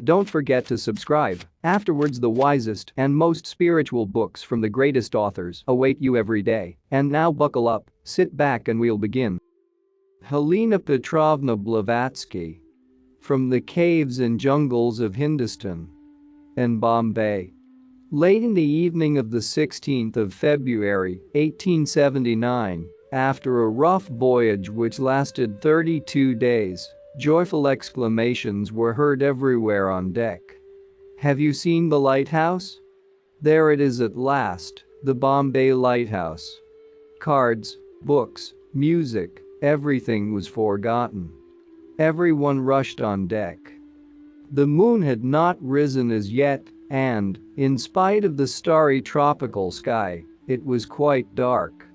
Don't forget to subscribe. Afterwards, the wisest and most spiritual books from the greatest authors await you every day. And now buckle up, sit back and we'll begin. Helena Petrovna Blavatsky. From the caves and jungles of Hindustan and Bombay. Late in the evening of the 16th of February, 1879, after a rough voyage which lasted 32 days, joyful exclamations were heard everywhere on deck. "Have you seen the lighthouse? There it is at last, the Bombay lighthouse." Cards, books, music, everything was forgotten. Everyone rushed on deck. The moon had not risen as yet, and, in spite of the starry tropical sky, it was quite dark.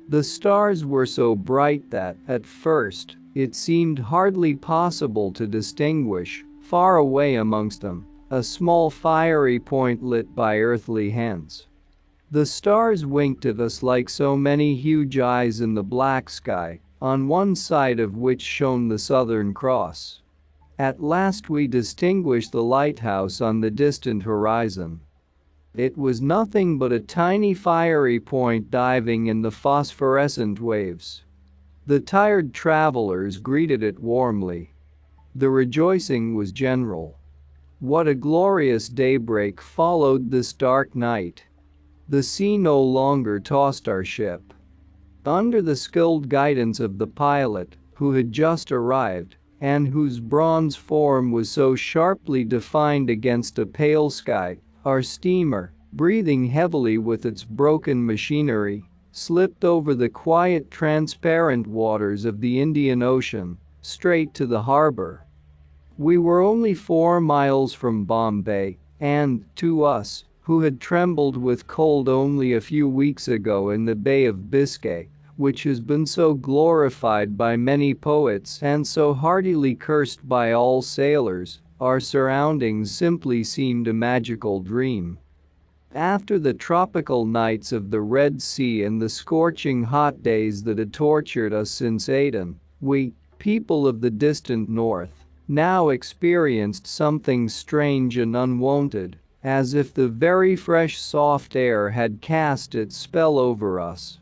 The stars were so bright that, at first, it seemed hardly possible to distinguish, far away amongst them, a small fiery point lit by earthly hands. The stars winked at us like so many huge eyes in the black sky, on one side of which shone the Southern Cross. At last we distinguished the lighthouse on the distant horizon. It was nothing but a tiny fiery point diving in the phosphorescent waves. The tired travelers greeted it warmly. The rejoicing was general. What a glorious daybreak followed this dark night. The sea no longer tossed our ship. Under the skilled guidance of the pilot, who had just arrived, and whose bronze form was so sharply defined against a pale sky, our steamer, breathing heavily with its broken machinery, slipped over the quiet transparent waters of the Indian Ocean, straight to the harbor. We were only 4 miles from Bombay, and, to us, who had trembled with cold only a few weeks ago in the Bay of Biscay, which has been so glorified by many poets and so heartily cursed by all sailors, our surroundings simply seemed a magical dream. After the tropical nights of the Red Sea and the scorching hot days that had tortured us since Aden, we, people of the distant north, now experienced something strange and unwonted, as if the very fresh soft air had cast its spell over us.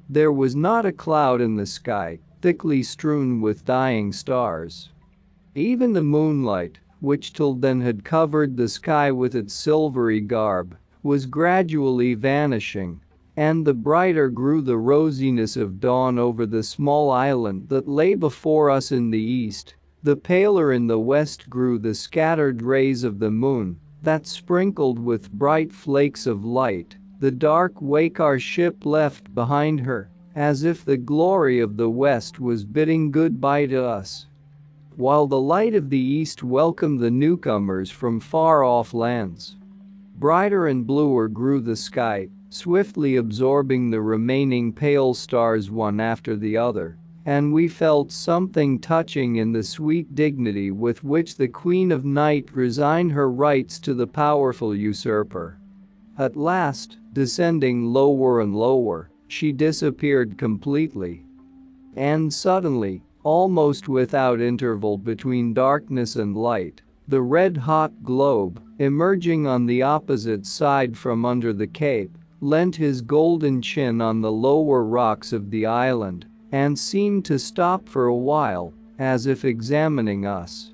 There was not a cloud in the sky, thickly strewn with dying stars. Even the moonlight, which till then had covered the sky with its silvery garb, was gradually vanishing, and the brighter grew the rosiness of dawn over the small island that lay before us in the east. The paler in the west grew the scattered rays of the moon, that sprinkled with bright flakes of light the dark wake our ship left behind her, as if the glory of the west was bidding goodbye to us, while the light of the east welcomed the newcomers from far-off lands. Brighter and bluer grew the sky, swiftly absorbing the remaining pale stars one after the other, and we felt something touching in the sweet dignity with which the Queen of Night resigned her rights to the powerful usurper. At last, descending lower and lower, she disappeared completely. And suddenly, almost without interval between darkness and light, the red-hot globe, emerging on the opposite side from under the cape, leant his golden chin on the lower rocks of the island and seemed to stop for a while, as if examining us.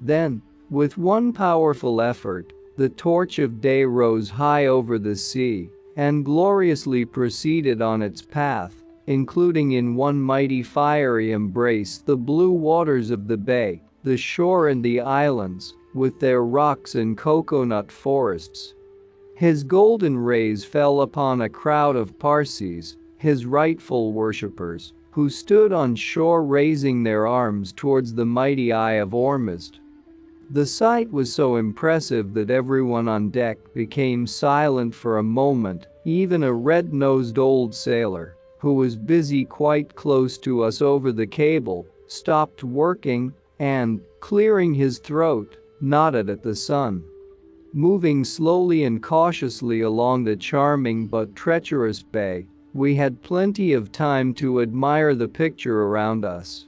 Then, with one powerful effort, the torch of day rose high over the sea and gloriously proceeded on its path, including in one mighty fiery embrace the blue waters of the bay, the shore and the islands, with their rocks and coconut forests. His golden rays fell upon a crowd of Parsis, his rightful worshippers, who stood on shore raising their arms towards the mighty Eye of Ormuzd. The sight was so impressive that everyone on deck became silent for a moment, even a red-nosed old sailor, who was busy quite close to us over the cable, stopped working and, clearing his throat, nodded at the sun. Moving slowly and cautiously along the charming but treacherous bay, we had plenty of time to admire the picture around us.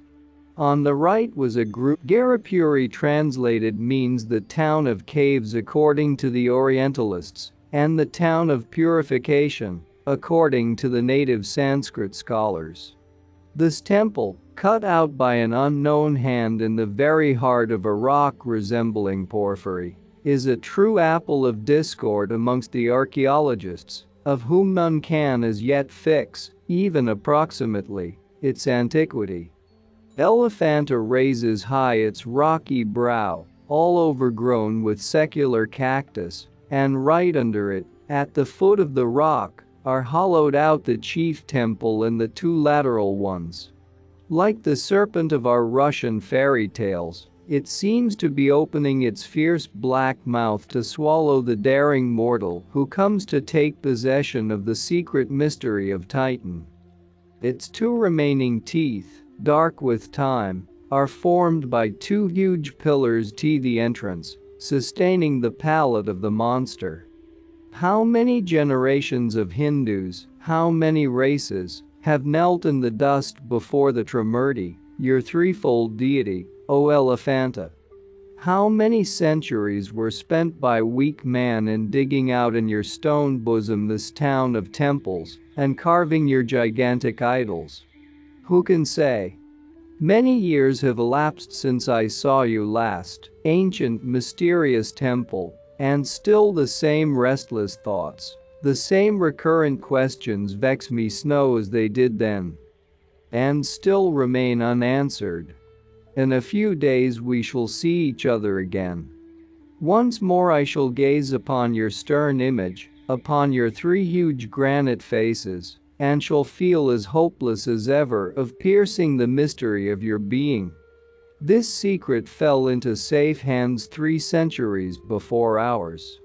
On the right was a group. Garipuri translated means the town of caves according to the Orientalists, and the town of purification, according to the native Sanskrit scholars. This temple, cut out by an unknown hand in the very heart of a rock resembling porphyry, is a true apple of discord amongst the archaeologists, of whom none can as yet fix, even approximately, its antiquity. Elephanta raises high its rocky brow, all overgrown with secular cactus, and right under it, at the foot of the rock, are hollowed out the chief temple and the two lateral ones. Like the serpent of our Russian fairy tales, it seems to be opening its fierce black mouth to swallow the daring mortal who comes to take possession of the secret mystery of Titan. Its two remaining teeth, dark with time, are formed by two huge pillars to the entrance, sustaining the palate of the monster. How many generations of Hindus, how many races, have knelt in the dust before the Trimurti, your threefold deity, O Elephanta? How many centuries were spent by weak man in digging out in your stone bosom this town of temples and carving your gigantic idols? Who can say? Many years have elapsed since I saw you last, ancient mysterious temple, and still the same restless thoughts, the same recurrent questions vex me snow as they did then, and still remain unanswered. In a few days we shall see each other again. Once more I shall gaze upon your stern image, upon your three huge granite faces, and shall feel as hopeless as ever of piercing the mystery of your being. This secret fell into safe hands 3 centuries before ours.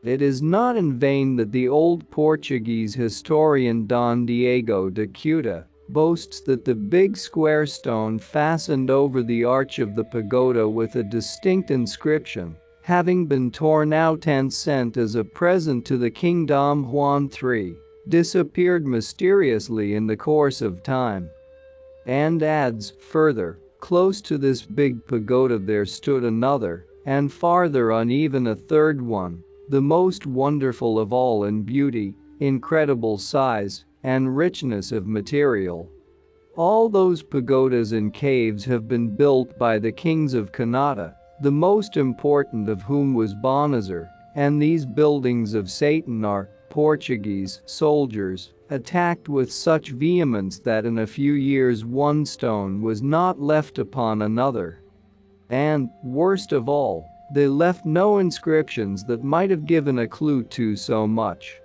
It is not in vain that the old Portuguese historian Dom Diego de Cuda boasts that the big square stone fastened over the arch of the pagoda with a distinct inscription, having been torn out and sent as a present to the King Dom Juan III, disappeared mysteriously in the course of time. And adds, further, close to this big pagoda there stood another, and farther on even a third one, the most wonderful of all in beauty, incredible size, and richness of material. All those pagodas and caves have been built by the kings of Kannada, the most important of whom was Bonazar, and these buildings of Satan are Portuguese soldiers attacked with such vehemence that in a few years one stone was not left upon another. And, worst of all, they left no inscriptions that might have given a clue to so much.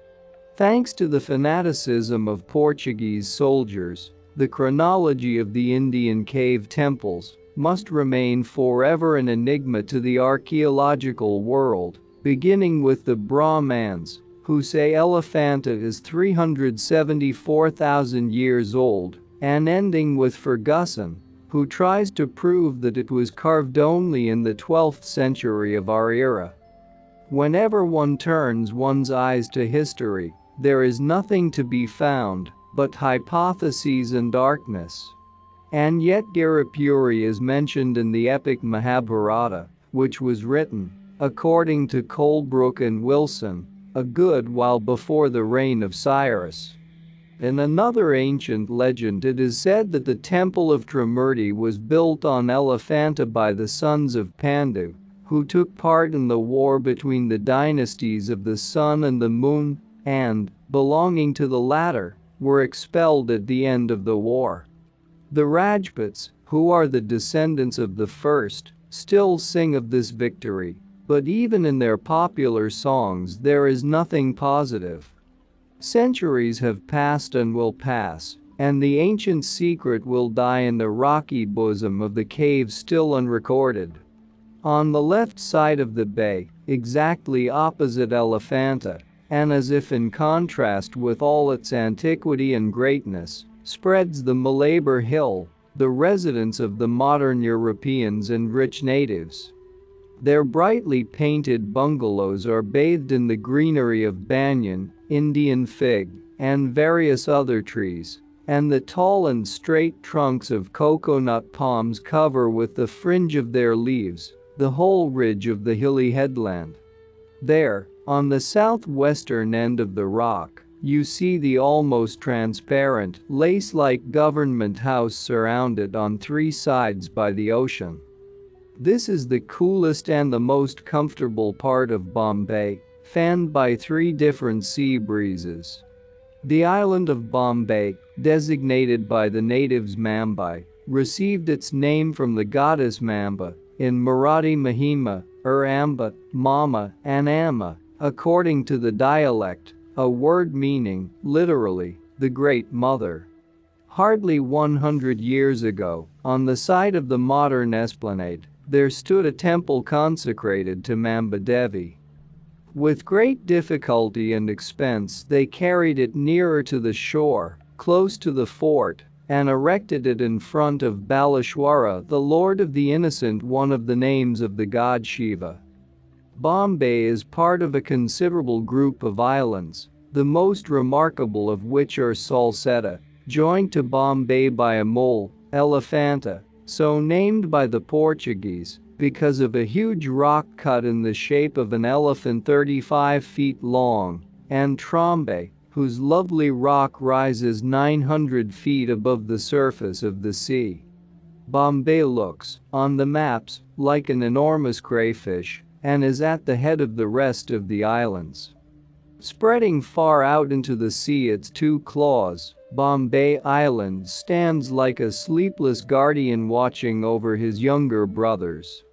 Thanks to the fanaticism of Portuguese soldiers, the chronology of the Indian cave temples must remain forever an enigma to the archaeological world, beginning with the Brahmans, who say Elephanta is 374,000 years old, and ending with Ferguson, who tries to prove that it was carved only in the 12th century of our era. Whenever one turns one's eyes to history, there is nothing to be found but hypotheses and darkness. And yet Garipuri is mentioned in the epic Mahabharata, which was written, according to Colebrook and Wilson, a good while before the reign of Cyrus. In another ancient legend it is said that the temple of Trimurti was built on Elephanta by the sons of Pandu, who took part in the war between the dynasties of the sun and the moon, and, belonging to the latter, were expelled at the end of the war. The Rajputs, who are the descendants of the first, still sing of this victory, but even in their popular songs there is nothing positive. Centuries have passed and will pass, and the ancient secret will die in the rocky bosom of the cave still unrecorded. On the left side of the bay, exactly opposite Elephanta, and as if in contrast with all its antiquity and greatness, spreads the Malabar Hill, the residence of the modern Europeans and rich natives. Their brightly painted bungalows are bathed in the greenery of banyan, Indian fig, and various other trees, and the tall and straight trunks of coconut palms cover with the fringe of their leaves the whole ridge of the hilly headland. There, on the southwestern end of the rock, you see the almost transparent, lace-like government house surrounded on three sides by the ocean. This is the coolest and the most comfortable part of Bombay, fanned by three different sea breezes. The island of Bombay, designated by the natives Mumbai, received its name from the goddess Mamba, in Marathi Mahima, Amba, Mama, and Amma, according to the dialect, a word meaning, literally, the Great Mother. Hardly 100 years ago, on the site of the modern esplanade, there stood a temple consecrated to Mamba Devi. With great difficulty and expense they carried it nearer to the shore, close to the fort, and erected it in front of Balashwara, the Lord of the Innocent, one of the names of the god Shiva. Bombay is part of a considerable group of islands, the most remarkable of which are Salsetta, joined to Bombay by a mole, Elephanta, so named by the Portuguese because of a huge rock cut in the shape of an elephant 35 feet long, and Trombay, whose lovely rock rises 900 feet above the surface of the sea. Bombay looks, on the maps, like an enormous crayfish, and is at the head of the rest of the islands. Spreading far out into the sea its two claws, Bombay Island stands like a sleepless guardian watching over his younger brothers.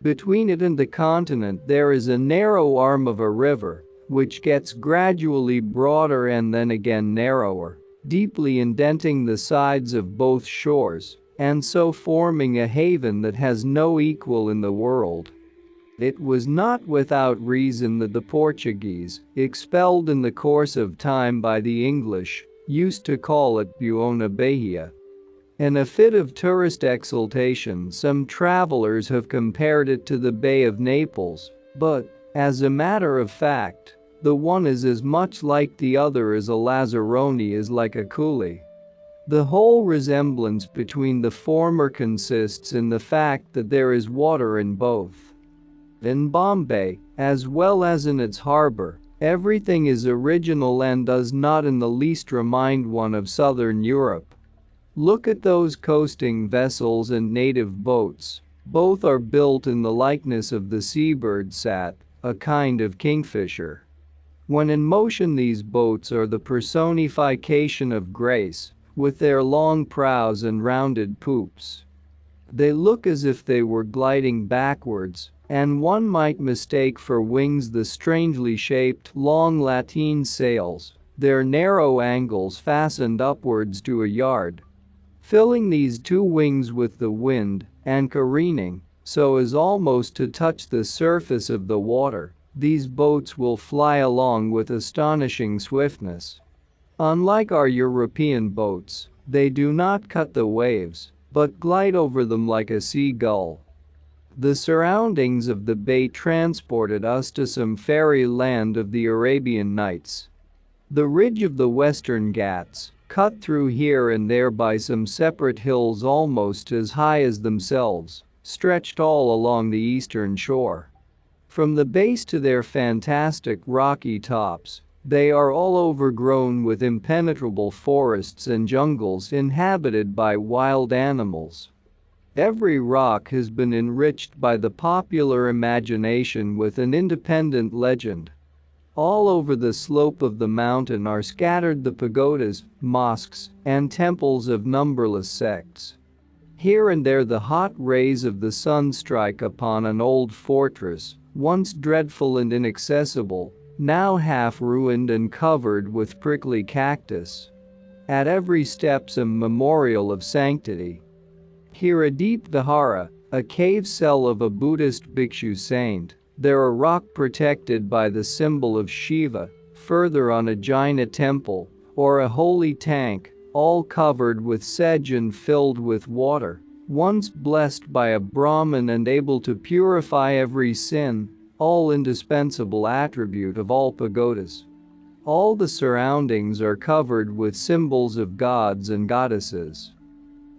Between it and the continent there is a narrow arm of a river, which gets gradually broader and then again narrower, deeply indenting the sides of both shores, and so forming a haven that has no equal in the world. It was not without reason that the Portuguese, expelled in the course of time by the English, used to call it Buona Bahia. In a fit of tourist exultation, some travelers have compared it to the Bay of Naples, but, as a matter of fact, the one is as much like the other as a lazzaroni is like a coolie. The whole resemblance between the former consists in the fact that there is water in both. In Bombay, as well as in its harbor, everything is original and does not in the least remind one of southern Europe. Look at those coasting vessels and native boats. Both are built in the likeness of the seabird sat, a kind of kingfisher. When in motion these boats are the personification of grace, with their long prows and rounded poops. They look as if they were gliding backwards, and one might mistake for wings the strangely shaped long lateen sails, their narrow angles fastened upwards to a yard. Filling these two wings with the wind, and careening, so as almost to touch the surface of the water, these boats will fly along with astonishing swiftness. Unlike our European boats, they do not cut the waves, but glide over them like a seagull. The surroundings of the bay transported us to some fairy land of the Arabian Nights. The ridge of the Western Ghats, cut through here and there by some separate hills almost as high as themselves, stretched all along the eastern shore. From the base to their fantastic rocky tops, they are all overgrown with impenetrable forests and jungles inhabited by wild animals. Every rock has been enriched by the popular imagination with an independent legend. All over the slope of the mountain are scattered the pagodas, mosques, and temples of numberless sects. Here and there the hot rays of the sun strike upon an old fortress, once dreadful and inaccessible, now half ruined and covered with prickly cactus. At every step some memorial of sanctity. Here a deep vihara, a cave cell of a Buddhist bhikshu saint, there a rock protected by the symbol of Shiva, further on a Jaina temple, or a holy tank, all covered with sedge and filled with water, once blessed by a Brahmin and able to purify every sin, all indispensable attribute of all pagodas. All the surroundings are covered with symbols of gods and goddesses.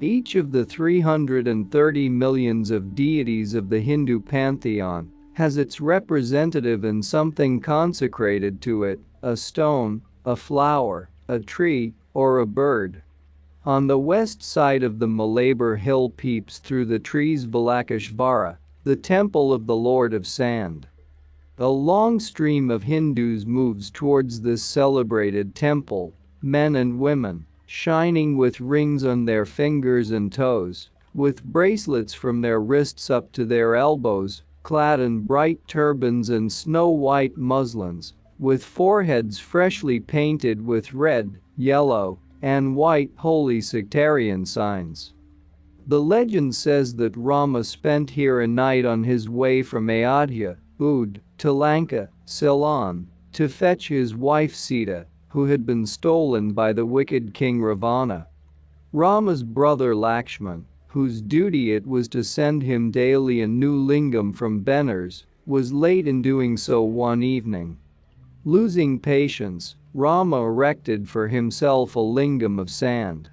Each of the 330 millions of deities of the Hindu pantheon has its representative in something consecrated to it, a stone, a flower, a tree, or a bird. On the west side of the Malabar hill peeps through the trees Valakeshvara, the temple of the Lord of Sand. A long stream of Hindus moves towards this celebrated temple, men and women, shining with rings on their fingers and toes, with bracelets from their wrists up to their elbows, clad in bright turbans and snow-white muslins, with foreheads freshly painted with red, yellow, and white holy sectarian signs. The legend says that Rama spent here a night on his way from Ayodhya, Oudh, to Lanka, Ceylon, to fetch his wife Sita, who had been stolen by the wicked king Ravana. Rama's brother Lakshman, whose duty it was to send him daily a new lingam from Benares, was late in doing so one evening. Losing patience, Rama erected for himself a lingam of sand.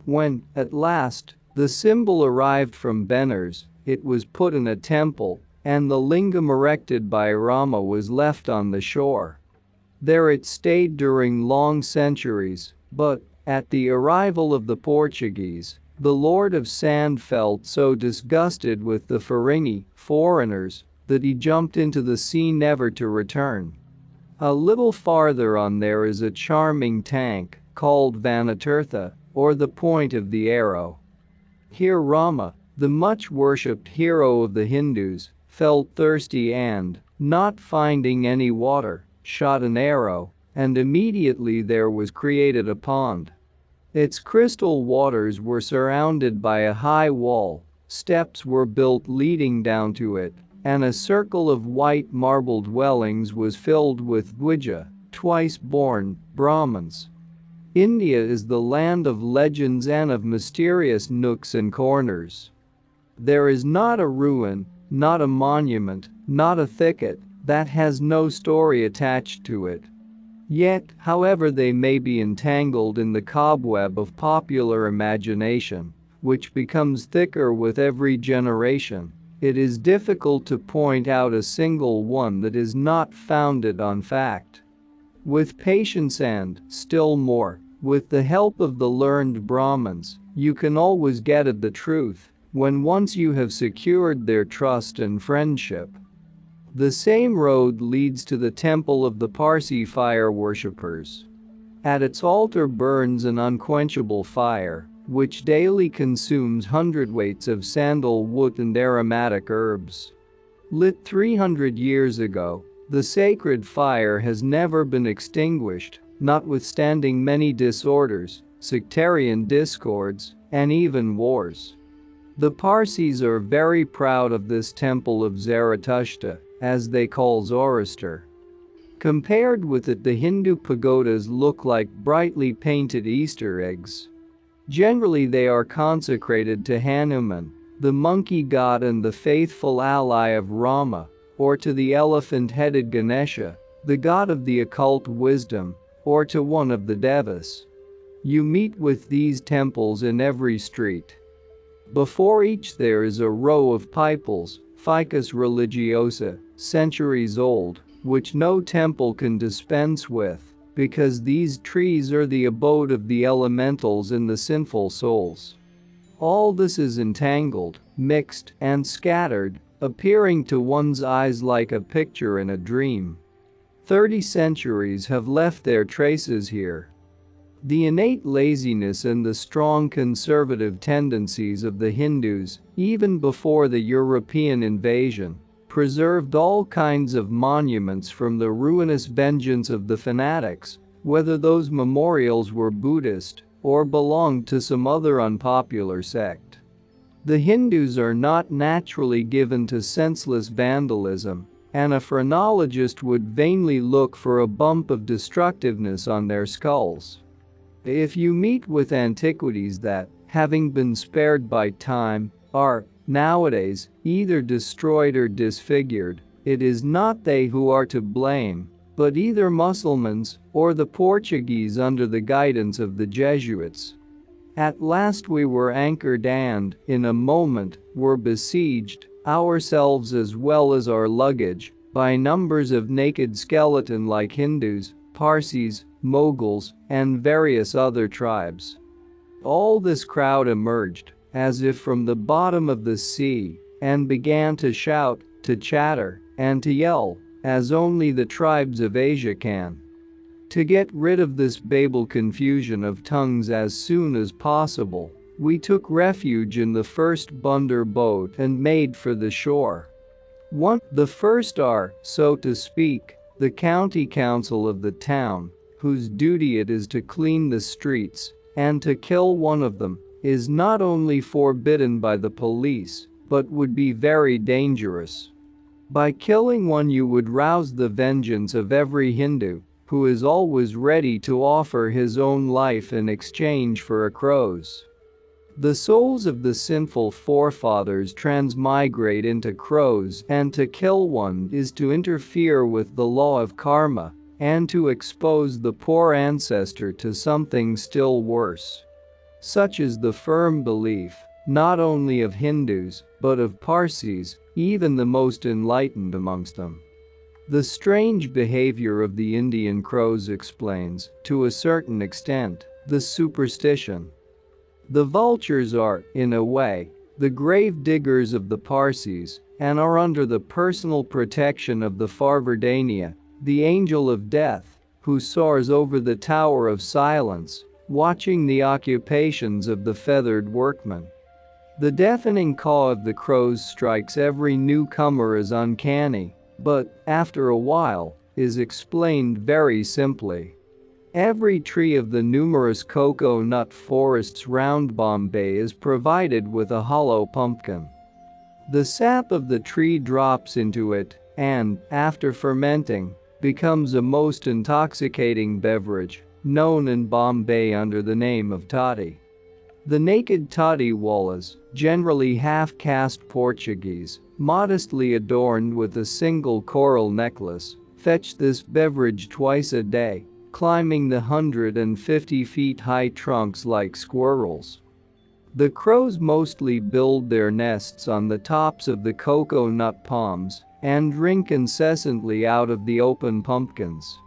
When, at last, the symbol arrived from Benares, it was put in a temple, and the lingam erected by Rama was left on the shore. There it stayed during long centuries, but, at the arrival of the Portuguese, the Lord of Sand felt so disgusted with the Faringi, foreigners, that he jumped into the sea never to return. A little farther on there is a charming tank, called Vanatirtha, or the point of the arrow. Here Rama, the much worshipped hero of the Hindus, felt thirsty and, not finding any water, shot an arrow, and immediately there was created a pond. Its crystal waters were surrounded by a high wall, steps were built leading down to it, and a circle of white marble dwellings was filled with Dvija, twice-born, Brahmins. India is the land of legends and of mysterious nooks and corners. There is not a ruin, not a monument, not a thicket, that has no story attached to it. Yet, however they may be entangled in the cobweb of popular imagination, which becomes thicker with every generation, it is difficult to point out a single one that is not founded on fact. With patience and, still more, with the help of the learned Brahmins, you can always get at the truth, when once you have secured their trust and friendship. The same road leads to the temple of the Parsi fire worshippers. At its altar burns an unquenchable fire, which daily consumes hundredweights of sandalwood and aromatic herbs. Lit 300 years ago, the sacred fire has never been extinguished, notwithstanding many disorders, sectarian discords, and even wars. The Parsis are very proud of this temple of Zarathustra, as they call Zoroaster. Compared with it, the Hindu pagodas look like brightly painted Easter eggs. Generally they are consecrated to Hanuman, the monkey god and the faithful ally of Rama, or to the elephant-headed Ganesha, the god of the occult wisdom, or to one of the devas. You meet with these temples in every street. Before each there is a row of pipals, Ficus religiosa, centuries old, which no temple can dispense with, because these trees are the abode of the elementals and the sinful souls. All this is entangled, mixed, and scattered, appearing to one's eyes like a picture in a dream. 30 centuries have left their traces here. The innate laziness and the strong conservative tendencies of the Hindus, even before the European invasion, preserved all kinds of monuments from the ruinous vengeance of the fanatics, whether those memorials were Buddhist or belonged to some other unpopular sect. The Hindus are not naturally given to senseless vandalism, and a phrenologist would vainly look for a bump of destructiveness on their skulls. If you meet with antiquities that, having been spared by time, are, nowadays, either destroyed or disfigured, it is not they who are to blame, but either Mussulmans or the Portuguese under the guidance of the Jesuits. At last we were anchored and, in a moment, were besieged, ourselves as well as our luggage, by numbers of naked skeleton-like Hindus, Parsis, Moguls, and various other tribes. All this crowd emerged, as if from the bottom of the sea, and began to shout, to chatter, and to yell, as only the tribes of Asia can. To get rid of this Babel confusion of tongues as soon as possible, we took refuge in the first bunder boat and made for the shore. The first are, so to speak, the county council of the town, whose duty it is to clean the streets, and to kill one of them is not only forbidden by the police, but would be very dangerous. By killing one you would rouse the vengeance of every Hindu, who is always ready to offer his own life in exchange for a crow's. The souls of the sinful forefathers transmigrate into crows, and to kill one is to interfere with the law of karma and to expose the poor ancestor to something still worse. Such is the firm belief, not only of Hindus, but of Parsis, even the most enlightened amongst them. The strange behavior of the Indian crows explains, to a certain extent, the superstition. The vultures are, in a way, the grave diggers of the Parsis, and are under the personal protection of the Farvardania, the angel of death, who soars over the Tower of Silence, watching the occupations of the feathered workmen. The deafening caw of the crows strikes every newcomer as uncanny, but, after a while, is explained very simply. Every tree of the numerous cocoa nut forests round Bombay is provided with a hollow pumpkin. The sap of the tree drops into it and, after fermenting, becomes a most intoxicating beverage, known in Bombay under the name of toddy. The naked toddy wallas, generally half-caste Portuguese, modestly adorned with a single coral necklace, fetch this beverage twice a day, climbing the 150 feet high trunks like squirrels. The crows mostly build their nests on the tops of the cocoa nut palms and drink incessantly out of the open pumpkins.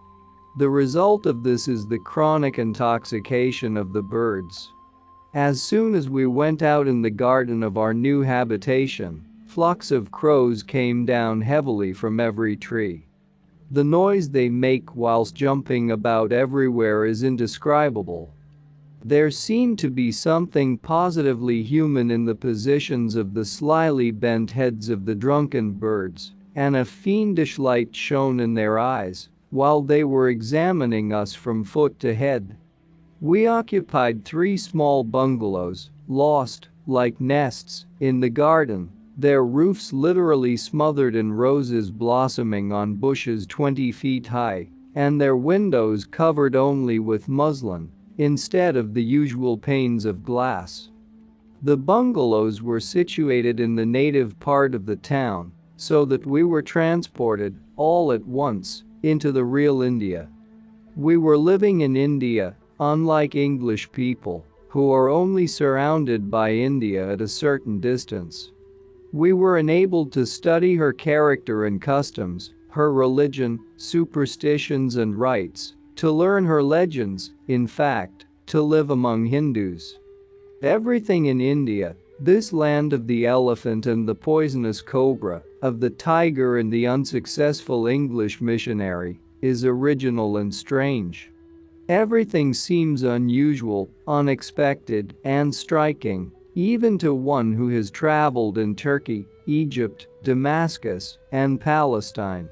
The result of this is the chronic intoxication of the birds. As soon as we went out in the garden of our new habitation, flocks of crows came down heavily from every tree. The noise they make whilst jumping about everywhere is indescribable. There seemed to be something positively human in the positions of the slyly bent heads of the drunken birds, and a fiendish light shone in their eyes while they were examining us from foot to head. We occupied 3 small bungalows, lost, like nests, in the garden, their roofs literally smothered in roses blossoming on bushes 20 feet high, and their windows covered only with muslin, instead of the usual panes of glass. The bungalows were situated in the native part of the town, so that we were transported, all at once, into the real India. We were living in India, unlike English people, who are only surrounded by India at a certain distance. We were enabled to study her character and customs, her religion, superstitions and rites, to learn her legends, in fact, to live among Hindus. Everything in India, this land of the elephant and the poisonous cobra, of the tiger and the unsuccessful English missionary, is original and strange. Everything seems unusual, unexpected, and striking, even to one who has traveled in Turkey, Egypt, Damascus, and Palestine.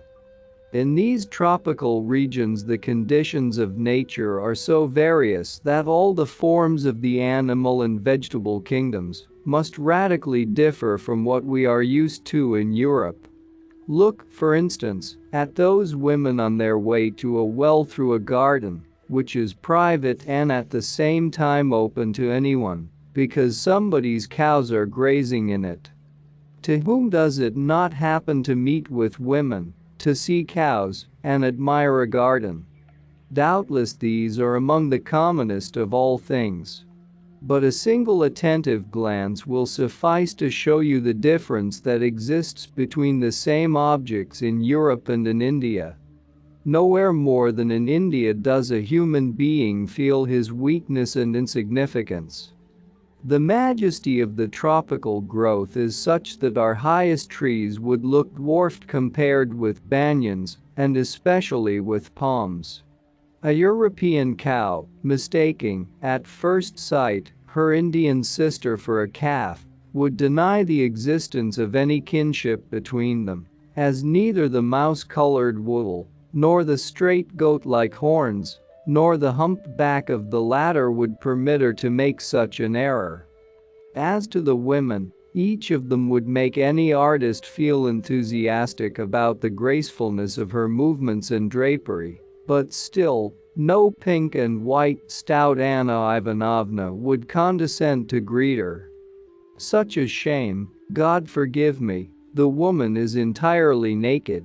In these tropical regions the conditions of nature are so various that all the forms of the animal and vegetable kingdoms must radically differ from what we are used to in Europe. Look, for instance, at those women on their way to a well through a garden, which is private and at the same time open to anyone, because somebody's cows are grazing in it. To whom does it not happen to meet with women, to see cows, and admire a garden. Doubtless these are among the commonest of all things. But a single attentive glance will suffice to show you the difference that exists between the same objects in Europe and in India. Nowhere more than in India does a human being feel his weakness and insignificance. The majesty of the tropical growth is such that our highest trees would look dwarfed compared with banyans, and especially with palms. A European cow, mistaking, at first sight, her Indian sister for a calf, would deny the existence of any kinship between them, as neither the mouse-colored wool, nor the straight goat-like horns, nor the humped back of the latter would permit her to make such an error. As to the women, each of them would make any artist feel enthusiastic about the gracefulness of her movements and drapery, but still, no pink and white stout Anna Ivanovna would condescend to greet her. Such a shame, God forgive me, the woman is entirely naked.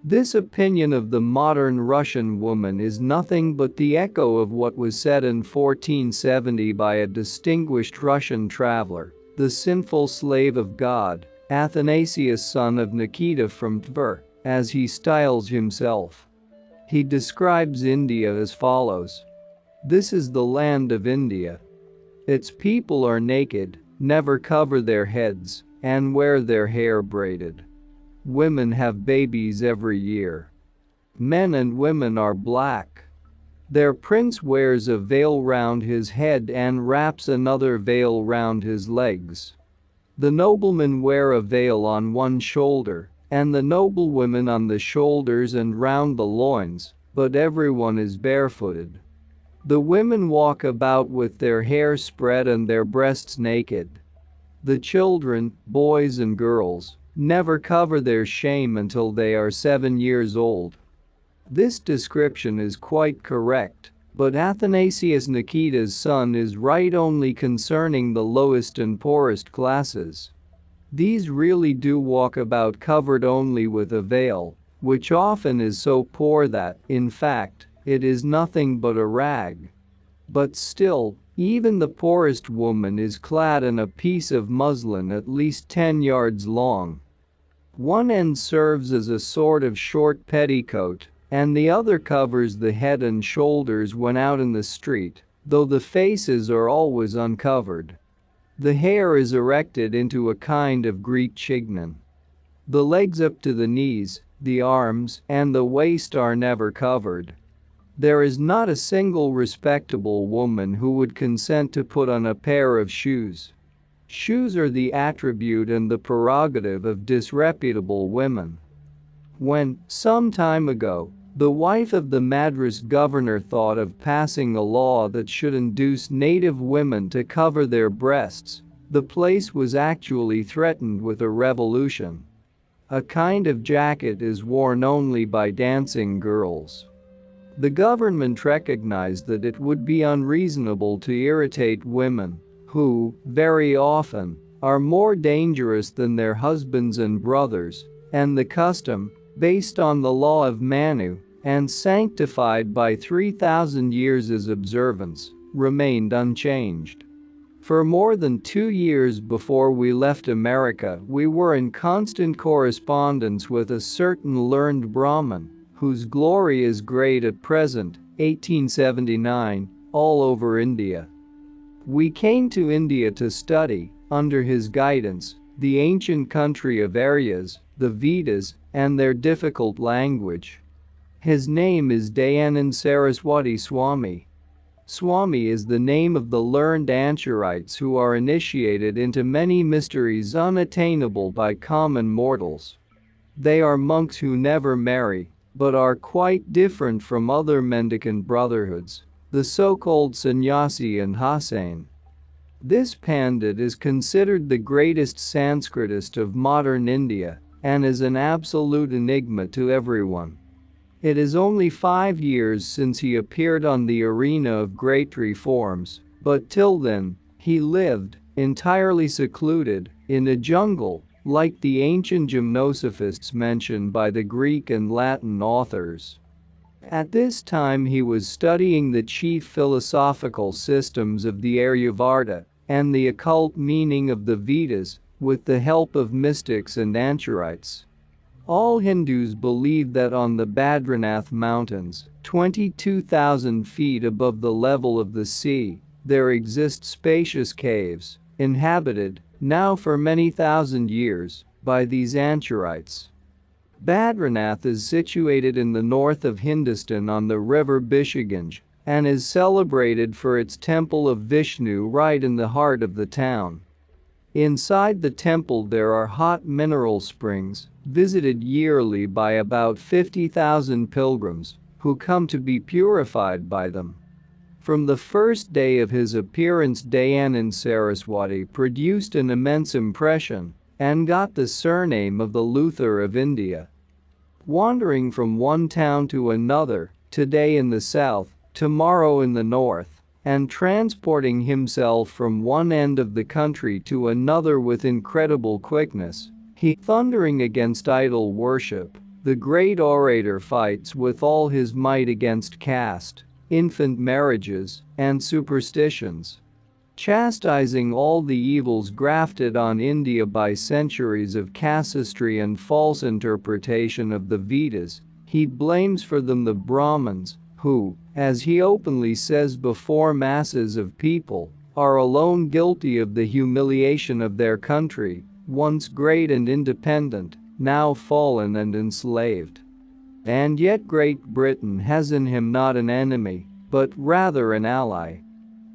This opinion of the modern Russian woman is nothing but the echo of what was said in 1470 by a distinguished Russian traveler, the sinful slave of God, Athanasius, son of Nikita from Tver, as he styles himself. He describes India as follows. This is the land of India. Its people are naked, never cover their heads, and wear their hair braided. Women have babies every year. Men and women are black. Their prince wears a veil round his head and wraps another veil round his legs. The noblemen wear a veil on one shoulder, and the noblewomen on the shoulders and round the loins, but everyone is barefooted. The women walk about with their hair spread and their breasts naked. The children, boys and girls, never cover their shame until they are 7 years old. This description is quite correct, but Athanasius Nikita's son is right only concerning the lowest and poorest classes. These really do walk about covered only with a veil, which often is so poor that, in fact, it is nothing but a rag. But still, even the poorest woman is clad in a piece of muslin at least 10 yards long. One end serves as a sort of short petticoat, and the other covers the head and shoulders when out in the street, though the faces are always uncovered. The hair is erected into a kind of Greek chignon. The legs up to the knees, the arms, and the waist are never covered. There is not a single respectable woman who would consent to put on a pair of shoes. Shoes are the attribute and the prerogative of disreputable women. When, some time ago, the wife of the Madras governor thought of passing a law that should induce native women to cover their breasts, the place was actually threatened with a revolution. A kind of jacket is worn only by dancing girls. The government recognized that it would be unreasonable to irritate women, who, very often, are more dangerous than their husbands and brothers, and the custom, based on the law of Manu, and sanctified by 3,000 years' observance, remained unchanged. For more than 2 years before we left America, we were in constant correspondence with a certain learned Brahmin, whose glory is great at present, 1879, all over India. We came to India to study, under his guidance, the ancient country of Aryas, the Vedas, and their difficult language. His name is Dayanand Saraswati Swami. Swami is the name of the learned Anchorites who are initiated into many mysteries unattainable by common mortals. They are monks who never marry, but are quite different from other mendicant brotherhoods, the so-called sannyasi and Hossain. This Pandit is considered the greatest Sanskritist of modern India and is an absolute enigma to everyone. It is only 5 years since he appeared on the arena of great reforms, but till then, he lived, entirely secluded, in a jungle, like the ancient gymnosophists mentioned by the Greek and Latin authors. At this time he was studying the chief philosophical systems of the Aryavata and the occult meaning of the Vedas with the help of mystics and anchorites. All Hindus believe that on the Badrinath mountains, 22,000 feet above the level of the sea, there exist spacious caves, inhabited, now for many thousand years, by these anchorites. Badrinath is situated in the north of Hindustan on the river Bishaganj and is celebrated for its temple of Vishnu right in the heart of the town. Inside the temple there are hot mineral springs, visited yearly by about 50,000 pilgrims, who come to be purified by them. From the first day of his appearance Dayanand Saraswati produced an immense impression and got the surname of the Luther of India. Wandering from one town to another, today in the south, tomorrow in the north, and transporting himself from one end of the country to another with incredible quickness, he thundering against idol worship, the great orator fights with all his might against caste, infant marriages, and superstitions. Chastising all the evils grafted on India by centuries of casuistry and false interpretation of the Vedas, he blames for them the Brahmins, who, as he openly says before masses of people, are alone guilty of the humiliation of their country, once great and independent, now fallen and enslaved. And yet Great Britain has in him not an enemy, but rather an ally.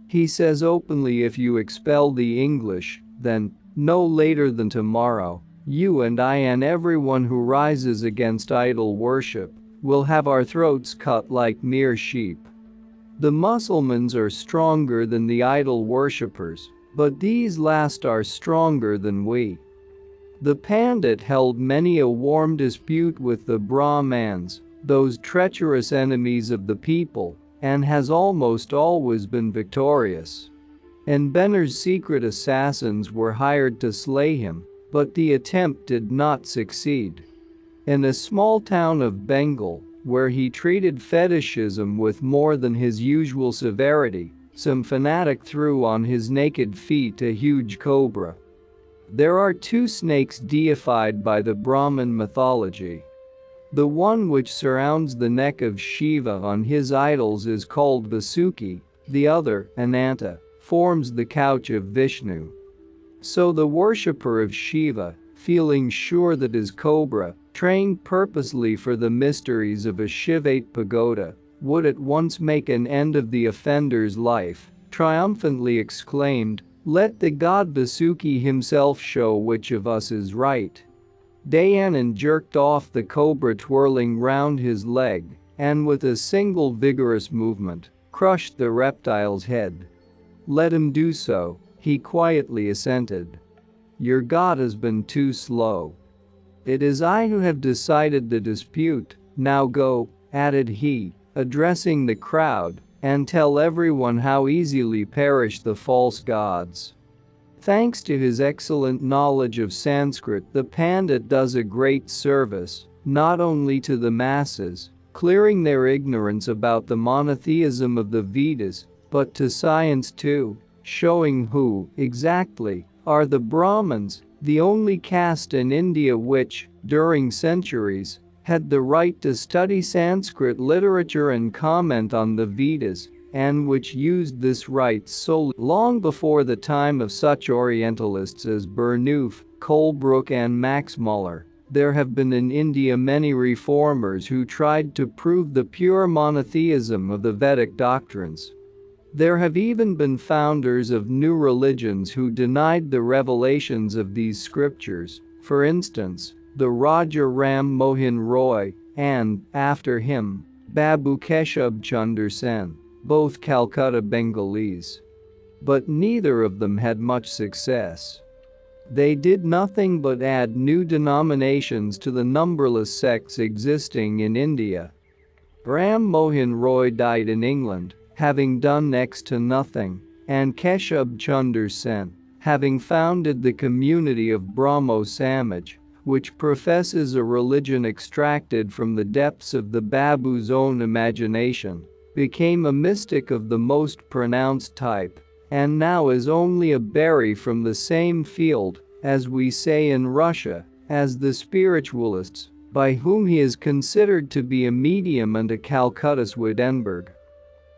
He says openly, if you expel the English, then, no later than tomorrow, you and I and everyone who rises against idol worship will have our throats cut like mere sheep. The Mussulmans are stronger than the idol worshippers, but these last are stronger than we. The Pandit held many a warm dispute with the Brahmans, those treacherous enemies of the people, and has almost always been victorious. And Benner's secret assassins were hired to slay him, but the attempt did not succeed. In a small town of Bengal, where he treated fetishism with more than his usual severity, some fanatic threw on his naked feet a huge cobra. There are two snakes deified by the Brahmin mythology. The one which surrounds the neck of Shiva on his idols is called Vasuki, the other, Ananta, forms the couch of Vishnu. So the worshipper of Shiva, feeling sure that his cobra, trained purposely for the mysteries of a Shivate pagoda, would at once make an end of the offender's life, triumphantly exclaimed, "Let the god Vasuki himself show which of us is right." Dayanand jerked off the cobra twirling round his leg, and with a single vigorous movement, crushed the reptile's head. "Let him do so," he quietly assented. "Your god has been too slow. It is I who have decided the dispute, now go," added he, addressing the crowd, "and tell everyone how easily perish the false gods." Thanks to his excellent knowledge of Sanskrit, the Pandit does a great service, not only to the masses, clearing their ignorance about the monotheism of the Vedas, but to science too, showing who, exactly, are the Brahmins, the only caste in India which, during centuries, had the right to study Sanskrit literature and comment on the Vedas, and which used this right solely. Long before the time of such Orientalists as Burnouf, Colebrook and Max Muller, there have been in India many reformers who tried to prove the pure monotheism of the Vedic doctrines. There have even been founders of new religions who denied the revelations of these scriptures, for instance, the Raja Ram Mohan Roy and, after him, Babu Keshab Chunder Sen, both Calcutta Bengalese. But neither of them had much success. They did nothing but add new denominations to the numberless sects existing in India. Ram Mohan Roy died in England, having done next to nothing, and Keshab Chunder Sen, having founded the community of Brahmo Samaj, which professes a religion extracted from the depths of the Babu's own imagination, became a mystic of the most pronounced type, and now is only a berry from the same field, as we say in Russia, as the spiritualists, by whom he is considered to be a medium and a Calcutta Swedenborg.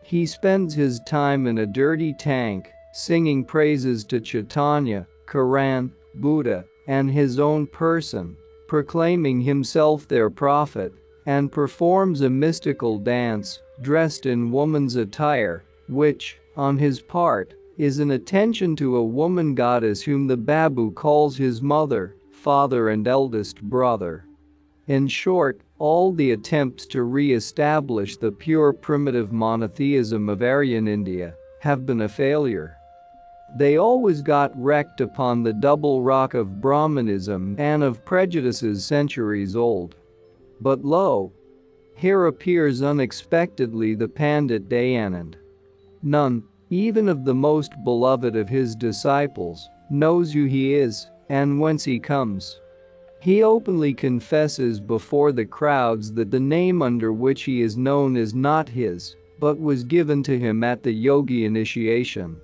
He spends his time in a dirty tank, singing praises to Chaitanya, Quran, Buddha, and his own person, proclaiming himself their prophet, and performs a mystical dance, dressed in woman's attire, which, on his part, is an attention to a woman goddess whom the Babu calls his mother, father and eldest brother. In short, all the attempts to re-establish the pure primitive monotheism of Aryan India have been a failure. They always got wrecked upon the double rock of Brahmanism and of prejudices centuries old. But lo! Here appears unexpectedly the Pandit Dayanand. None, even of the most beloved of his disciples, knows who he is and whence he comes. He openly confesses before the crowds that the name under which he is known is not his, but was given to him at the yogi initiation.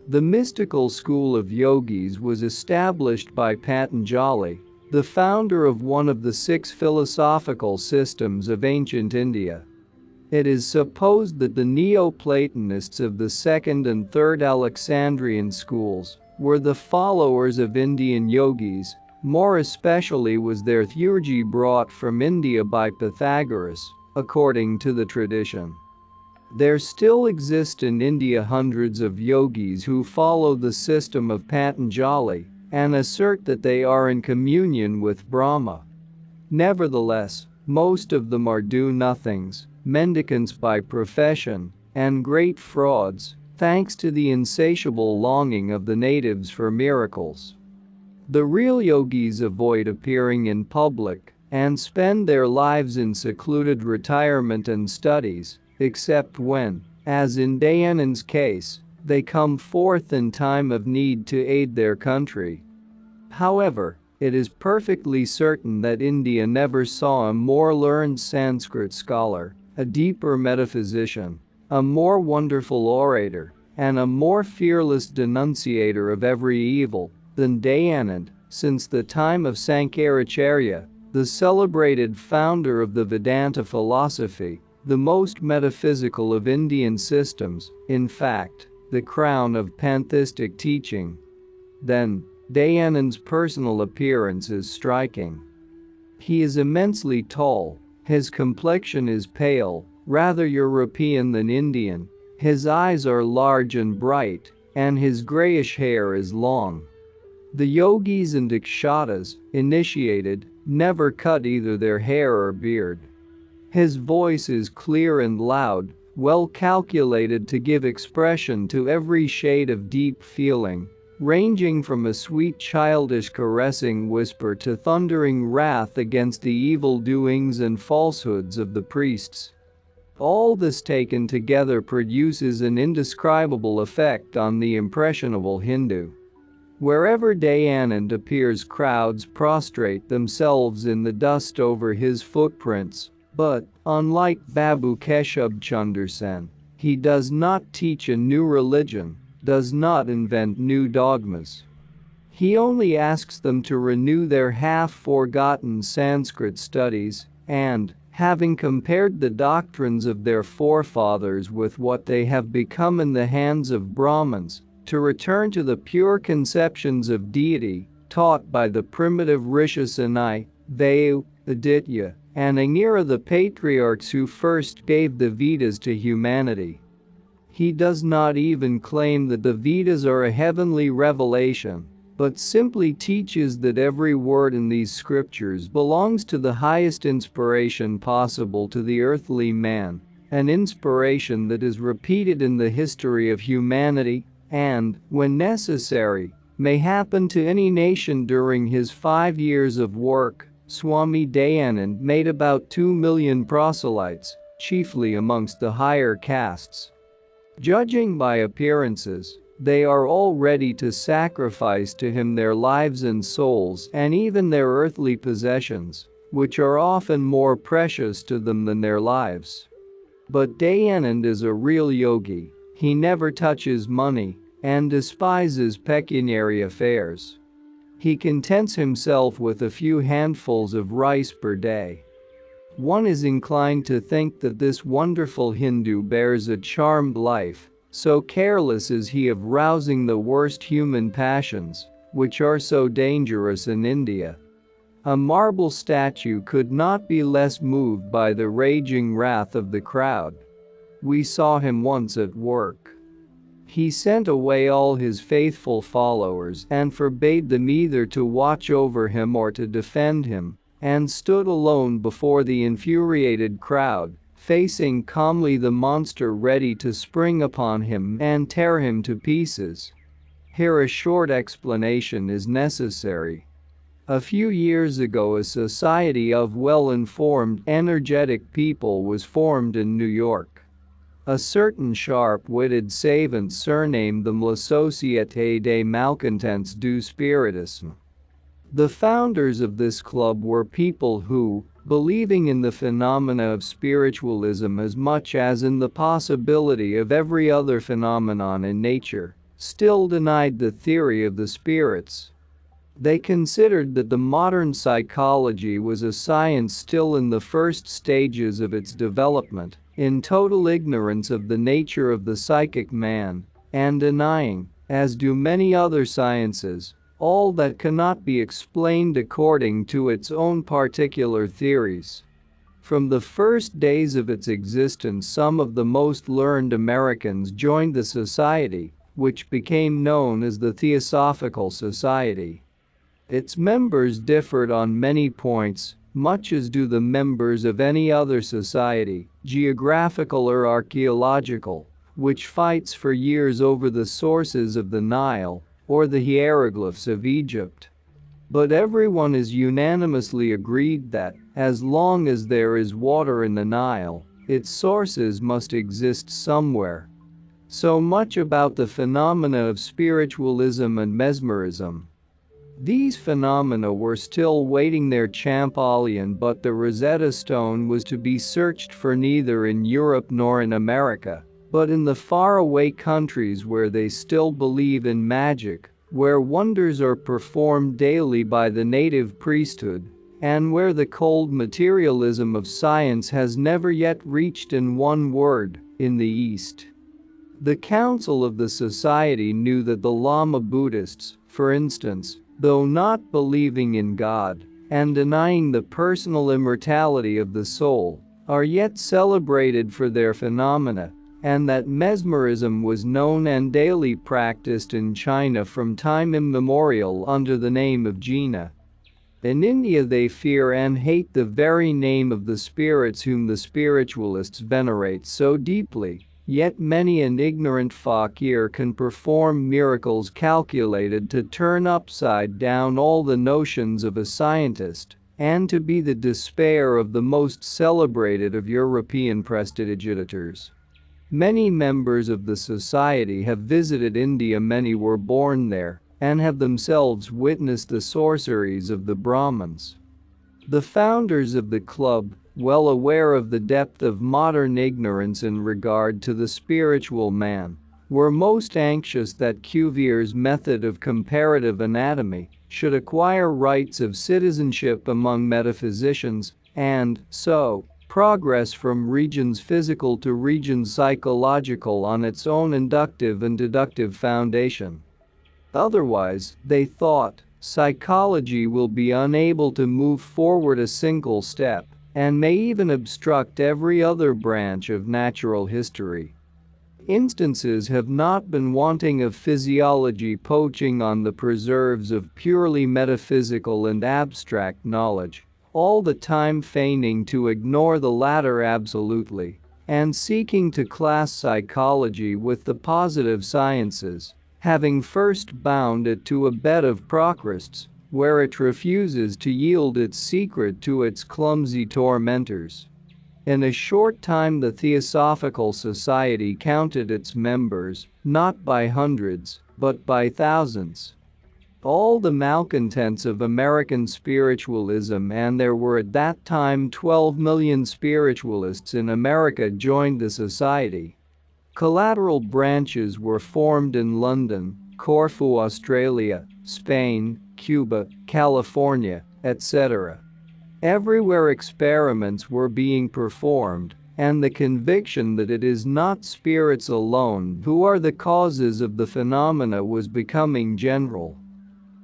The mystical school of yogis was established by Patanjali, the founder of one of the 6 philosophical systems of ancient India. It is supposed that the Neoplatonists of the 2nd and 3rd Alexandrian schools were the followers of Indian yogis, more especially was their theurgy brought from India by Pythagoras, according to the tradition. There still exist in India hundreds of yogis who follow the system of Patanjali and assert that they are in communion with Brahma. Nevertheless, most of them are do-nothings, mendicants by profession, and great frauds, thanks to the insatiable longing of the natives for miracles. The real yogis avoid appearing in public and spend their lives in secluded retirement and studies, except when, as in Dayanand's case, they come forth in time of need to aid their country. However, it is perfectly certain that India never saw a more learned Sanskrit scholar, a deeper metaphysician, a more wonderful orator, and a more fearless denunciator of every evil than Dayanand since the time of Sankaracharya, the celebrated founder of the Vedanta philosophy, the most metaphysical of Indian systems, in fact, the crown of pantheistic teaching. Then, Dayanand's personal appearance is striking. He is immensely tall, his complexion is pale, rather European than Indian, his eyes are large and bright, and his grayish hair is long. The yogis and ikshatas, initiated, never cut either their hair or beard. His voice is clear and loud, well calculated to give expression to every shade of deep feeling, ranging from a sweet childish caressing whisper to thundering wrath against the evil doings and falsehoods of the priests. All this taken together produces an indescribable effect on the impressionable Hindu. Wherever Dayanand appears, crowds prostrate themselves in the dust over his footprints, but, unlike Babu Keshab Chunder Sen, he does not teach a new religion, does not invent new dogmas. He only asks them to renew their half-forgotten Sanskrit studies and, having compared the doctrines of their forefathers with what they have become in the hands of Brahmins, to return to the pure conceptions of deity taught by the primitive Rishasani, Vayu, Aditya, and Angira, the patriarchs who first gave the Vedas to humanity. He does not even claim that the Vedas are a heavenly revelation, but simply teaches that every word in these scriptures belongs to the highest inspiration possible to the earthly man, an inspiration that is repeated in the history of humanity and, when necessary, may happen to any nation. During his 5 years of work, Swami Dayanand made about 2 million proselytes, chiefly amongst the higher castes. Judging by appearances, They are all ready to sacrifice to him their lives and souls and even their earthly possessions, which are often more precious to them than their lives. But Dayanand is a real yogi. He never touches money and despises pecuniary affairs. He contents himself with a few handfuls of rice per day. One is inclined to think that this wonderful Hindu bears a charmed life, so careless is he of rousing the worst human passions, which are so dangerous in India. A marble statue could not be less moved by the raging wrath of the crowd. We saw him once at work. He sent away all his faithful followers and forbade them either to watch over him or to defend him, and stood alone before the infuriated crowd, facing calmly the monster ready to spring upon him and tear him to pieces. Here a short explanation is necessary. A few years ago a society of well-informed, energetic people was formed in New York. A certain sharp-witted savant surnamed them La Société des Malcontents du Spiritisme. The founders of this club were people who, believing in the phenomena of spiritualism as much as in the possibility of every other phenomenon in nature, still denied the theory of the spirits. They considered that the modern psychology was a science still in the first stages of its development, in total ignorance of the nature of the psychic man, and denying, as do many other sciences, all that cannot be explained according to its own particular theories. From the first days of its existence, some of the most learned Americans joined the society, which became known as the Theosophical Society. Its members differed on many points, much as do the members of any other society, geographical or archaeological, which fights for years over the sources of the Nile or the hieroglyphs of Egypt. But everyone is unanimously agreed that, as long as there is water in the Nile, its sources must exist somewhere. So much about the phenomena of spiritualism and mesmerism. These phenomena were still waiting their Champollion, but the Rosetta Stone was to be searched for neither in Europe nor in America, but in the faraway countries where they still believe in magic, where wonders are performed daily by the native priesthood, and where the cold materialism of science has never yet reached, in one word, in the East. The council of the society knew that the Lama Buddhists, for instance, though not believing in God and denying the personal immortality of the soul, are yet celebrated for their phenomena, and that mesmerism was known and daily practiced in China from time immemorial under the name of jina. In India they fear and hate the very name of the spirits whom the spiritualists venerate so deeply. Yet many an ignorant fakir can perform miracles calculated to turn upside down all the notions of a scientist, and to be the despair of the most celebrated of European prestidigitators. Many members of the society have visited India, many were born there, and have themselves witnessed the sorceries of the Brahmins. The founders of the club, well aware of the depth of modern ignorance in regard to the spiritual man, were most anxious that Cuvier's method of comparative anatomy should acquire rights of citizenship among metaphysicians and, so, progress from regions physical to regions psychological on its own inductive and deductive foundation. Otherwise, they thought, psychology will be unable to move forward a single step, and may even obstruct every other branch of natural history. Instances have not been wanting of physiology poaching on the preserves of purely metaphysical and abstract knowledge, all the time feigning to ignore the latter absolutely, and seeking to class psychology with the positive sciences, having first bound it to a bed of Procrusts, where it refuses to yield its secret to its clumsy tormentors. In a short time the Theosophical Society counted its members, not by hundreds, but by thousands. All the malcontents of American spiritualism, and there were at that time 12 million spiritualists in America, joined the society. Collateral branches were formed in London, Corfu, Australia, Spain, Cuba, California, etc. Everywhere experiments were being performed, and the conviction that it is not spirits alone who are the causes of the phenomena was becoming general.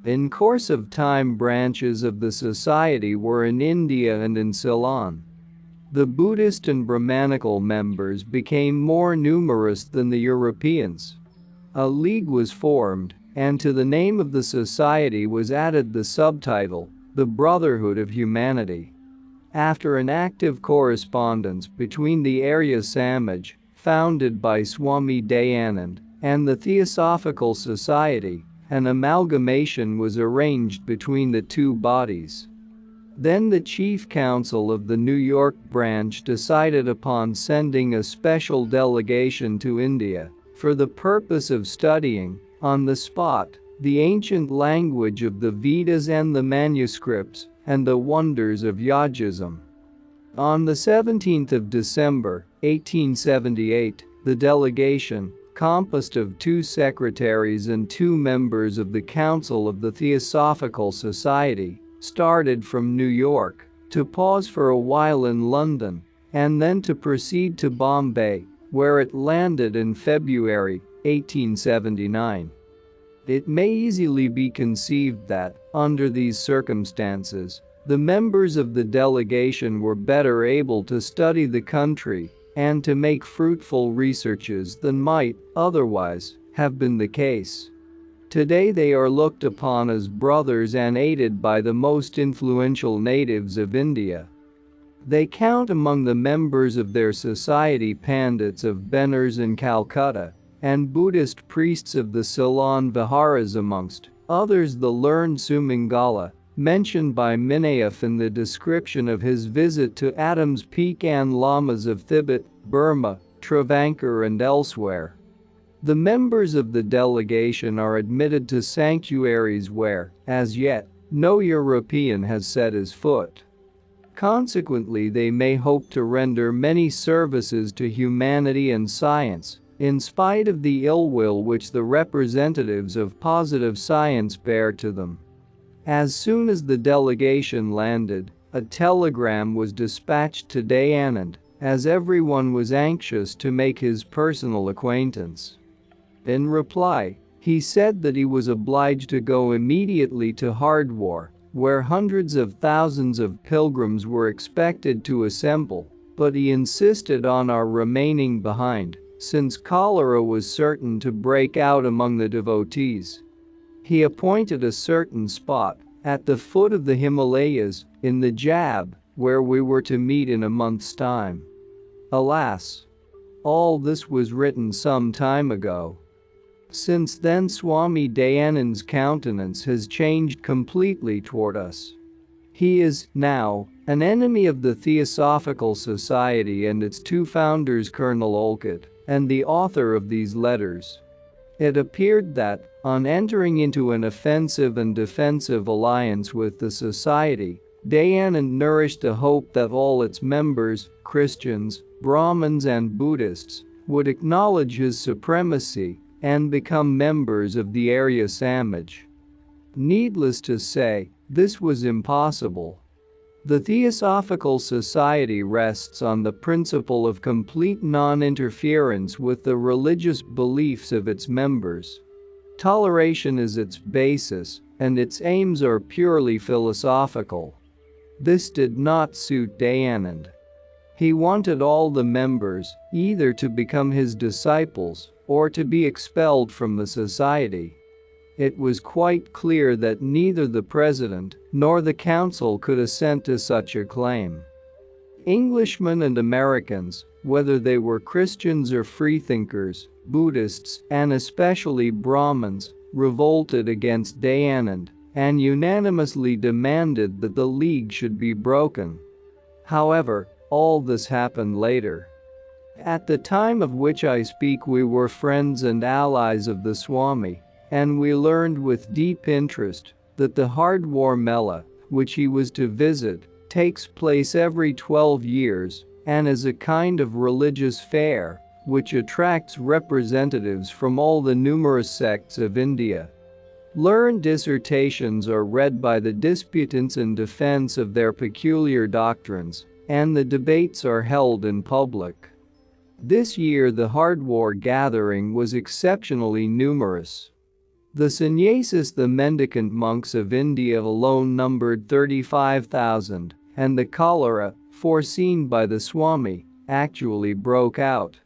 In course of time, branches of the society were in India and in Ceylon. The Buddhist and Brahmanical members became more numerous than the Europeans. A league was formed, and to the name of the society was added the subtitle, the Brotherhood of Humanity. After an active correspondence between the Arya Samaj, founded by Swami Dayanand, and the Theosophical Society, an amalgamation was arranged between the two bodies. Then the Chief Council of the New York branch decided upon sending a special delegation to India for the purpose of studying, on the spot, the ancient language of the Vedas and the manuscripts, and the wonders of Yajism. On the 17th of December, 1878, the delegation, composed of 2 secretaries and 2 members of the Council of the Theosophical Society, started from New York, to pause for a while in London, and then to proceed to Bombay, where it landed in February 1879. It may easily be conceived that, under these circumstances, the members of the delegation were better able to study the country and to make fruitful researches than might, otherwise, have been the case. Today they are looked upon as brothers and aided by the most influential natives of India. They count among the members of their society Pandits of Benares in Calcutta, and Buddhist priests of the Ceylon Viharas, amongst others the learned Sumangala, mentioned by Minayef in the description of his visit to Adams Peak, and lamas of Tibet, Burma, Travancore and elsewhere. The members of the delegation are admitted to sanctuaries where, as yet, no European has set his foot. Consequently, they may hope to render many services to humanity and science, in spite of the ill will which the representatives of positive science bear to them. As soon as the delegation landed, a telegram was dispatched to Dayanand, as everyone was anxious to make his personal acquaintance. In reply, he said that he was obliged to go immediately to Hardwar, where hundreds of thousands of pilgrims were expected to assemble, but he insisted on our remaining behind, since cholera was certain to break out among the devotees. He appointed a certain spot, at the foot of the Himalayas, in the Jab, where we were to meet in a month's time. Alas! All this was written some time ago. Since then Swami Dayanand's countenance has changed completely toward us. He is, now, an enemy of the Theosophical Society and its 2 founders, Colonel Olcott, and the author of these letters. It appeared that, on entering into an offensive and defensive alliance with the society, Dayanand nourished a hope that all its members, Christians, Brahmins and Buddhists, would acknowledge his supremacy and become members of the Arya Samaj. Needless to say, this was impossible. The Theosophical Society rests on the principle of complete non-interference with the religious beliefs of its members. Toleration is its basis, and its aims are purely philosophical. This did not suit Dayanand. He wanted all the members either to become his disciples or to be expelled from the society. It was quite clear that neither the president nor the council could assent to such a claim. Englishmen and Americans, whether they were Christians or freethinkers, Buddhists, and especially Brahmins, revolted against Dayanand and unanimously demanded that the league should be broken. However, All this happened later. At the time of which I speak, we were friends and allies of the Swami, and we learned with deep interest that the Hardwar Mela, which he was to visit, takes place every 12 years and is a kind of religious fair which attracts representatives from all the numerous sects of India. Learned dissertations are read by the disputants in defense of their peculiar doctrines, and the debates are held in public. This year the Hardwar gathering was exceptionally numerous. The sannyasis, the mendicant monks of India alone, numbered 35,000, and the cholera, foreseen by the Swami, actually broke out.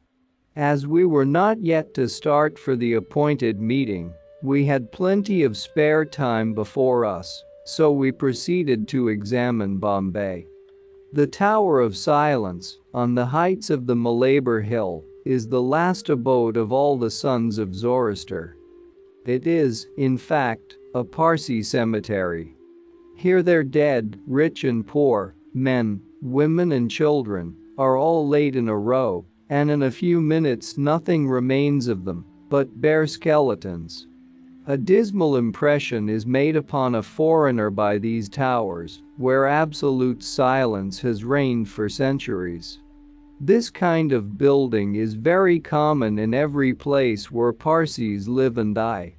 As we were not yet to start for the appointed meeting, we had plenty of spare time before us, so we proceeded to examine Bombay. The Tower of Silence, on the heights of the Malabar Hill, is the last abode of all the sons of Zoroaster. It is, in fact, a Parsi cemetery. Here their dead, rich and poor, men, women and children, are all laid in a row, and in a few minutes nothing remains of them but bare skeletons. A dismal impression is made upon a foreigner by these towers, where absolute silence has reigned for centuries. This kind of building is very common in every place where Parsis live and die.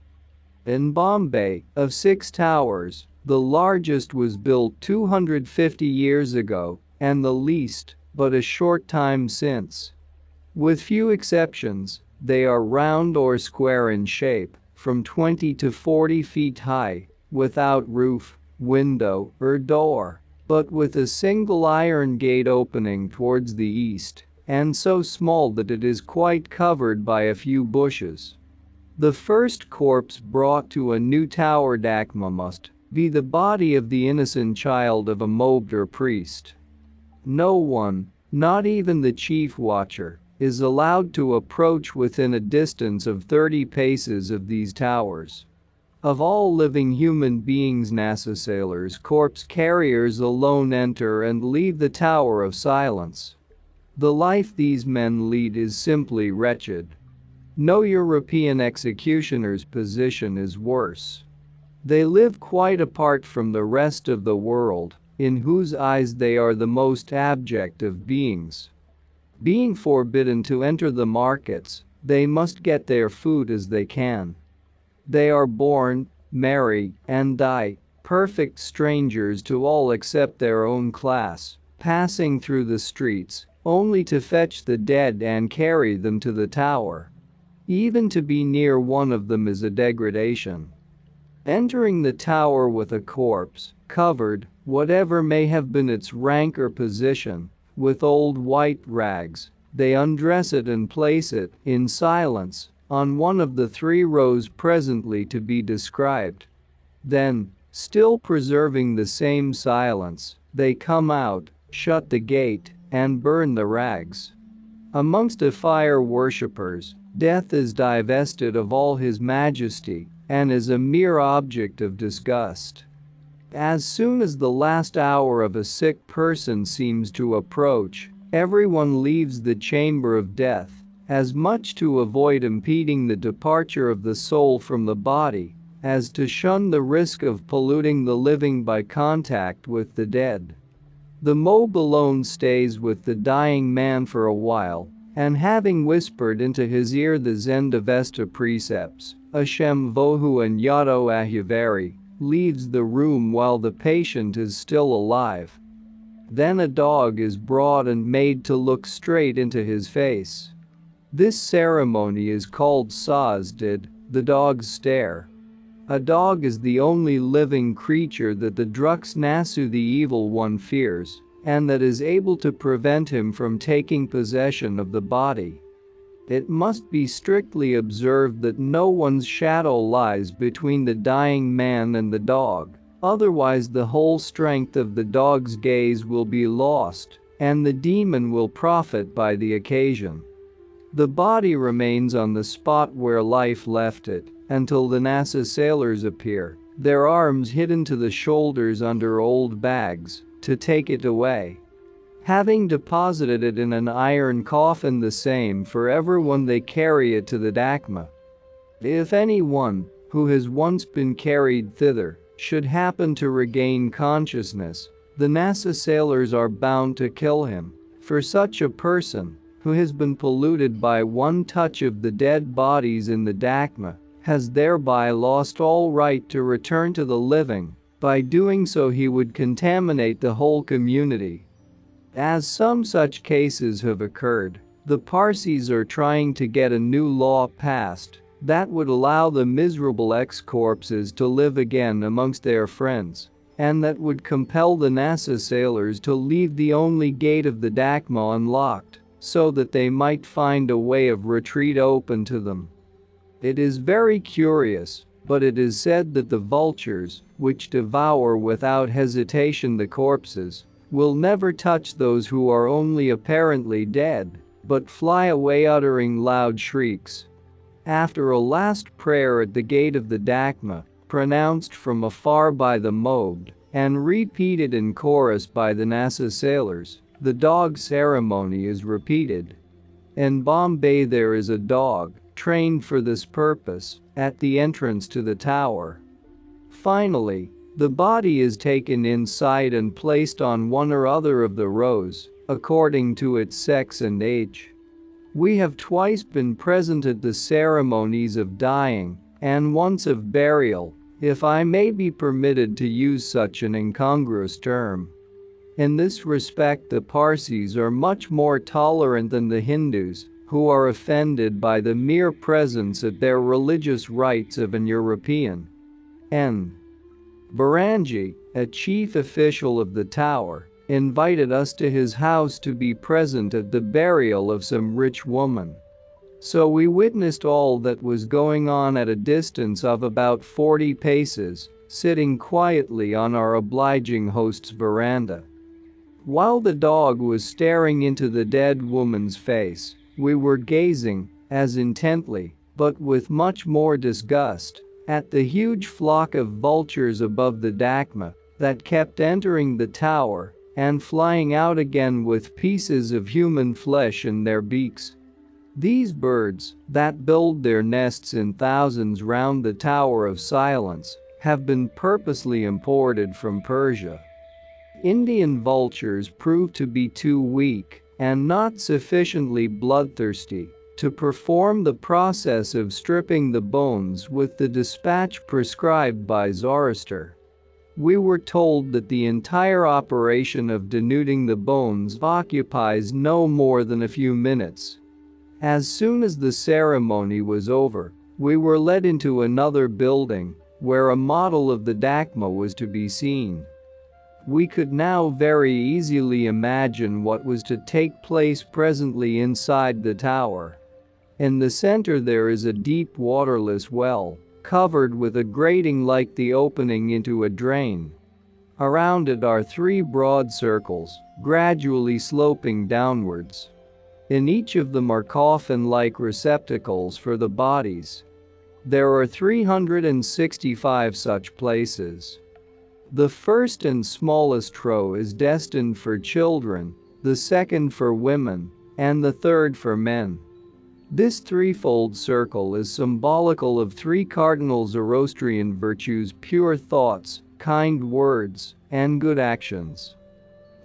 In Bombay, of 6 towers, the largest was built 250 years ago, and the least, but a short time since. With few exceptions, they are round or square in shape, from 20 to 40 feet high, without roof, window, or door, but with a single iron gate opening towards the east, and so small that it is quite covered by a few bushes. The first corpse brought to a new tower Dakma must be the body of the innocent child of a Mobdar priest. No one, not even the chief watcher, is allowed to approach within a distance of 30 paces of these towers. Of all living human beings, NASA sailors, corpse carriers alone enter and leave the Tower of Silence. The life these men lead is simply wretched. No European executioner's position is worse. They live quite apart from the rest of the world, in whose eyes they are the most abject of beings. Being forbidden to enter the markets, they must get their food as they can. They are born, marry, and die, perfect strangers to all except their own class, passing through the streets, only to fetch the dead and carry them to the tower. Even to be near one of them is a degradation. Entering the tower with a corpse, covered, whatever may have been its rank or position, with old white rags, they undress it and place it, in silence, on one of the 3 rows presently to be described. Then, still preserving the same silence, they come out, shut the gate, and burn the rags. Amongst the fire worshippers, death is divested of all his majesty and is a mere object of disgust. As soon as the last hour of a sick person seems to approach, everyone leaves the chamber of death, as much to avoid impeding the departure of the soul from the body as to shun the risk of polluting the living by contact with the dead. The mob alone stays with the dying man for a while, and having whispered into his ear the Zendavesta precepts, Ashem Vohu and Yado Ahivari, leaves the room while the patient is still alive. Then a dog is brought and made to look straight into his face. This ceremony is called Sazdid, the dog's stare. A dog is the only living creature that the Drux Nasu, the evil one, fears, and that is able to prevent him from taking possession of the body. It must be strictly observed that no one's shadow lies between the dying man and the dog, otherwise the whole strength of the dog's gaze will be lost, and the demon will profit by the occasion. The body remains on the spot where life left it, until the NASA sailors appear, their arms hidden to the shoulders under old bags, to take it away. having deposited it in an iron coffin, the same for everyone they carry it to the Dakma. If anyone, who has once been carried thither, should happen to regain consciousness, the NASA sailors are bound to kill him, for such a person, who has been polluted by one touch of the dead bodies in the Dakma, has thereby lost all right to return to the living. By doing so he would contaminate the whole community. As some such cases have occurred, the Parsis are trying to get a new law passed that would allow the miserable ex-corpses to live again amongst their friends, and that would compel the NASA sailors to leave the only gate of the Dakma unlocked, so that they might find a way of retreat open to them. It is very curious, but it is said that the vultures, which devour without hesitation the corpses, will never touch those who are only apparently dead, but fly away uttering loud shrieks. After a last prayer at the gate of the Dakma, pronounced from afar by the Moabd, and repeated in chorus by the NASA sailors, the dog ceremony is repeated. In Bombay there is a dog, trained for this purpose, at the entrance to the tower. Finally, the body is taken inside and placed on one or other of the rows, according to its sex and age. We have twice been present at the ceremonies of dying, and once of burial, if I may be permitted to use such an incongruous term. In this respect the Parsis are much more tolerant than the Hindus, who are offended by the mere presence at their religious rites of an European. N. Baranji, a chief official of the tower, invited us to his house to be present at the burial of some rich woman. So we witnessed all that was going on at a distance of about 40 paces, sitting quietly on our obliging host's veranda. While the dog was staring into the dead woman's face, we were gazing, as intently, but with much more disgust, at the huge flock of vultures above the Dakma that kept entering the tower and flying out again with pieces of human flesh in their beaks. These birds, that build their nests in thousands round the Tower of Silence, have been purposely imported from Persia. Indian vultures prove to be too weak and not sufficiently bloodthirsty to perform the process of stripping the bones with the dispatch prescribed by Zoroaster. We were told that the entire operation of denuding the bones occupies no more than a few minutes. As soon as the ceremony was over, we were led into another building, where a model of the Dakma was to be seen. We could now very easily imagine what was to take place presently inside the tower. In the center there is a deep waterless well, covered with a grating like the opening into a drain. Around it are 3 broad circles, gradually sloping downwards. In each of them are coffin-like receptacles for the bodies. There are 365 such places. The first and smallest row is destined for children, the second for women, and the third for men. This threefold circle is symbolical of 3 cardinal Zoroastrian virtues: pure thoughts, kind words, and good actions.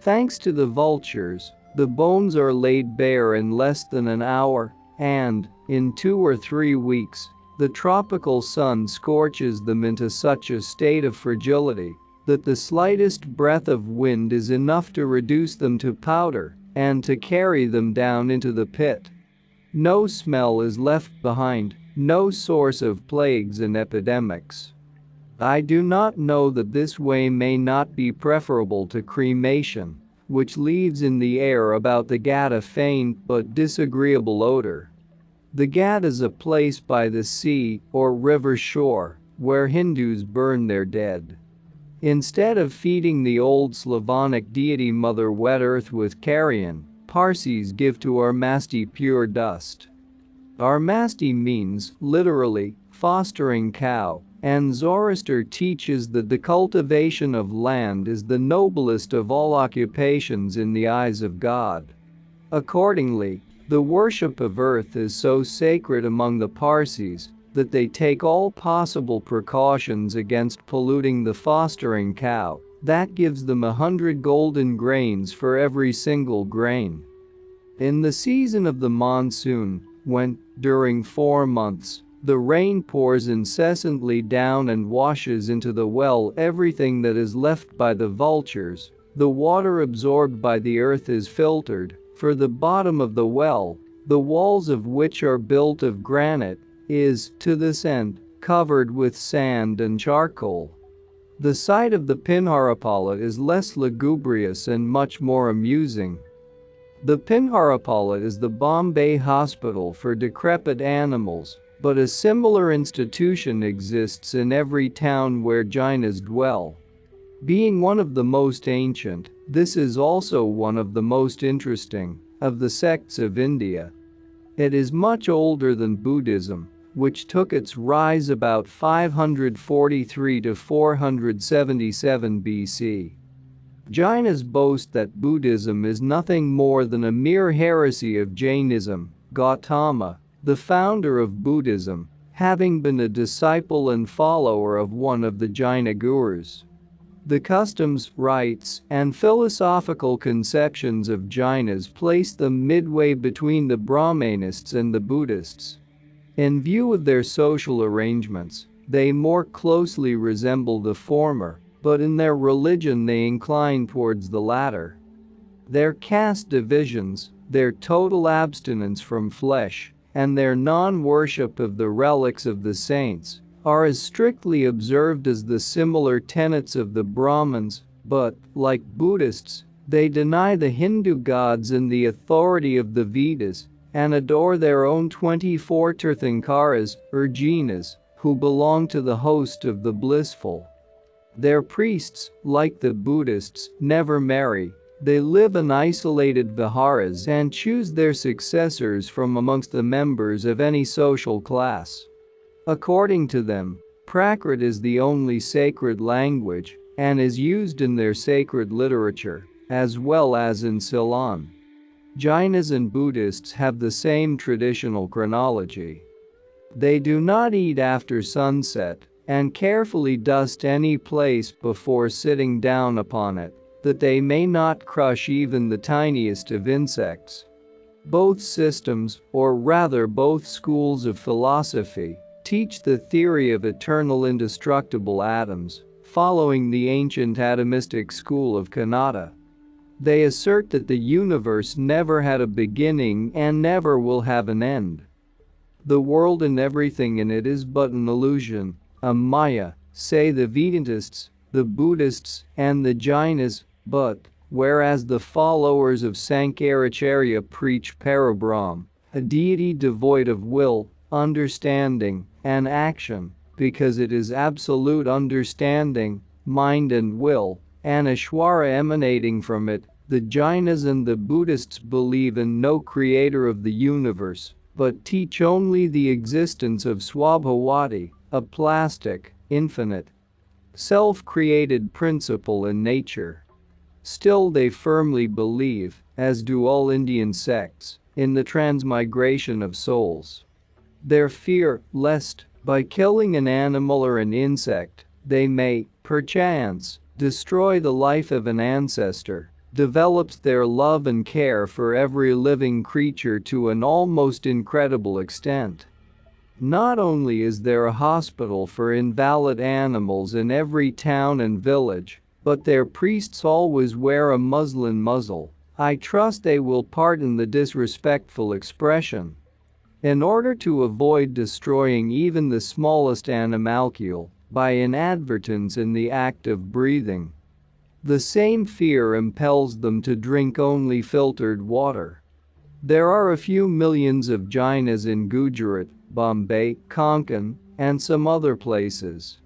Thanks to the vultures, the bones are laid bare in less than an hour, and, in 2 or 3 weeks, the tropical sun scorches them into such a state of fragility that the slightest breath of wind is enough to reduce them to powder and to carry them down into the pit. No smell is left behind, no source of plagues and epidemics. I do not know that this way may not be preferable to cremation, which leaves in the air about the Ghat a faint but disagreeable odor. The Ghat is a place by the sea or river shore where Hindus burn their dead. Instead of feeding the old Slavonic deity Mother Wet Earth with carrion, Parsis give to Armasti pure dust. Armasti means, literally, fostering cow, and Zoroaster teaches that the cultivation of land is the noblest of all occupations in the eyes of God. Accordingly, the worship of earth is so sacred among the Parsis that they take all possible precautions against polluting the fostering cow that gives them 100 golden grains for every single grain. In the season of the monsoon, when, during 4 months, the rain pours incessantly down and washes into the well everything that is left by the vultures, the water absorbed by the earth is filtered, for the bottom of the well, the walls of which are built of granite, is, to this end, covered with sand and charcoal. The site of the Pinharapala is less lugubrious and much more amusing. The Pinharapala is the Bombay hospital for decrepit animals, but a similar institution exists in every town where Jainas dwell. Being one of the most ancient, this is also one of the most interesting of the sects of India. It is much older than Buddhism, which took its rise about 543 to 477 BC. Jainas boast that Buddhism is nothing more than a mere heresy of Jainism, Gautama, the founder of Buddhism, having been a disciple and follower of one of the Jaina gurus. The customs, rites, and philosophical conceptions of Jainas place them midway between the Brahmanists and the Buddhists. In view of their social arrangements, they more closely resemble the former, but in their religion they incline towards the latter. Their caste divisions, their total abstinence from flesh, and their non-worship of the relics of the saints are as strictly observed as the similar tenets of the Brahmins, but, like Buddhists, they deny the Hindu gods and the authority of the Vedas and adore their own 24 Tirthankaras, or Jinas, who belong to the host of the blissful. Their priests, like the Buddhists, never marry. They live in isolated viharas and choose their successors from amongst the members of any social class. According to them, Prakrit is the only sacred language and is used in their sacred literature, as well as in Ceylon. Jainas and Buddhists have the same traditional chronology. They do not eat after sunset and carefully dust any place before sitting down upon it, that they may not crush even the tiniest of insects. Both systems, or rather both schools of philosophy, teach the theory of eternal indestructible atoms, following the ancient atomistic school of Kannada. They assert that the universe never had a beginning and never will have an end. The world and everything in it is but an illusion, a maya, say the Vedantists, the Buddhists, and the Jainas, but, whereas the followers of Sankaracharya preach Parabrahm, a deity devoid of will, understanding, and action, because it is absolute understanding, mind and will, and Ashwara emanating from it, the Jainas and the Buddhists believe in no creator of the universe, but teach only the existence of Swabhavati, a plastic, infinite, self-created principle in nature. Still they firmly believe, as do all Indian sects, in the transmigration of souls. Their fear, lest, by killing an animal or an insect, they may, perchance, destroy the life of an ancestor, develops their love and care for every living creature to an almost incredible extent. Not only is there a hospital for invalid animals in every town and village, but their priests always wear a muslin muzzle. I trust they will pardon the disrespectful expression. In order to avoid destroying even the smallest animalcule by inadvertence in the act of breathing. The same fear impels them to drink only filtered water. There are a few millions of Jainas in Gujarat, Bombay, Konkan, and some other places.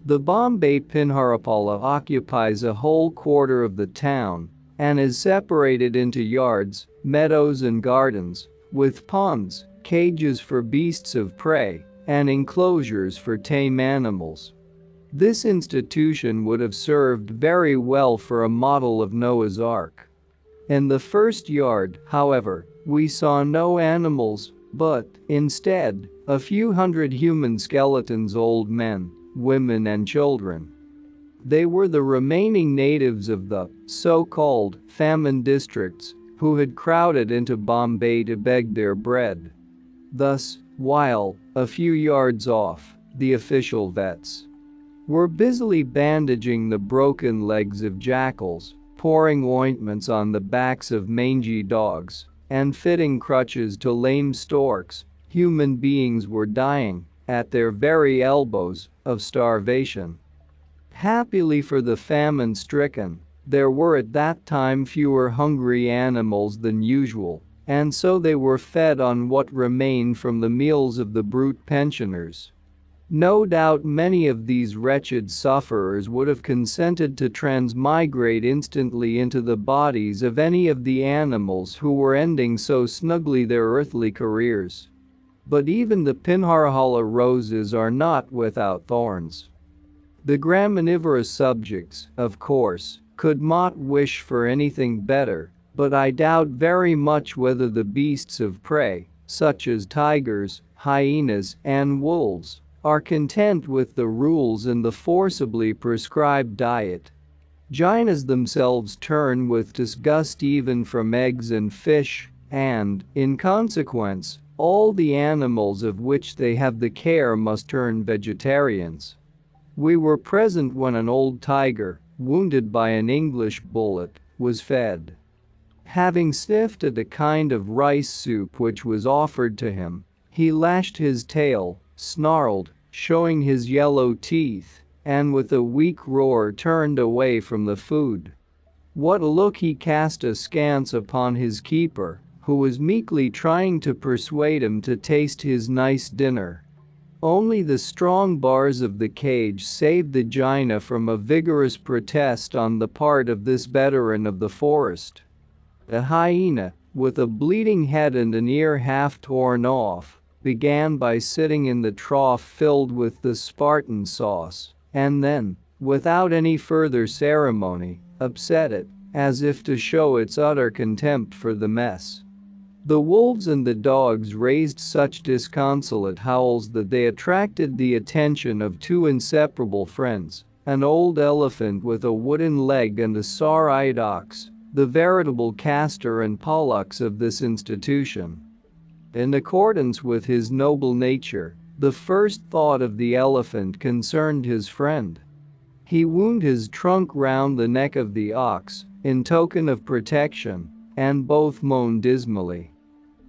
The Bombay Pinharapala occupies a whole quarter of the town and is separated into yards, meadows and gardens, with ponds, cages for beasts of prey, and enclosures for tame animals. This institution would have served very well for a model of Noah's Ark. In the first yard, however, we saw no animals, but, instead, a few hundred human skeletons, old men, women and children. They were the remaining natives of the so-called famine districts who had crowded into Bombay to beg their bread. Thus, while, a few yards off, the official vets were busily bandaging the broken legs of jackals, pouring ointments on the backs of mangy dogs, and fitting crutches to lame storks, human beings were dying, at their very elbows, of starvation. Happily for the famine-stricken, there were at that time fewer hungry animals than usual, and so they were fed on what remained from the meals of the brute pensioners. No doubt many of these wretched sufferers would have consented to transmigrate instantly into the bodies of any of the animals who were ending so snugly their earthly careers. But even the Pinharhala roses are not without thorns. The graminivorous subjects, of course, could not wish for anything better, but I doubt very much whether the beasts of prey, such as tigers, hyenas, and wolves, are content with the rules in the forcibly prescribed diet. Jainas themselves turn with disgust even from eggs and fish, and, in consequence, all the animals of which they have the care must turn vegetarians. We were present when an old tiger, wounded by an English bullet, was fed. Having sniffed at a kind of rice soup which was offered to him, he lashed his tail, snarled, showing his yellow teeth, and with a weak roar turned away from the food. What a look he cast askance upon his keeper, who was meekly trying to persuade him to taste his nice dinner. Only the strong bars of the cage saved the Jaina from a vigorous protest on the part of this veteran of the forest. A hyena, with a bleeding head and an ear half torn off, began by sitting in the trough filled with the Spartan sauce, and then, without any further ceremony, upset it, as if to show its utter contempt for the mess. The wolves and the dogs raised such disconsolate howls that they attracted the attention of two inseparable friends, an old elephant with a wooden leg and a sore-eyed ox, the veritable Castor and Pollux of this institution. In accordance with his noble nature, the first thought of the elephant concerned his friend. He wound his trunk round the neck of the ox, in token of protection, and both moaned dismally.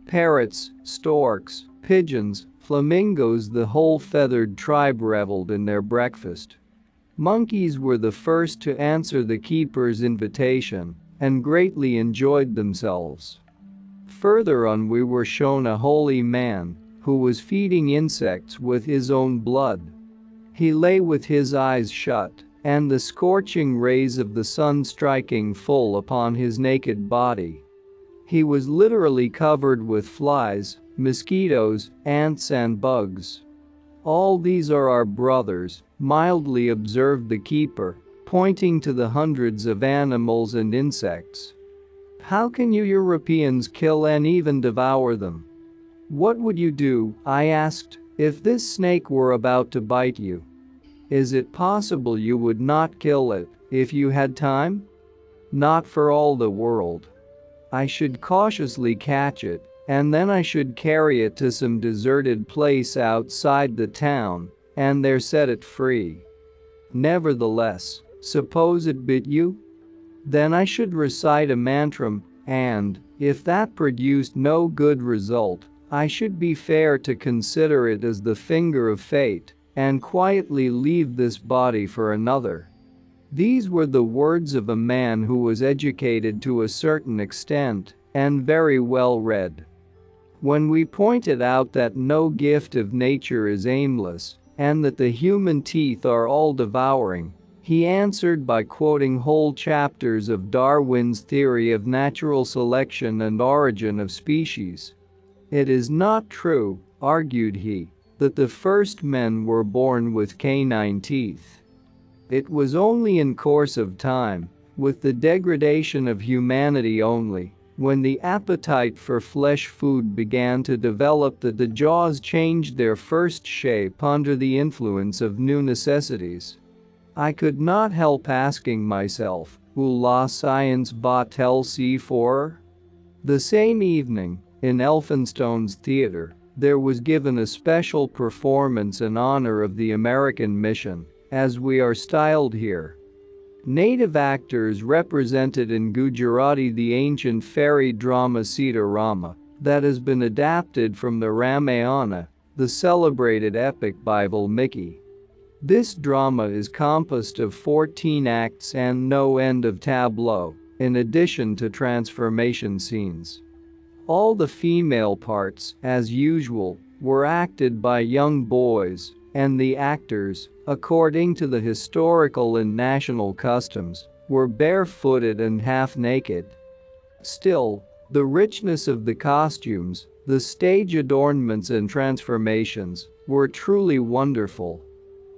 Parrots, storks, pigeons, flamingos, the whole feathered tribe reveled in their breakfast. Monkeys were the first to answer the keeper's invitation, and greatly enjoyed themselves. Further on we were shown a holy man, who was feeding insects with his own blood. He lay with his eyes shut, and the scorching rays of the sun striking full upon his naked body. He was literally covered with flies, mosquitoes, ants and bugs. "All these are our brothers," mildly observed the keeper, pointing to the hundreds of animals and insects. "How can you Europeans kill and even devour them?" "What would you do," I asked, "if this snake were about to bite you? Is it possible you would not kill it, if you had time?" "Not for all the world. I should cautiously catch it, and then I should carry it to some deserted place outside the town, and there set it free. Nevertheless, suppose it bit you? Then I should recite a mantram, and, if that produced no good result, I should be fair to consider it as the finger of fate, and quietly leave this body for another." These were the words of a man who was educated to a certain extent, and very well read. When we pointed out that no gift of nature is aimless, and that the human teeth are all-devouring, he answered by quoting whole chapters of Darwin's theory of natural selection and origin of species. "It is not true," argued he. that the first men were born with canine teeth. It was only in course of time, with the degradation of humanity only, when the appetite for flesh food began to develop, that the jaws changed their first shape under the influence of new necessities. I could not help asking myself, will la science va-t-elle see for? The same evening, in Elphinstone's theater, there was given a special performance in honor of the American mission, as we are styled here. Native actors represented in Gujarati the ancient fairy drama Sita Rama, that has been adapted from the Ramayana, the celebrated epic by Valmiki. This drama is composed of 14 acts and no end of tableaux, in addition to transformation scenes. All the female parts, as usual, were acted by young boys, and the actors, according to the historical and national customs, were barefooted and half-naked. Still, the richness of the costumes, the stage adornments and transformations, were truly wonderful.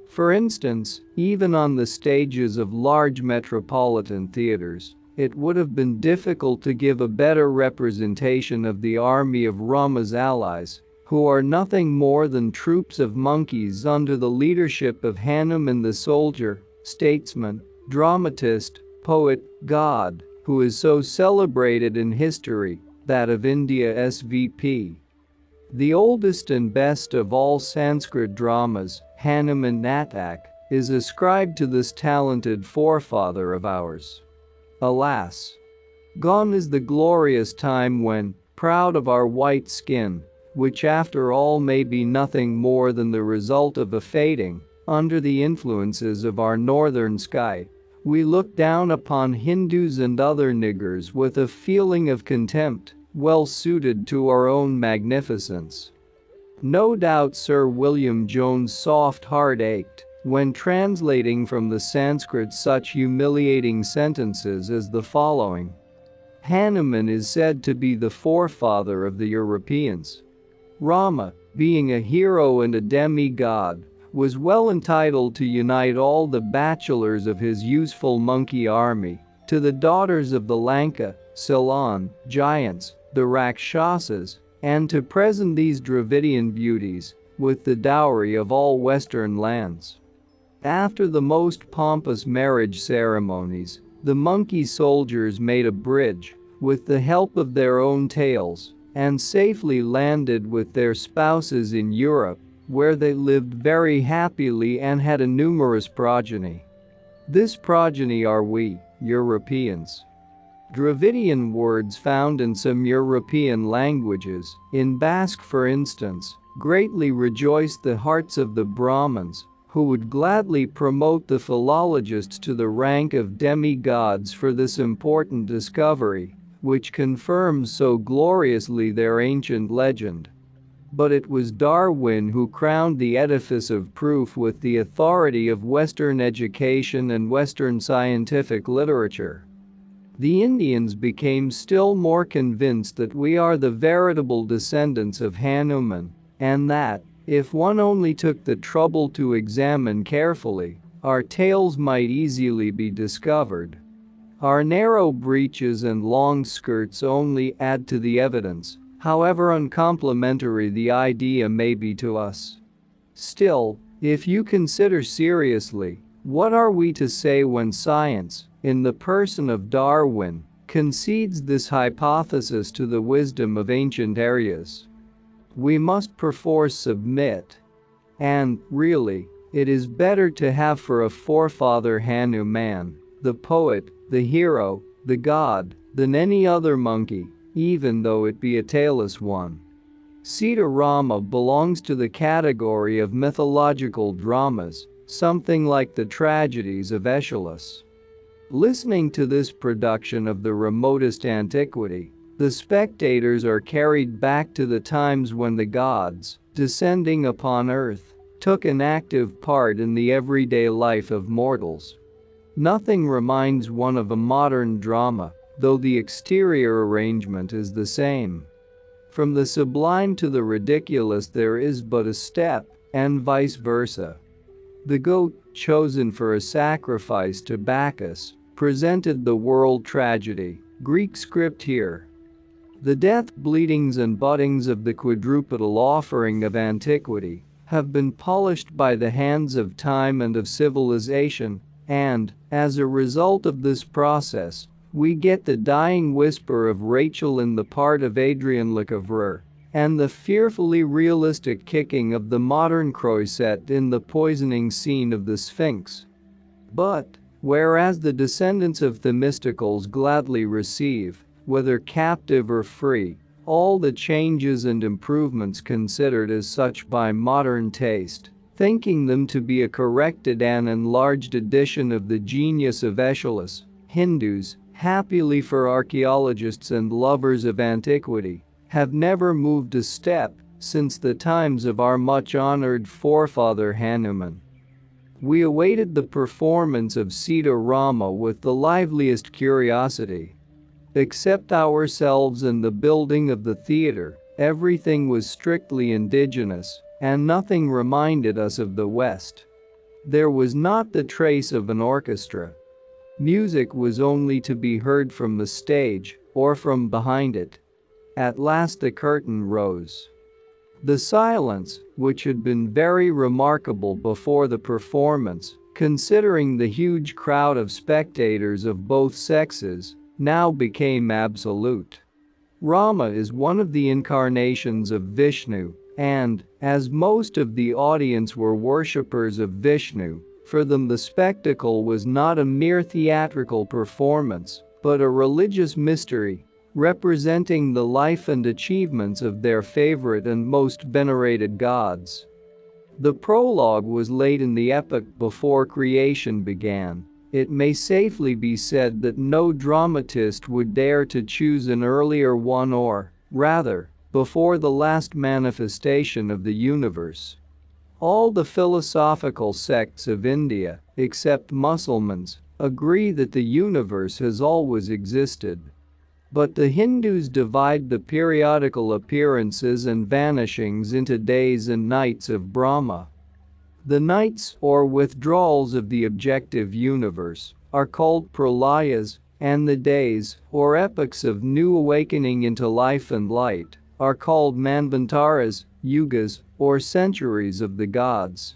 For instance, even on the stages of large metropolitan theaters, it would have been difficult to give a better representation of the army of Rama's allies, who are nothing more than troops of monkeys under the leadership of Hanuman, the soldier, statesman, dramatist, poet, god, who is so celebrated in history, that of India SVP. The oldest and best of all Sanskrit dramas, Hanuman Natak, is ascribed to this talented forefather of ours. Alas! Gone is the glorious time when, proud of our white skin, which after all may be nothing more than the result of a fading, under the influences of our northern sky, we look down upon Hindus and other niggers with a feeling of contempt, well suited to our own magnificence. No doubt Sir William Jones' soft heart ached when translating from the Sanskrit such humiliating sentences as the following. Hanuman is said to be the forefather of the Europeans. Rama, being a hero and a demigod, was well entitled to unite all the bachelors of his useful monkey army to the daughters of the Lanka, Ceylon, giants, the Rakshasas, and to present these Dravidian beauties with the dowry of all western lands. After the most pompous marriage ceremonies, the monkey soldiers made a bridge, with the help of their own tails, and safely landed with their spouses in Europe, where they lived very happily and had a numerous progeny. This progeny are we, Europeans. Dravidian words found in some European languages, in Basque for instance, greatly rejoiced the hearts of the Brahmins, who would gladly promote the philologists to the rank of demigods for this important discovery, which confirms so gloriously their ancient legend. But it was Darwin who crowned the edifice of proof with the authority of Western education and Western scientific literature. The Indians became still more convinced that we are the veritable descendants of Hanuman, and that, if one only took the trouble to examine carefully, our tales might easily be discovered. Our narrow breeches and long skirts only add to the evidence, however uncomplimentary the idea may be to us. Still, if you consider seriously, what are we to say when science, in the person of Darwin, concedes this hypothesis to the wisdom of ancient Aryas? We must perforce submit. And, really, it is better to have for a forefather Hanuman, the poet, the hero, the god, than any other monkey, even though it be a tailless one. Sita Rama belongs to the category of mythological dramas, something like the tragedies of Aeschylus. Listening to this production of the remotest antiquity, the spectators are carried back to the times when the gods, descending upon earth, took an active part in the everyday life of mortals. Nothing reminds one of a modern drama, though the exterior arrangement is the same. From the sublime to the ridiculous there is but a step, and vice versa. The goat, chosen for a sacrifice to Bacchus, presented the world tragedy. Greek script here. The death, bleedings and buddings of the quadrupedal offering of antiquity have been polished by the hands of time and of civilization, and, as a result of this process, we get the dying whisper of Rachel in the part of Adrian Lecouvreur, and the fearfully realistic kicking of the modern Croisette in the poisoning scene of the Sphinx. But, whereas the descendants of Themistocles gladly receive, whether captive or free, all the changes and improvements considered as such by modern taste, thinking them to be a corrected and enlarged edition of the genius of Aeschylus, Hindus, happily for archaeologists and lovers of antiquity, have never moved a step since the times of our much-honored forefather Hanuman. We awaited the performance of Sita Rama with the liveliest curiosity. Except ourselves and the building of the theater, everything was strictly indigenous, and nothing reminded us of the West. There was not the trace of an orchestra. Music was only to be heard from the stage, or from behind it. At last the curtain rose. The silence, which had been very remarkable before the performance, considering the huge crowd of spectators of both sexes, now became absolute. Rama is one of the incarnations of Vishnu, and, as most of the audience were worshippers of Vishnu, for them the spectacle was not a mere theatrical performance, but a religious mystery, representing the life and achievements of their favorite and most venerated gods. The prologue was late in the epoch before creation began. It may safely be said that no dramatist would dare to choose an earlier one or, rather, before the last manifestation of the universe. All the philosophical sects of India, except Mussulmans, agree that the universe has always existed. But the Hindus divide the periodical appearances and vanishings into days and nights of Brahma. The nights, or withdrawals of the objective universe, are called pralayas, and the days, or epochs of new awakening into life and light, are called manvantaras, yugas, or centuries of the gods.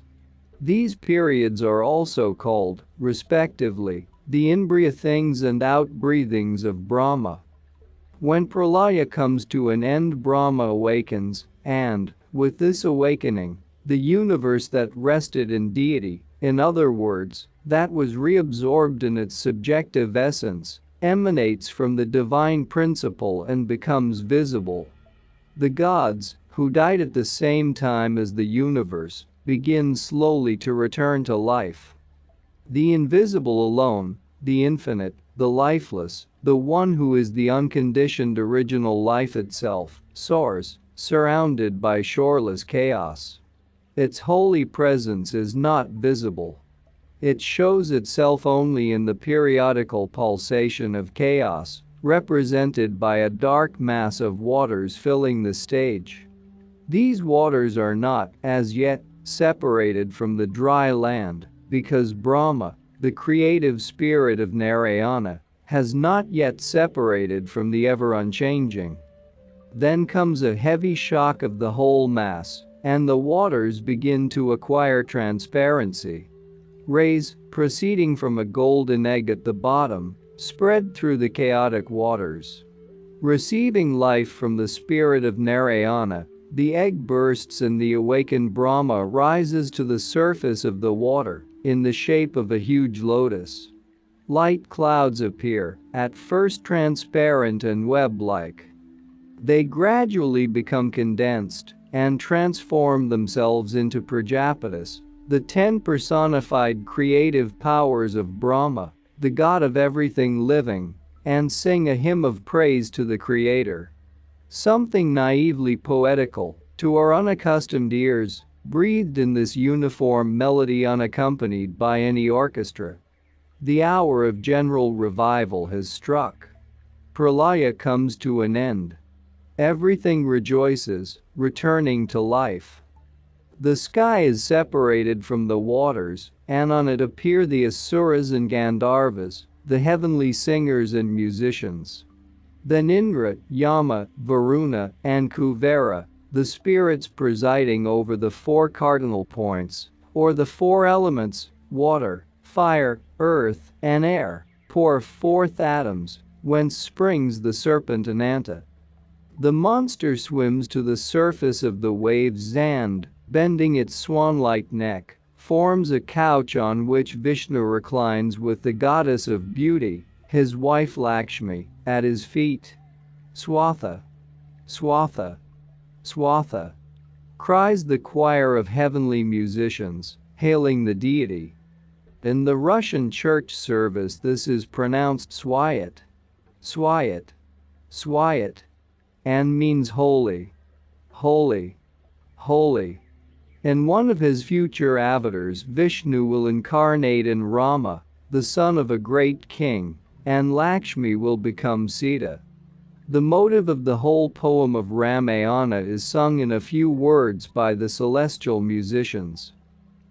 These periods are also called, respectively, the inbreathings and outbreathings of Brahma. When pralaya comes to an end, Brahma awakens, and, with this awakening, the universe that rested in deity, in other words, that was reabsorbed in its subjective essence, emanates from the divine principle and becomes visible. The gods, who died at the same time as the universe, begin slowly to return to life. The invisible alone, the infinite, the lifeless, the one who is the unconditioned original life itself, soars, surrounded by shoreless chaos. Its holy presence is not visible. It shows itself only in the periodical pulsation of chaos, represented by a dark mass of waters filling the stage. These waters are not, as yet, separated from the dry land, because Brahma, the creative spirit of Narayana, has not yet separated from the ever-unchanging. Then comes a heavy shock of the whole mass, and the waters begin to acquire transparency. Rays, proceeding from a golden egg at the bottom, spread through the chaotic waters. Receiving life from the spirit of Narayana, the egg bursts and the awakened Brahma rises to the surface of the water, in the shape of a huge lotus. Light clouds appear, at first transparent and web-like. They gradually become condensed and transform themselves into Prajapatis, the 10 personified creative powers of Brahma, the god of everything living, and sing a hymn of praise to the Creator. Something naively poetical, to our unaccustomed ears, breathed in this uniform melody unaccompanied by any orchestra. The hour of general revival has struck. Pralaya comes to an end. Everything rejoices, returning to life. The sky is separated from the waters, and on it appear the Asuras and Gandharvas, the heavenly singers and musicians. Then Indra, Yama, Varuna, and Kuvera, the spirits presiding over the four cardinal points, or the four elements, water, fire, earth, and air, pour forth atoms, whence springs the serpent Ananta. The monster swims to the surface of the waves and, bending its swan-like neck, forms a couch on which Vishnu reclines with the goddess of beauty, his wife Lakshmi, at his feet. Swatha! Swatha! Swatha! Cries the choir of heavenly musicians, hailing the deity. In the Russian church service this is pronounced Swayat. Swayat. Swayat. And means holy. Holy. Holy. In one of his future avatars, Vishnu will incarnate in Rama, the son of a great king, and Lakshmi will become Sita. The motive of the whole poem of Ramayana is sung in a few words by the celestial musicians.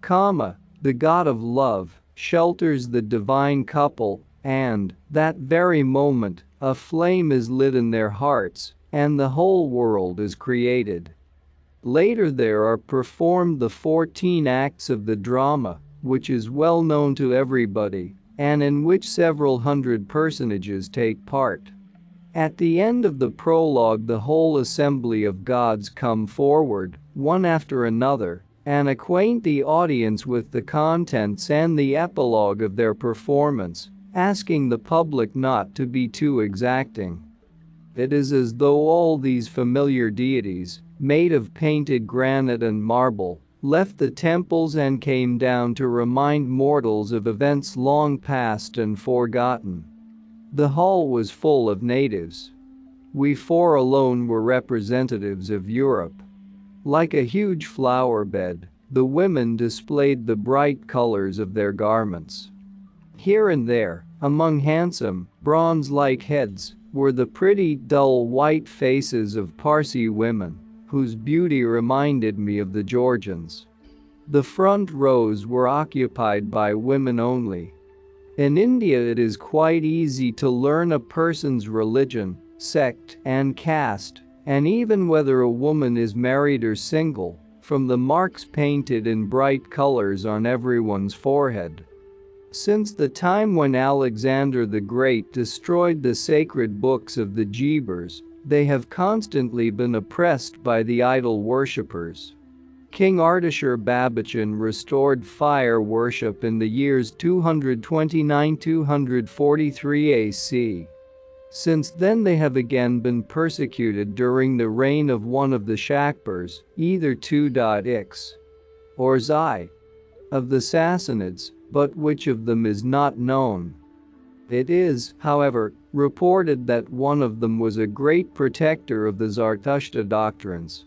Kama, the god of love, shelters the divine couple, and, that very moment, a flame is lit in their hearts, and the whole world is created. Later there are performed the 14 acts of the drama, which is well known to everybody, and in which several hundred personages take part. At the end of the prologue the whole assembly of gods come forward, one after another, and acquaint the audience with the contents and the epilogue of their performance, asking the public not to be too exacting. It is as though all these familiar deities, made of painted granite and marble, left the temples and came down to remind mortals of events long past and forgotten. The hall was full of natives. We four alone were representatives of Europe. Like a huge flower bed, the women displayed the bright colors of their garments. Here and there, among handsome, bronze-like heads, were the pretty, dull white faces of Parsi women, whose beauty reminded me of the Georgians. The front rows were occupied by women only. In India it is quite easy to learn a person's religion, sect, and caste, and even whether a woman is married or single, from the marks painted in bright colors on everyone's forehead. Since the time when Alexander the Great destroyed the sacred books of the Jebers, they have constantly been oppressed by the idol worshippers. King Artashir-Babachan restored fire worship in the years 229–243 AC. Since then they have again been persecuted during the reign of one of the Shakpurs, either 2.x or Xi, of the Sassanids, but which of them is not known. It is, however, reported that one of them was a great protector of the Zarathustra doctrines.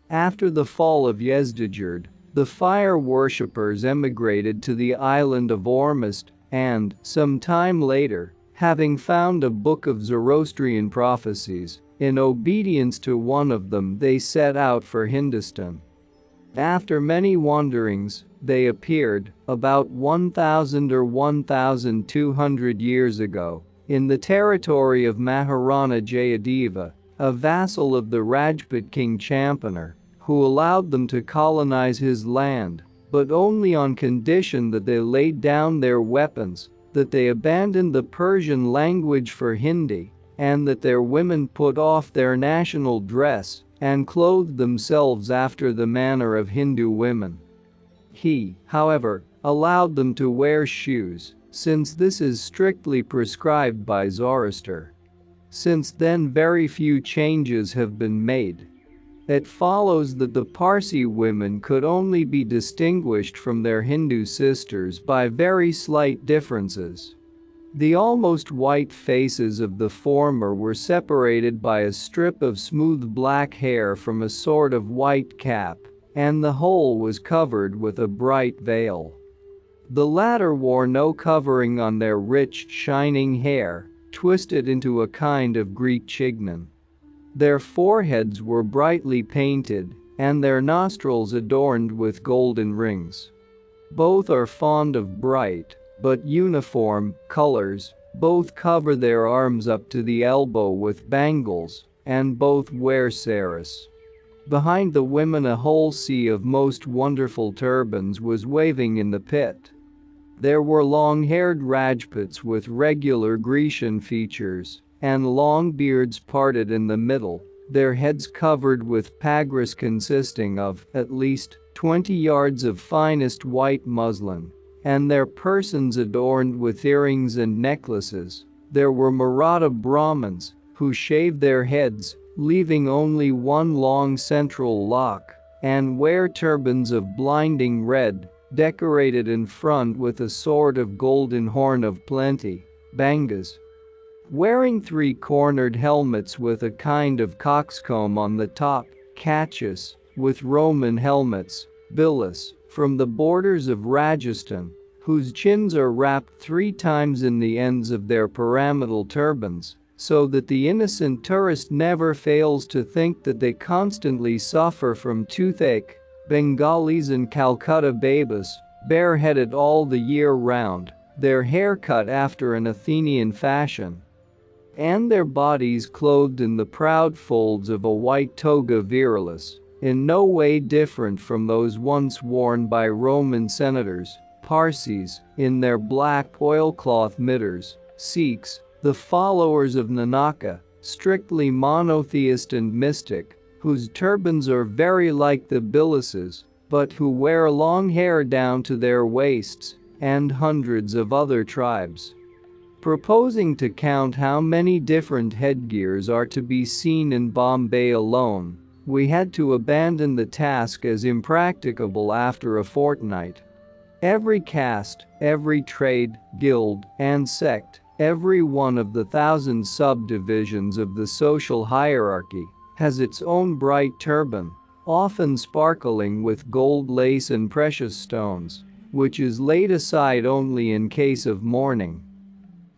After the fall of Yezdijerd, the fire worshippers emigrated to the island of Ormuzd, and, some time later, having found a book of Zoroastrian prophecies, in obedience to one of them they set out for Hindustan. After many wanderings, they appeared, about 1000 or 1200 years ago, in the territory of Maharana Jayadeva, a vassal of the Rajput king Champaner, who allowed them to colonize his land, but only on condition that they laid down their weapons, that they abandoned the Persian language for Hindi, and that their women put off their national dress and clothed themselves after the manner of Hindu women. He, however, allowed them to wear shoes, since this is strictly prescribed by Zoroaster. Since then very few changes have been made. It follows that the Parsi women could only be distinguished from their Hindu sisters by very slight differences. The almost white faces of the former were separated by a strip of smooth black hair from a sort of white cap, and the whole was covered with a bright veil. The latter wore no covering on their rich, shining hair, twisted into a kind of Greek chignon. Their foreheads were brightly painted, and their nostrils adorned with golden rings. Both are fond of bright, but uniform, colors, both cover their arms up to the elbow with bangles, and both wear saris. Behind the women a whole sea of most wonderful turbans was waving in the pit. There were long-haired Rajputs with regular Grecian features, and long beards parted in the middle, their heads covered with pagras consisting of, at least, 20 yards of finest white muslin, and their persons adorned with earrings and necklaces. There were Maratha Brahmins, who shaved their heads, leaving only one long central lock, and wear turbans of blinding red, decorated in front with a sort of golden horn of plenty, bangas. Wearing three-cornered helmets with a kind of coxcomb on the top, kachas, with Roman helmets, bilas, from the borders of Rajasthan, whose chins are wrapped 3 times in the ends of their pyramidal turbans, so that the innocent tourist never fails to think that they constantly suffer from toothache. Bengalis and Calcutta babas, bareheaded all the year round, their hair cut after an Athenian fashion, and their bodies clothed in the proud folds of a white toga virilis, in no way different from those once worn by Roman senators, Parsis, in their black oilcloth mitres, Sikhs, the followers of Nanaka, strictly monotheist and mystic, whose turbans are very like the bilises, but who wear long hair down to their waists, and hundreds of other tribes. Proposing to count how many different headgears are to be seen in Bombay alone, we had to abandon the task as impracticable after a fortnight. Every caste, every trade, guild, and sect, every one of the 1,000 subdivisions of the social hierarchy, has its own bright turban, often sparkling with gold lace and precious stones, which is laid aside only in case of mourning.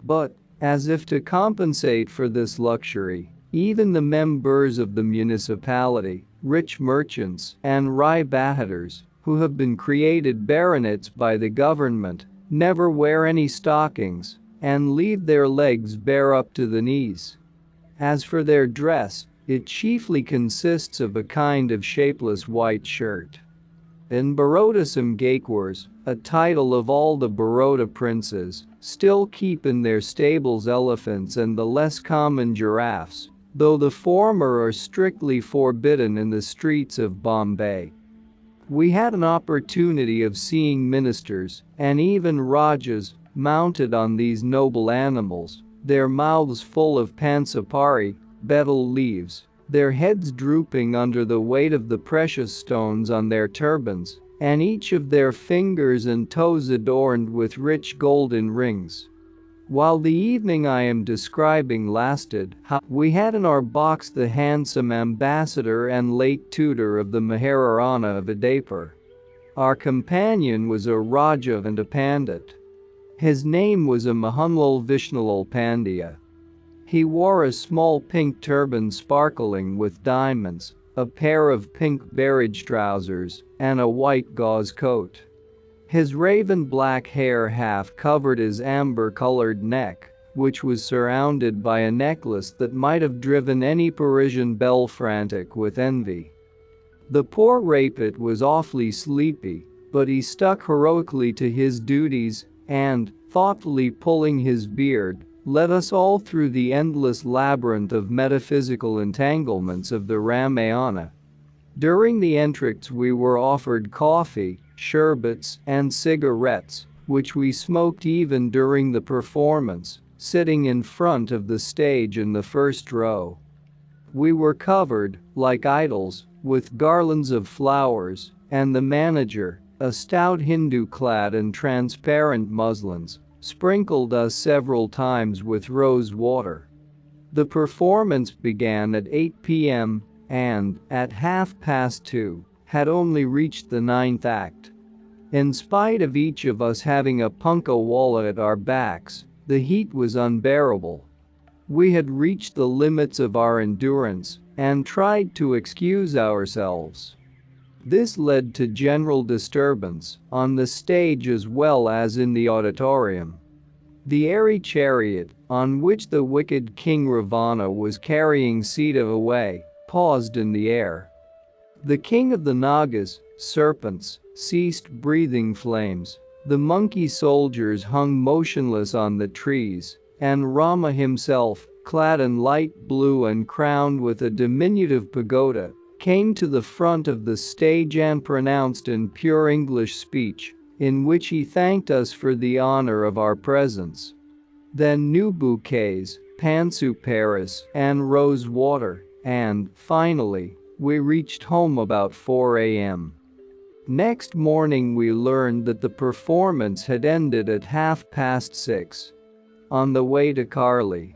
But, as if to compensate for this luxury, even the members of the municipality, rich merchants, and Rai Bahadurs, who have been created baronets by the government, never wear any stockings and leave their legs bare up to the knees. As for their dress, it chiefly consists of a kind of shapeless white shirt. In Baroda some Gaikwars, a title of all the Baroda princes, still keep in their stables elephants and the less common giraffes, though the former are strictly forbidden in the streets of Bombay. We had an opportunity of seeing ministers, and even Rajas, mounted on these noble animals, their mouths full of pansapari, betel leaves, their heads drooping under the weight of the precious stones on their turbans, and each of their fingers and toes adorned with rich golden rings. While the evening I am describing lasted, we had in our box the handsome ambassador and late tutor of the Maharana of Udaipur. Our companion was a Raja and a Pandit. His name was a Mohanlal Vishnulal Pandya. He wore a small pink turban sparkling with diamonds, a pair of pink barrage trousers, and a white gauze coat. His raven black hair half covered his amber-colored neck, which was surrounded by a necklace that might have driven any Parisian belle frantic with envy. The poor Rapit was awfully sleepy, but he stuck heroically to his duties and, thoughtfully pulling his beard, led us all through the endless labyrinth of metaphysical entanglements of the Ramayana. During the entr'actes we were offered coffee, sherbets, and cigarettes, which we smoked even during the performance, sitting in front of the stage in the first row. We were covered, like idols, with garlands of flowers, and the manager, a stout Hindu clad in transparent muslins, sprinkled us several times with rose water. The performance began at 8 p.m. and, at 2:30, had only reached the 9th act. In spite of each of us having a punkah walla at our backs, the heat was unbearable. We had reached the limits of our endurance, and tried to excuse ourselves. This led to general disturbance on the stage as well as in the auditorium. The airy chariot, on which the wicked King Ravana was carrying Sita away, paused in the air. The king of the Nagas, serpents, ceased breathing flames. The monkey soldiers hung motionless on the trees, and Rama himself, clad in light blue and crowned with a diminutive pagoda, came to the front of the stage and pronounced in pure English speech, in which he thanked us for the honor of our presence. Then new bouquets, pansuparis, and rose water, and, finally, we reached home about 4 a.m. Next morning we learned that the performance had ended at 6:30. On the way to Karli.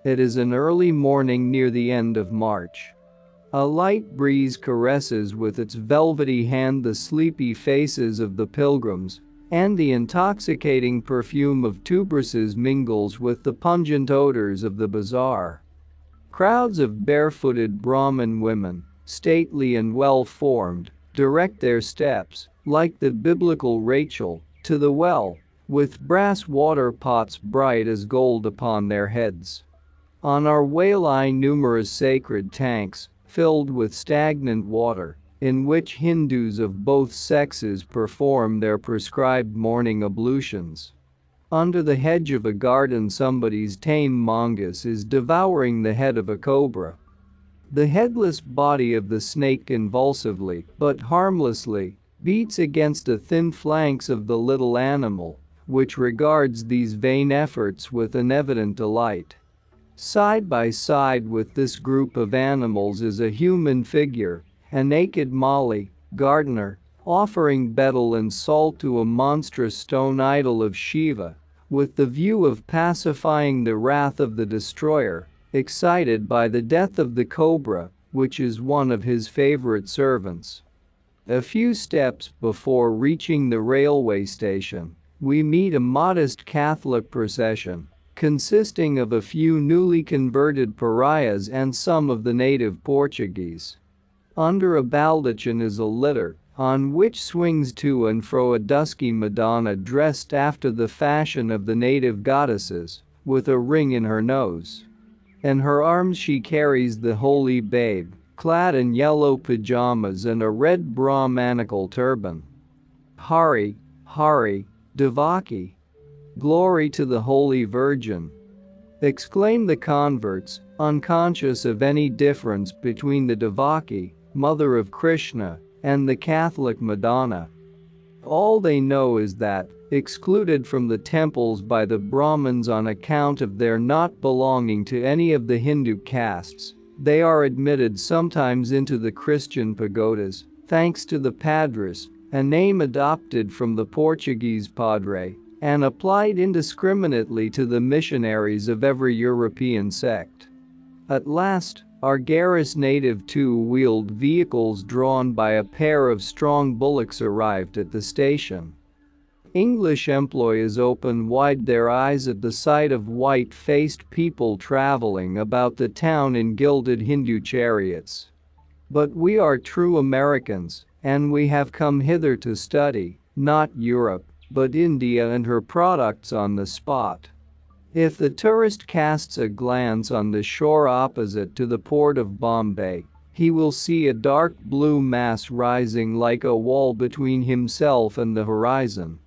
It is an early morning near the end of March. A light breeze caresses with its velvety hand the sleepy faces of the pilgrims, and the intoxicating perfume of tuberoses mingles with the pungent odors of the bazaar. Crowds of barefooted Brahmin women, stately and well-formed, direct their steps, like the biblical Rachel, to the well, with brass water pots bright as gold upon their heads. On our way lie numerous sacred tanks, filled with stagnant water, in which Hindus of both sexes perform their prescribed morning ablutions. Under the hedge of a garden somebody's tame mongoose is devouring the head of a cobra. The headless body of the snake convulsively, but harmlessly, beats against the thin flanks of the little animal, which regards these vain efforts with an evident delight. Side by side with this group of animals is a human figure, a naked Mali, gardener, offering betel and salt to a monstrous stone idol of Shiva, with the view of pacifying the wrath of the destroyer, excited by the death of the cobra, which is one of his favorite servants. A few steps before reaching the railway station, we meet a modest Catholic procession, consisting of a few newly converted pariahs and some of the native Portuguese. Under a baldachin is a litter, on which swings to and fro a dusky Madonna dressed after the fashion of the native goddesses, with a ring in her nose. In her arms she carries the Holy Babe, clad in yellow pajamas and a red Brahmanical turban. Hari, Hari, Devaki. Glory to the Holy Virgin! Exclaim the converts, unconscious of any difference between the Devaki, mother of Krishna, and the Catholic Madonna. All they know is that, excluded from the temples by the Brahmins on account of their not belonging to any of the Hindu castes, they are admitted sometimes into the Christian pagodas, thanks to the padres, a name adopted from the Portuguese padre, and applied indiscriminately to the missionaries of every European sect. At last, our garrus native two-wheeled vehicles drawn by a pair of strong bullocks arrived at the station. English employees open wide their eyes at the sight of white-faced people traveling about the town in gilded Hindu chariots. But we are true Americans, and we have come hither to study, not Europe, but India and her products on the spot. If the tourist casts a glance on the shore opposite to the port of Bombay, he will see a dark blue mass rising like a wall between himself and the horizon.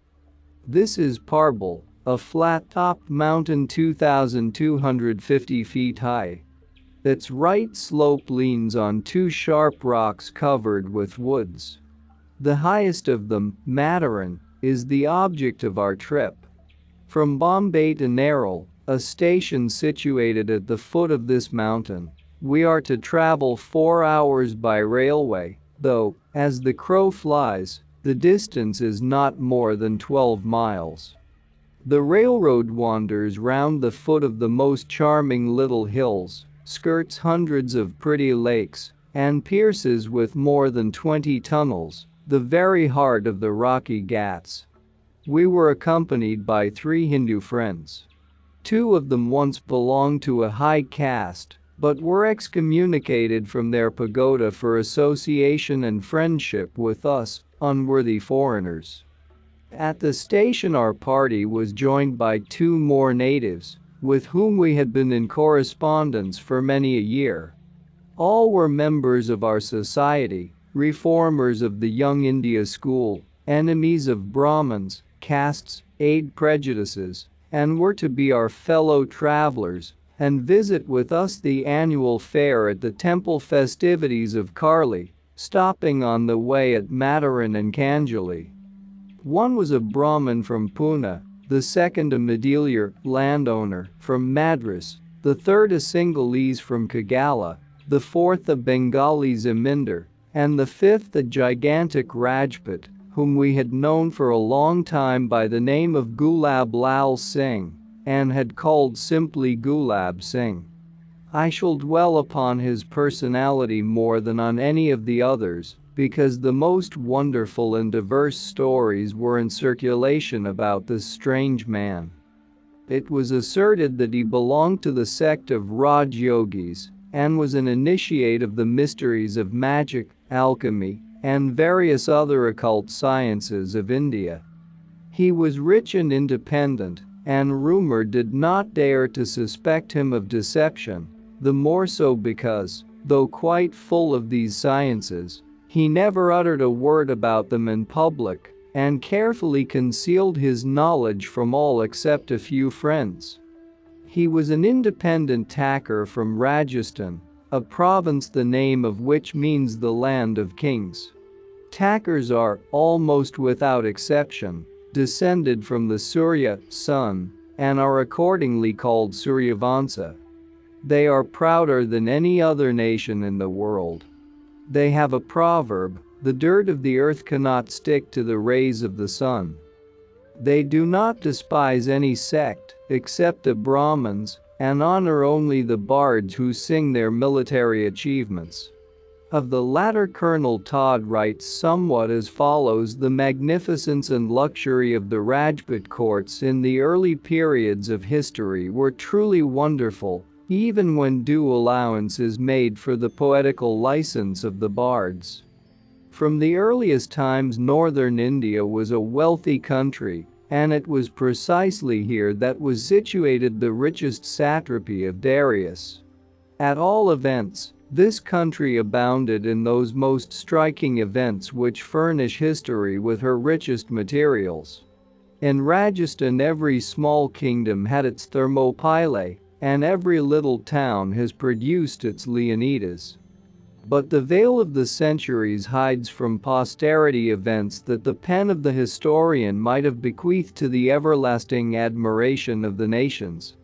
This is Parbal, a flat-topped mountain 2,250 feet high. Its right slope leans on two sharp rocks covered with woods. The highest of them, Mataran, is the object of our trip. From Bombay to Nerul, a station situated at the foot of this mountain, we are to travel 4 hours by railway, though, as the crow flies, the distance is not more than 12 miles. The railroad wanders round the foot of the most charming little hills, skirts hundreds of pretty lakes, and pierces with more than 20 tunnels the very heart of the Rocky Ghats. We were accompanied by 3 Hindu friends. 2 of them once belonged to a high caste, but were excommunicated from their pagoda for association and friendship with us, unworthy foreigners. At the station our party was joined by two more natives, with whom we had been in correspondence for many a year. All were members of our society, reformers of the Young India school, enemies of Brahmins, castes, aid prejudices, and were to be our fellow travelers and visit with us the annual fair at the temple festivities of Karli, stopping on the way at Madaran and Kanjali. One was a Brahmin from Pune, the second a Madeliar landowner from Madras, the third a Sinhalese from Kagala, the fourth a Bengali Zamindar, and the fifth a gigantic Rajput, whom we had known for a long time by the name of Gulab Lal Singh, and had called simply Gulab Singh. I shall dwell upon his personality more than on any of the others, because the most wonderful and diverse stories were in circulation about this strange man. It was asserted that he belonged to the sect of Raj Yogis and was an initiate of the mysteries of magic, alchemy, and various other occult sciences of India. He was rich and independent, and rumor did not dare to suspect him of deception, the more so because, though quite full of these sciences, he never uttered a word about them in public and carefully concealed his knowledge from all except a few friends. He was an independent tacker from Rajasthan, a province the name of which means the land of kings. Tackers are, almost without exception, descended from the Surya, sun, and are accordingly called Suryavansa. They are prouder than any other nation in the world. They have a proverb, the dirt of the earth cannot stick to the rays of the sun. They do not despise any sect, except the Brahmins, and honor only the bards who sing their military achievements. Of the latter Colonel Todd writes somewhat as follows: the magnificence and luxury of the Rajput courts in the early periods of history were truly wonderful, even when due allowance is made for the poetical license of the bards. From the earliest times northern India was a wealthy country, and it was precisely here that was situated the richest satrapy of Darius. At all events, this country abounded in those most striking events which furnish history with her richest materials. In Rajasthan every small kingdom had its Thermopylae, and every little town has produced its Leonidas. But the veil of the centuries hides from posterity events that the pen of the historian might have bequeathed to the everlasting admiration of the nations.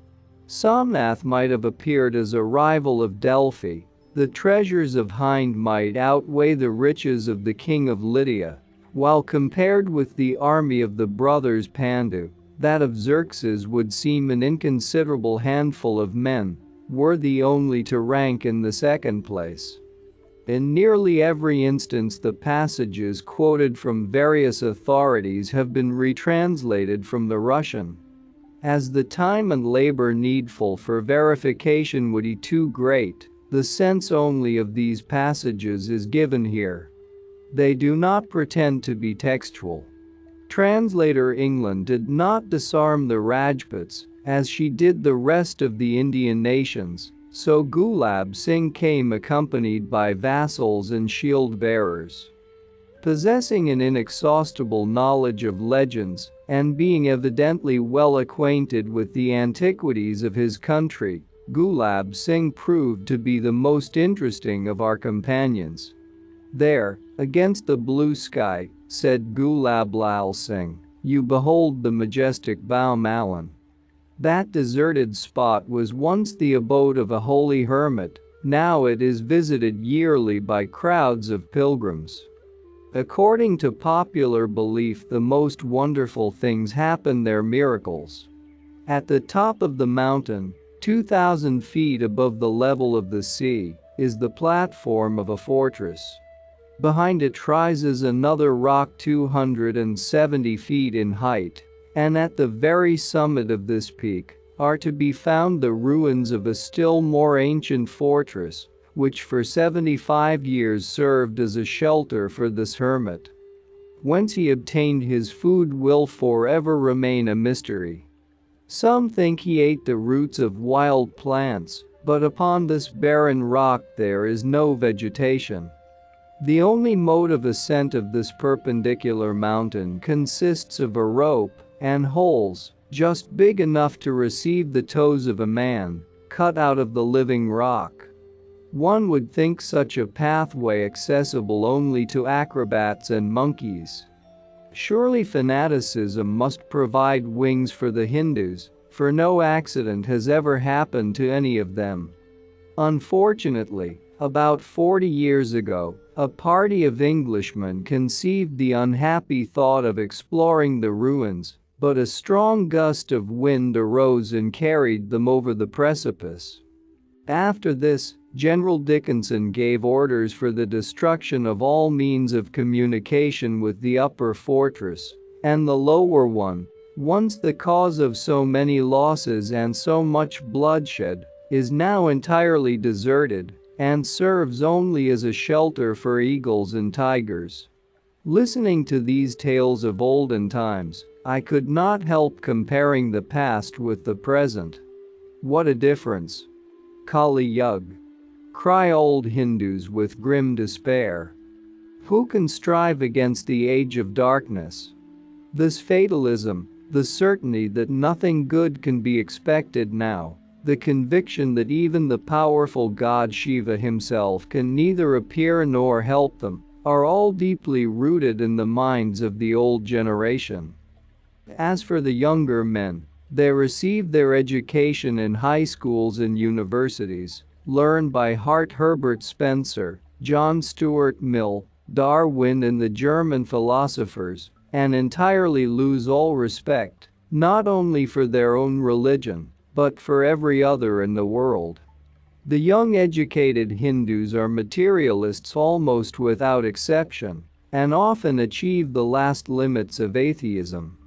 Somnath might have appeared as a rival of Delphi. The treasures of Hind might outweigh the riches of the king of Lydia, while compared with the army of the brothers Pandu, that of Xerxes would seem an inconsiderable handful of men, worthy only to rank in the second place. In nearly every instance the passages quoted from various authorities have been retranslated from the Russian. As the time and labor needful for verification would be too great, the sense only of these passages is given here. They do not pretend to be textual. Translator England did not disarm the Rajputs, as she did the rest of the Indian nations, so Gulab Singh came accompanied by vassals and shield-bearers. Possessing an inexhaustible knowledge of legends, and being evidently well acquainted with the antiquities of his country, Gulab Singh proved to be the most interesting of our companions. "There, against the blue sky," said Gulab Lal Singh, "you behold the majestic Baumalan. That deserted spot was once the abode of a holy hermit, now it is visited yearly by crowds of pilgrims. According to popular belief, the most wonderful things happen there, miracles. At the top of the mountain, 2,000 feet above the level of the sea, is the platform of a fortress. Behind it rises another rock 270 feet in height, and at the very summit of this peak, are to be found the ruins of a still more ancient fortress, which for 75 years served as a shelter for this hermit. Whence he obtained his food will forever remain a mystery. Some think he ate the roots of wild plants, but upon this barren rock there is no vegetation. The only mode of ascent of this perpendicular mountain consists of a rope and holes, just big enough to receive the toes of a man, cut out of the living rock. One would think such a pathway accessible only to acrobats and monkeys. Surely fanaticism must provide wings for the Hindus, for no accident has ever happened to any of them. Unfortunately, about 40 years ago, a party of Englishmen conceived the unhappy thought of exploring the ruins, but a strong gust of wind arose and carried them over the precipice. After this, General Dickinson gave orders for the destruction of all means of communication with the upper fortress, and the lower one, once the cause of so many losses and so much bloodshed, is now entirely deserted and serves only as a shelter for eagles and tigers. Listening to these tales of olden times, I could not help comparing the past with the present. What a difference! Kali Yug, cry old Hindus with grim despair. Who can strive against the age of darkness? This fatalism, the certainty that nothing good can be expected now, the conviction that even the powerful god Shiva himself can neither appear nor help them, are all deeply rooted in the minds of the old generation. As for the younger men, they receive their education in high schools and universities, learn by heart Herbert Spencer, John Stuart Mill, Darwin and the German philosophers, and entirely lose all respect, not only for their own religion, but for every other in the world. The young educated Hindus are materialists almost without exception, and often achieve the last limits of atheism.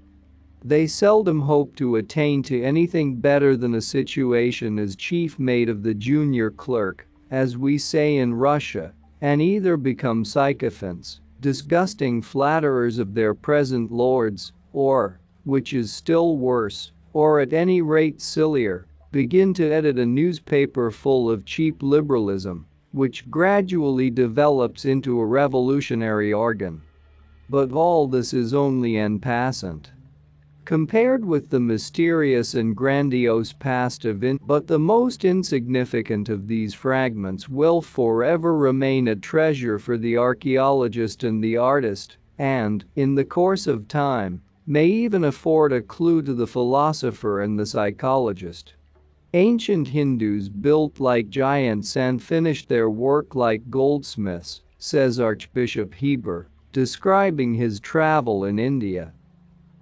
They seldom hope to attain to anything better than a situation as chief mate of the junior clerk, as we say in Russia, and either become sycophants, disgusting flatterers of their present lords, or, which is still worse, or at any rate sillier, begin to edit a newspaper full of cheap liberalism, which gradually develops into a revolutionary organ. But all this is only en passant. Compared with the mysterious and grandiose past but the most insignificant of these fragments will forever remain a treasure for the archaeologist and the artist, and, in the course of time, may even afford a clue to the philosopher and the psychologist. Ancient Hindus built like giants and finished their work like goldsmiths, says Archbishop Heber, describing his travel in India.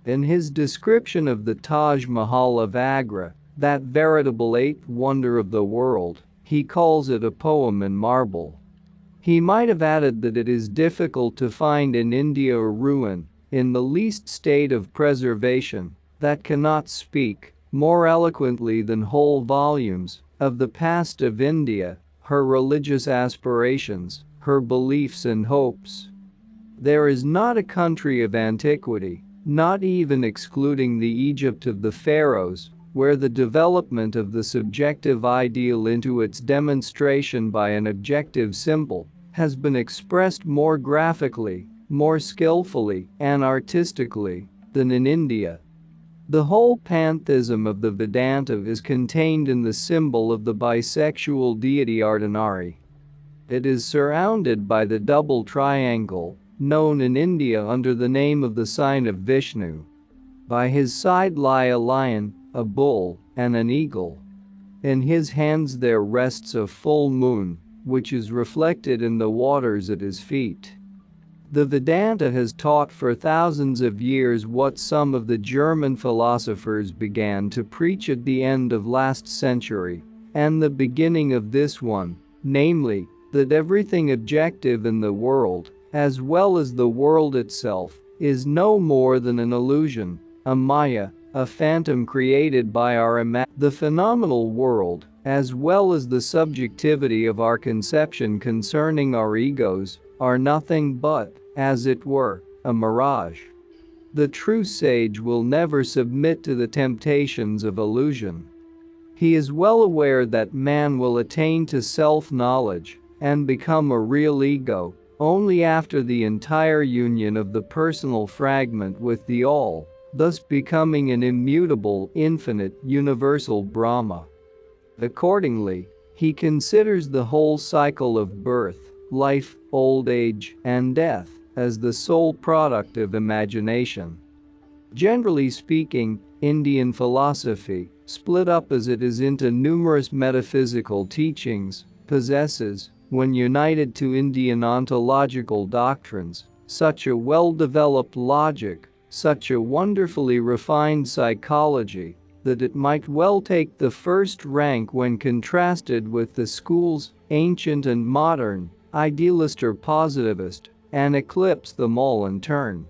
In his description of the Taj Mahal of Agra, that veritable eighth wonder of the world, he calls it a poem in marble. He might have added that it is difficult to find in India a ruin, in the least state of preservation, that cannot speak, more eloquently than whole volumes, of the past of India, her religious aspirations, her beliefs and hopes. There is not a country of antiquity, not even excluding the Egypt of the pharaohs, where the development of the subjective ideal into its demonstration by an objective symbol has been expressed more graphically, more skillfully, and artistically than in India. The whole pantheism of the Vedanta is contained in the symbol of the bisexual deity Ardhanari. It is surrounded by the double triangle, known in India under the name of the sign of Vishnu. By his side lie a lion, a bull, and an eagle. In his hands there rests a full moon, which is reflected in the waters at his feet. The Vedanta has taught for thousands of years what some of the German philosophers began to preach at the end of last century, and the beginning of this one, namely, that everything objective in the world, as well as the world itself, is no more than an illusion, a maya, a phantom created by our the phenomenal world, as well as the subjectivity of our conception concerning our egos, are nothing but, as it were, a mirage. The true sage will never submit to the temptations of illusion. He is well aware that man will attain to self-knowledge and become a real ego only after the entire union of the personal fragment with the all, thus becoming an immutable, infinite, universal Brahma. Accordingly, he considers the whole cycle of birth, life, old age, and death as the sole product of imagination. Generally speaking, Indian philosophy, split up as it is into numerous metaphysical teachings, possesses, when united to Indian ontological doctrines, such a well-developed logic, such a wonderfully refined psychology, that it might well take the first rank when contrasted with the schools, ancient and modern, idealist or positivist, and eclipse them all in turn.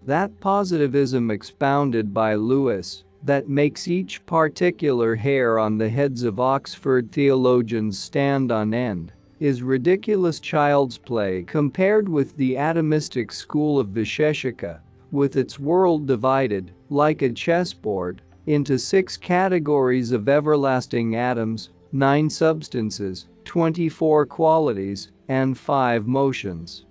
That positivism expounded by Lewis, that makes each particular hair on the heads of Oxford theologians stand on end, is ridiculous child's play compared with the atomistic school of Visheshika, with its world divided, like a chessboard, into 6 categories of everlasting atoms, 9 substances, 24 qualities, and 5 motions.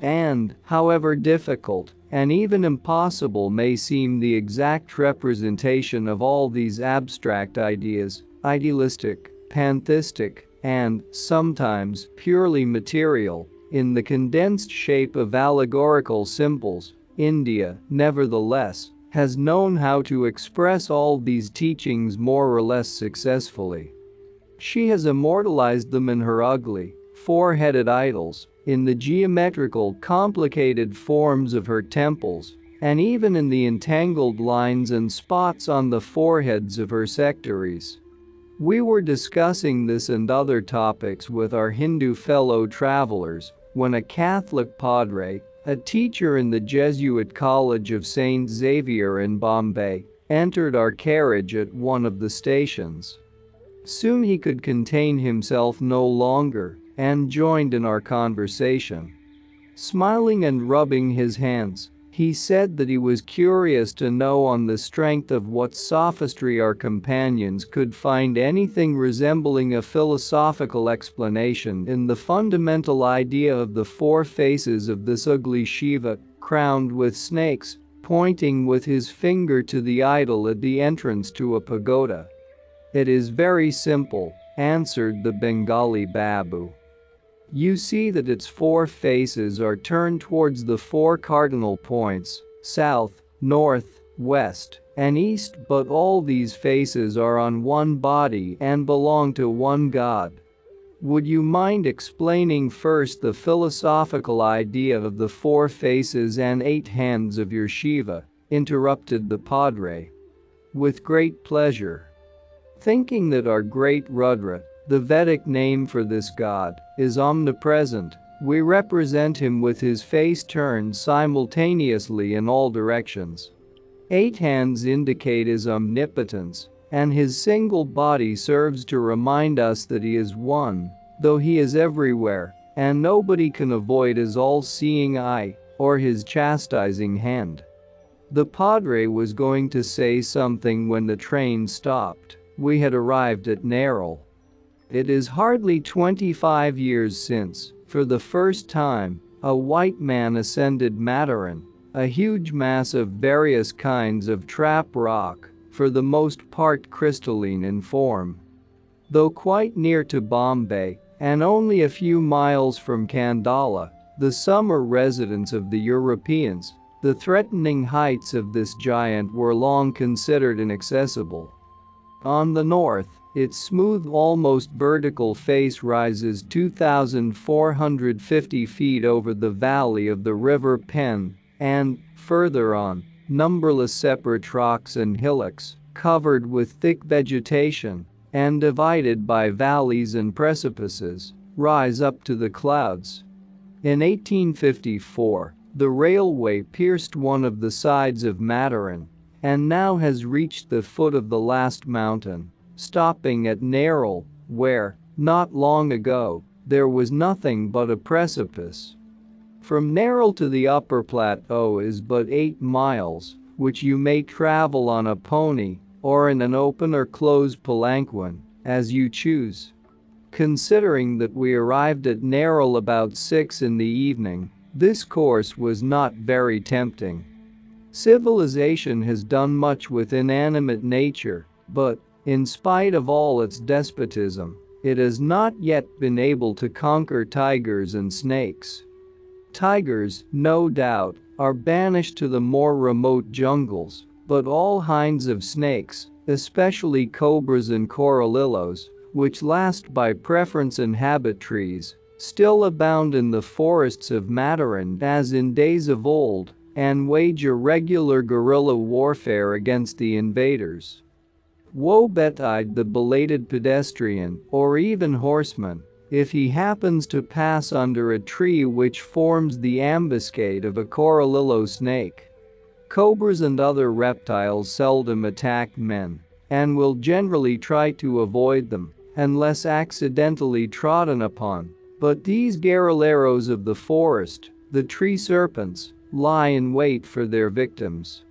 And, however difficult, and even impossible may seem the exact representation of all these abstract ideas, idealistic, pantheistic, and, sometimes, purely material, in the condensed shape of allegorical symbols, India, nevertheless, has known how to express all these teachings more or less successfully. She has immortalized them in her ugly, four-headed idols, in the geometrical complicated forms of her temples, and even in the entangled lines and spots on the foreheads of her sectaries. We were discussing this and other topics with our Hindu fellow travelers when a Catholic padre, a teacher in the Jesuit College of St. Xavier in Bombay, entered our carriage at one of the stations. Soon he could contain himself no longer and joined in our conversation. Smiling and rubbing his hands, he said that he was curious to know on the strength of what sophistry our companions could find anything resembling a philosophical explanation in the fundamental idea of the 4 faces of this ugly Shiva, crowned with snakes, pointing with his finger to the idol at the entrance to a pagoda. "It is very simple," answered the Bengali Babu. "You see that its 4 faces are turned towards the 4 cardinal points, south, north, west, and east, but all these faces are on one body and belong to one God." "Would you mind explaining first the philosophical idea of the 4 faces and 8 hands of your Shiva?" interrupted the padre. "With great pleasure. Thinking that our great Rudra, the Vedic name for this god, is omnipresent, we represent him with his face turned simultaneously in all directions. 8 hands indicate his omnipotence, and his single body serves to remind us that he is one, though he is everywhere, and nobody can avoid his all-seeing eye or his chastising hand." The padre was going to say something when the train stopped. We had arrived at Nerul. It is hardly 25 years since, for the first time, a white man ascended Mataran, a huge mass of various kinds of trap rock, for the most part crystalline in form. Though quite near to Bombay, and only a few miles from Kandala, the summer residence of the Europeans, the threatening heights of this giant were long considered inaccessible. On the north, its smooth, almost vertical face rises 2,450 feet over the valley of the River Pen, and, further on, numberless separate rocks and hillocks, covered with thick vegetation and divided by valleys and precipices, rise up to the clouds. In 1854, the railway pierced one of the sides of Mataran, and now has reached the foot of the last mountain, stopping at Nerul, where, not long ago, there was nothing but a precipice. From Nerul to the upper plateau is but 8 miles, which you may travel on a pony or in an open or closed palanquin, as you choose. Considering that we arrived at Nerul about 6 in the evening, this course was not very tempting. Civilization has done much with inanimate nature, but, in spite of all its despotism, it has not yet been able to conquer tigers and snakes. Tigers, no doubt, are banished to the more remote jungles, but all kinds of snakes, especially cobras and coralillos, which last by preference inhabit trees, still abound in the forests of Mataran as in days of old, and wage a regular guerrilla warfare against the invaders. Woe betide the belated pedestrian, or even horseman, if he happens to pass under a tree which forms the ambuscade of a coralillo snake. Cobras and other reptiles seldom attack men, and will generally try to avoid them, unless accidentally trodden upon, but these guerrilleros of the forest, the tree serpents, lie in wait for their victims.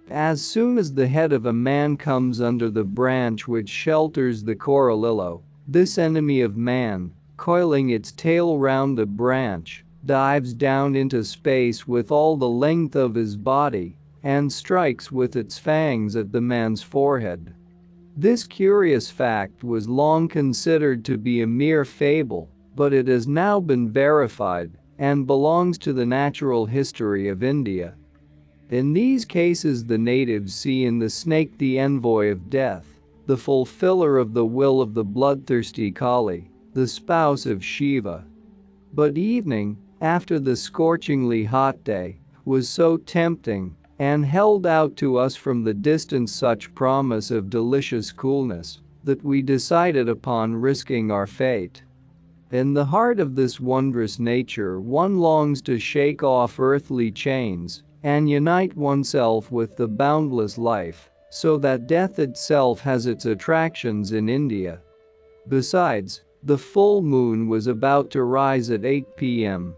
As soon as the head of a man comes under the branch which shelters the coralillo, this enemy of man, coiling its tail round the branch, dives down into space with all the length of his body and strikes with its fangs at the man's forehead. This curious fact was long considered to be a mere fable, but it has now been verified and belongs to the natural history of India. In these cases the natives see in the snake the envoy of death, the fulfiller of the will of the bloodthirsty Kali, the spouse of Shiva. But evening, after the scorchingly hot day, was so tempting and held out to us from the distance such promise of delicious coolness that we decided upon risking our fate. In the heart of this wondrous nature one longs to shake off earthly chains and unite oneself with the boundless life, so that death itself has its attractions in India. Besides, the full moon was about to rise at 8 p.m.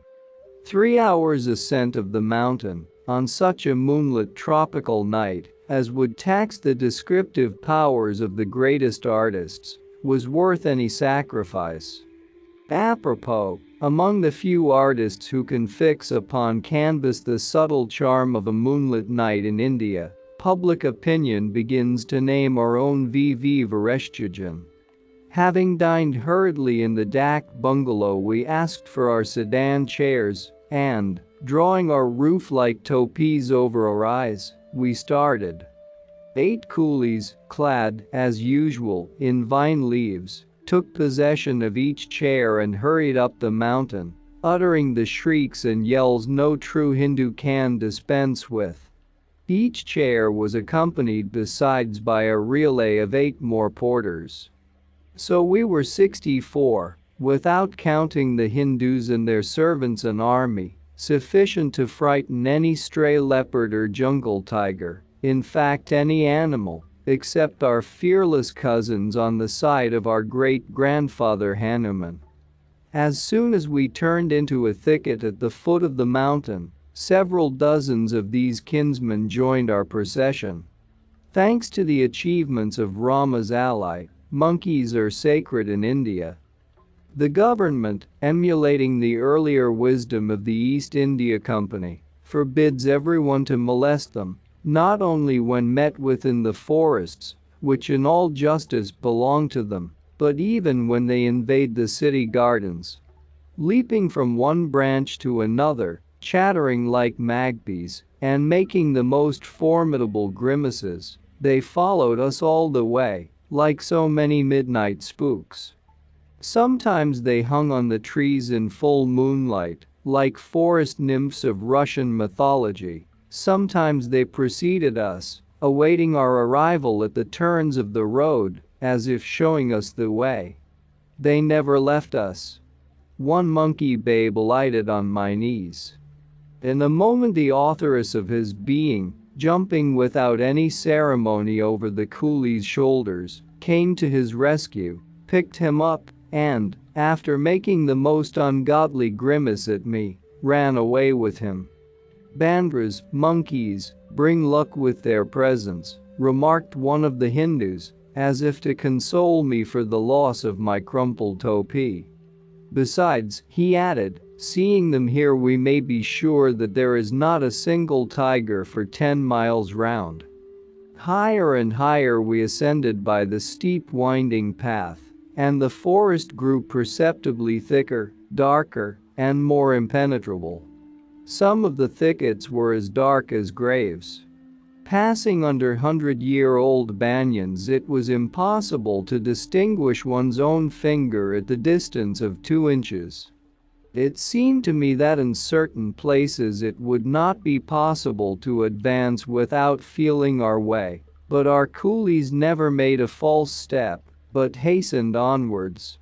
3 hours ascent of the mountain, on such a moonlit tropical night as would tax the descriptive powers of the greatest artists, was worth any sacrifice. Apropos, among the few artists who can fix upon canvas the subtle charm of a moonlit night in India, public opinion begins to name our own V.V. Vereshchajan. Having dined hurriedly in the dak bungalow, we asked for our sedan chairs and, drawing our roof-like topis over our eyes, we started. 8 coolies, clad, as usual, in vine leaves, took possession of each chair and hurried up the mountain, uttering the shrieks and yells no true Hindu can dispense with. Each chair was accompanied besides by a relay of 8 more porters. So we were 64, without counting the Hindus and their servants, an army, sufficient to frighten any stray leopard or jungle tiger, in fact any animal, except our fearless cousins on the side of our great-grandfather Hanuman. As soon as we turned into a thicket at the foot of the mountain, several dozens of these kinsmen joined our procession. Thanks to the achievements of Rama's ally, monkeys are sacred in India. The government, emulating the earlier wisdom of the East India Company, forbids everyone to molest them, not only when met within the forests, which in all justice belong to them, but even when they invade the city gardens. Leaping from one branch to another, chattering like magpies, and making the most formidable grimaces, they followed us all the way, like so many midnight spooks. Sometimes they hung on the trees in full moonlight, like forest nymphs of Russian mythology. Sometimes they preceded us, awaiting our arrival at the turns of the road, as if showing us the way. They never left us. One monkey babe alighted on my knees. In a moment the authoress of his being, jumping without any ceremony over the coolie's shoulders, came to his rescue, picked him up, and, after making the most ungodly grimace at me, ran away with him. "Bandras, monkeys, bring luck with their presence," remarked one of the Hindus, as if to console me for the loss of my crumpled topi. "Besides," he added, "seeing them here we may be sure that there is not a single tiger for 10 miles round." Higher and higher we ascended by the steep winding path, and the forest grew perceptibly thicker, darker, and more impenetrable. Some of the thickets were as dark as graves. Passing under 100-year-old banyans, it was impossible to distinguish one's own finger at the distance of 2 inches. It seemed to me that in certain places it would not be possible to advance without feeling our way, but our coolies never made a false step, but hastened onwards.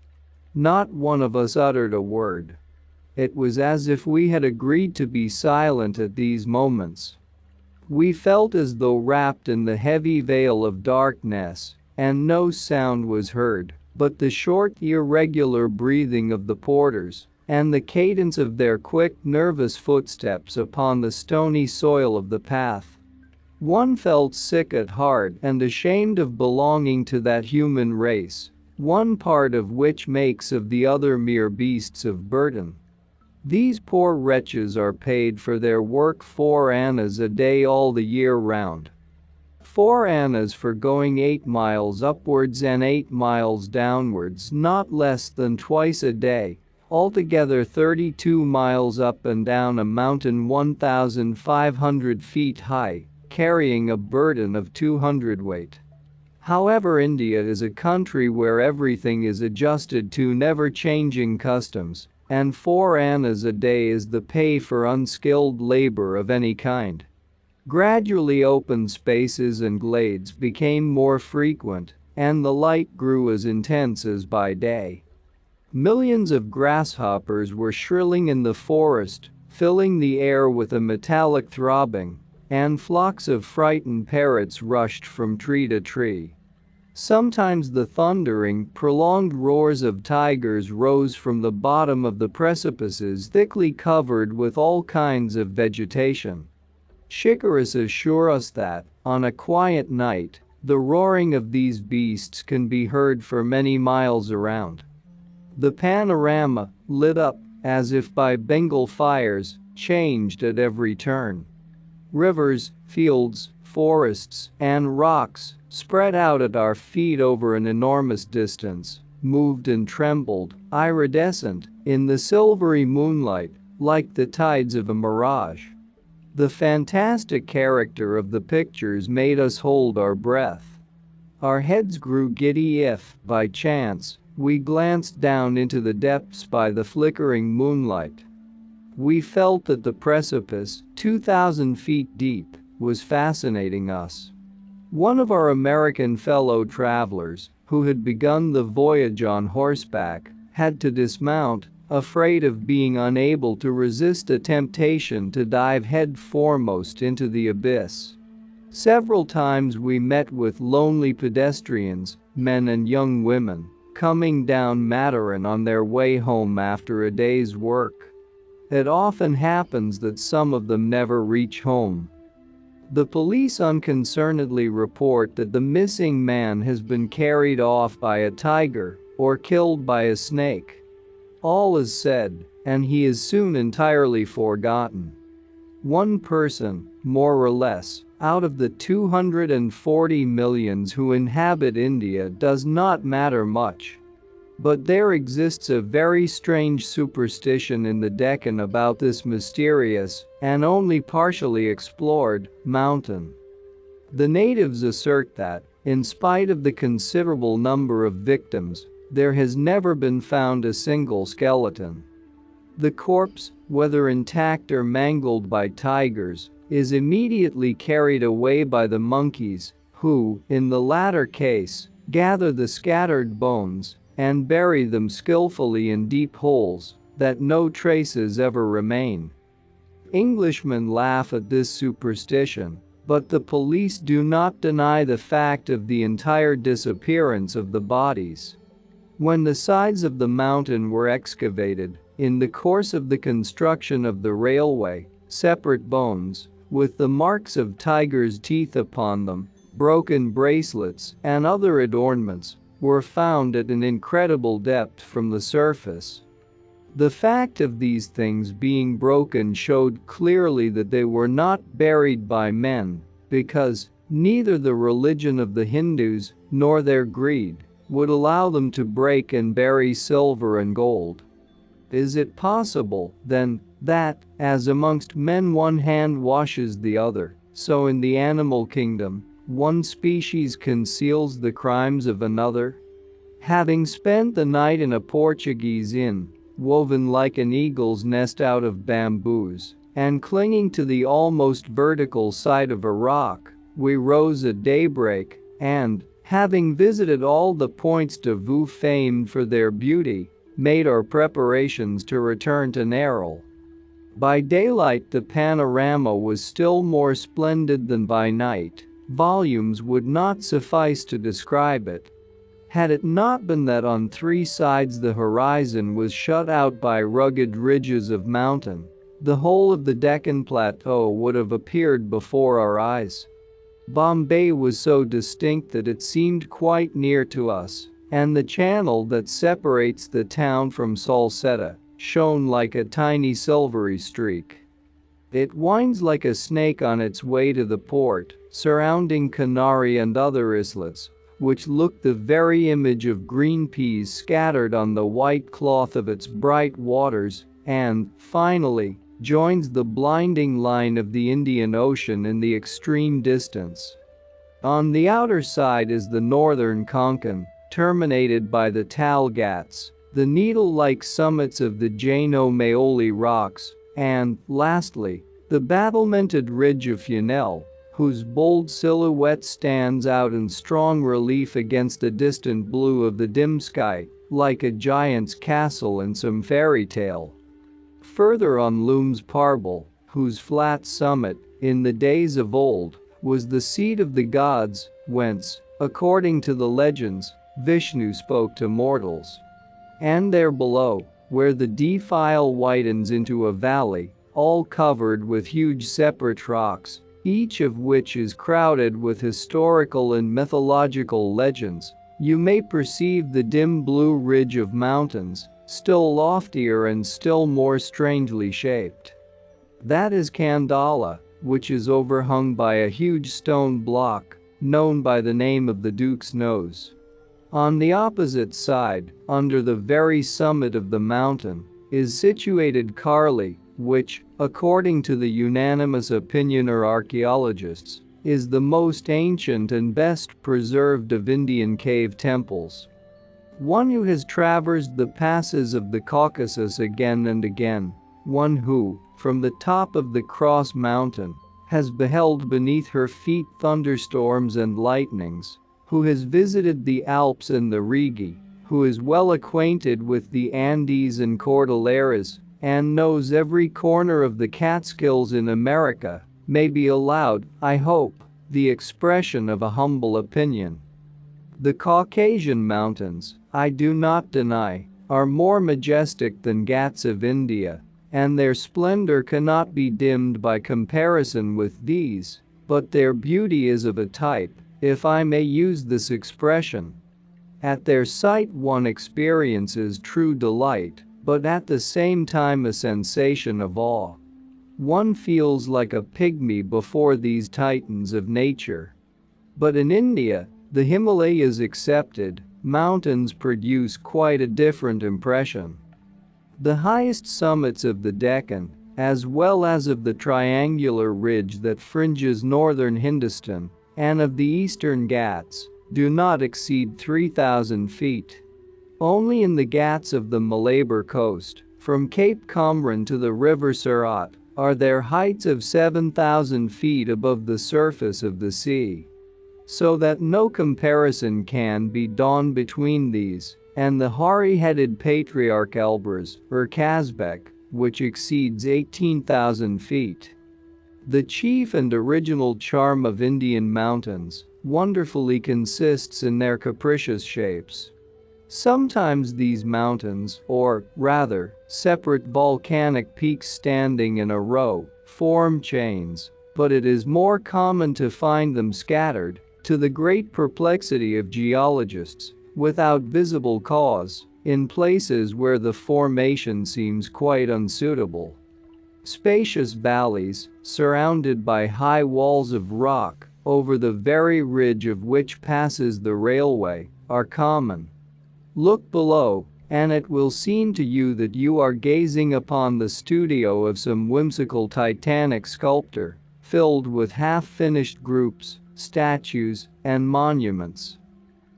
Not one of us uttered a word. It was as if we had agreed to be silent at these moments. We felt as though wrapped in the heavy veil of darkness, and no sound was heard but the short, irregular breathing of the porters and the cadence of their quick, nervous footsteps upon the stony soil of the path. One felt sick at heart and ashamed of belonging to that human race, one part of which makes of the other mere beasts of burden. These poor wretches are paid for their work 4 annas a day all the year round. 4 annas for going 8 miles upwards and 8 miles downwards, not less than twice a day, altogether 32 miles up and down a mountain 1,500 feet high, carrying a burden of 200 weight. However, India is a country where everything is adjusted to never-changing customs, and 4 annas a day is the pay for unskilled labor of any kind. Gradually open spaces and glades became more frequent, and the light grew as intense as by day. Millions of grasshoppers were shrilling in the forest, filling the air with a metallic throbbing, and flocks of frightened parrots rushed from tree to tree. Sometimes the thundering, prolonged roars of tigers rose from the bottom of the precipices thickly covered with all kinds of vegetation. Shikaras assure us that, on a quiet night, the roaring of these beasts can be heard for many miles around. The panorama, lit up, as if by Bengal fires, changed at every turn. Rivers, fields, forests, and rocks, spread out at our feet over an enormous distance, moved and trembled, iridescent, in the silvery moonlight, like the tides of a mirage. The fantastic character of the pictures made us hold our breath. Our heads grew giddy if, by chance, we glanced down into the depths by the flickering moonlight. We felt that the precipice, 2,000 feet deep, was fascinating us. One of our American fellow travelers, who had begun the voyage on horseback, had to dismount, afraid of being unable to resist a temptation to dive head foremost into the abyss. Several times we met with lonely pedestrians, men and young women, coming down Mataran on their way home after a day's work. It often happens that some of them never reach home. The police unconcernedly report that the missing man has been carried off by a tiger or killed by a snake. All is said, and he is soon entirely forgotten. One person, more or less, out of the 240 millions who inhabit India does not matter much. But there exists a very strange superstition in the Deccan about this mysterious, and only partially explored, mountain. The natives assert that, in spite of the considerable number of victims, there has never been found a single skeleton. The corpse, whether intact or mangled by tigers, is immediately carried away by the monkeys, who, in the latter case, gather the scattered bones and bury them skillfully in deep holes that no traces ever remain. Englishmen laugh at this superstition, But the police do not deny the fact of the entire disappearance of the bodies. When the sides of the mountain were excavated, in the course of the construction of the railway, separate bones, with the marks of tigers' teeth upon them, broken bracelets, and other adornments, were found at an incredible depth from the surface. The fact of these things being broken showed clearly that they were not buried by men, because neither the religion of the Hindus nor their greed would allow them to break and bury silver and gold. Is it possible, then, that, as amongst men one hand washes the other, so in the animal kingdom, one species conceals the crimes of another? Having spent the night in a Portuguese inn, woven like an eagle's nest out of bamboos, and clinging to the almost vertical side of a rock, we rose at daybreak, and, having visited all the points de vue famed for their beauty, made our preparations to return to Neril. By daylight the panorama was still more splendid than by night. Volumes would not suffice to describe it. Had it not been that on three sides the horizon was shut out by rugged ridges of mountain, the whole of the Deccan Plateau would have appeared before our eyes. Bombay was so distinct that it seemed quite near to us, and the channel that separates the town from Salsetta shone like a tiny silvery streak. It winds like a snake on its way to the port, surrounding Canary and other islets, which look the very image of green peas scattered on the white cloth of its bright waters, and, finally, joins the blinding line of the Indian Ocean in the extreme distance. On the outer side is the northern Konkan, terminated by the Tal Ghats, the needle-like summits of the Jano Maoli rocks, and, lastly, the battlemented ridge of Funel, whose bold silhouette stands out in strong relief against the distant blue of the dim sky, like a giant's castle in some fairy tale. Further on looms Parbal, whose flat summit, in the days of old, was the seat of the gods, whence, according to the legends, Vishnu spoke to mortals. And there below, where the defile widens into a valley, all covered with huge separate rocks, each of which is crowded with historical and mythological legends, you may perceive the dim blue ridge of mountains, still loftier and still more strangely shaped. That is Khandala, which is overhung by a huge stone block, known by the name of the Duke's Nose. On the opposite side, under the very summit of the mountain, is situated Karli, which, according to the unanimous opinion of archaeologists, is the most ancient and best preserved of Indian cave temples. One who has traversed the passes of the Caucasus again and again, one who, from the top of the Cross Mountain, has beheld beneath her feet thunderstorms and lightnings, who has visited the Alps and the Rigi, who is well acquainted with the Andes and Cordilleras, and knows every corner of the Catskills in America, may be allowed, I hope, the expression of a humble opinion. The Caucasian mountains, I do not deny, are more majestic than Ghats of India, and their splendor cannot be dimmed by comparison with these, but their beauty is of a type, if I may use this expression. At their sight one experiences true delight, but at the same time a sensation of awe. One feels like a pygmy before these titans of nature. But in India, the Himalayas excepted, mountains produce quite a different impression. The highest summits of the Deccan, as well as of the triangular ridge that fringes northern Hindustan, and of the eastern Ghats, do not exceed 3,000 feet. Only in the Ghats of the Malabar coast, from Cape Comorin to the river Surat, are there heights of 7,000 feet above the surface of the sea. So that no comparison can be drawn between these and the hoary-headed patriarch Elbrus or Kazbek, which exceeds 18,000 feet. The chief and original charm of Indian mountains wonderfully consists in their capricious shapes. Sometimes these mountains, or rather, separate volcanic peaks standing in a row, form chains, but it is more common to find them scattered, to the great perplexity of geologists, without visible cause, in places where the formation seems quite unsuitable. Spacious valleys, surrounded by high walls of rock, over the very ridge of which passes the railway, are common. Look below, and it will seem to you that you are gazing upon the studio of some whimsical Titanic sculptor, filled with half-finished groups, statues, and monuments.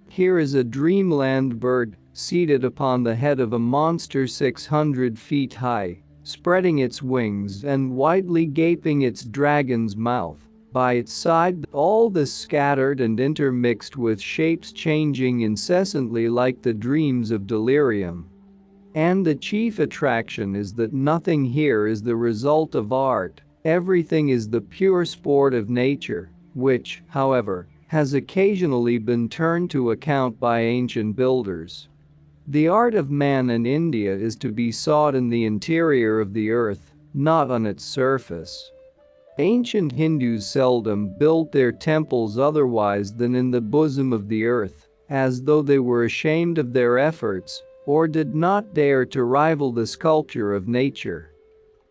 Here is a dreamland bird, seated upon the head of a monster 600 feet high, spreading its wings and widely gaping its dragon's mouth. By its side, all this scattered and intermixed with shapes changing incessantly like the dreams of delirium. And the chief attraction is that nothing here is the result of art, everything is the pure sport of nature, which, however, has occasionally been turned to account by ancient builders. The art of man in India is to be sought in the interior of the earth, not on its surface. Ancient Hindus seldom built their temples otherwise than in the bosom of the earth, as though they were ashamed of their efforts or did not dare to rival the sculpture of nature.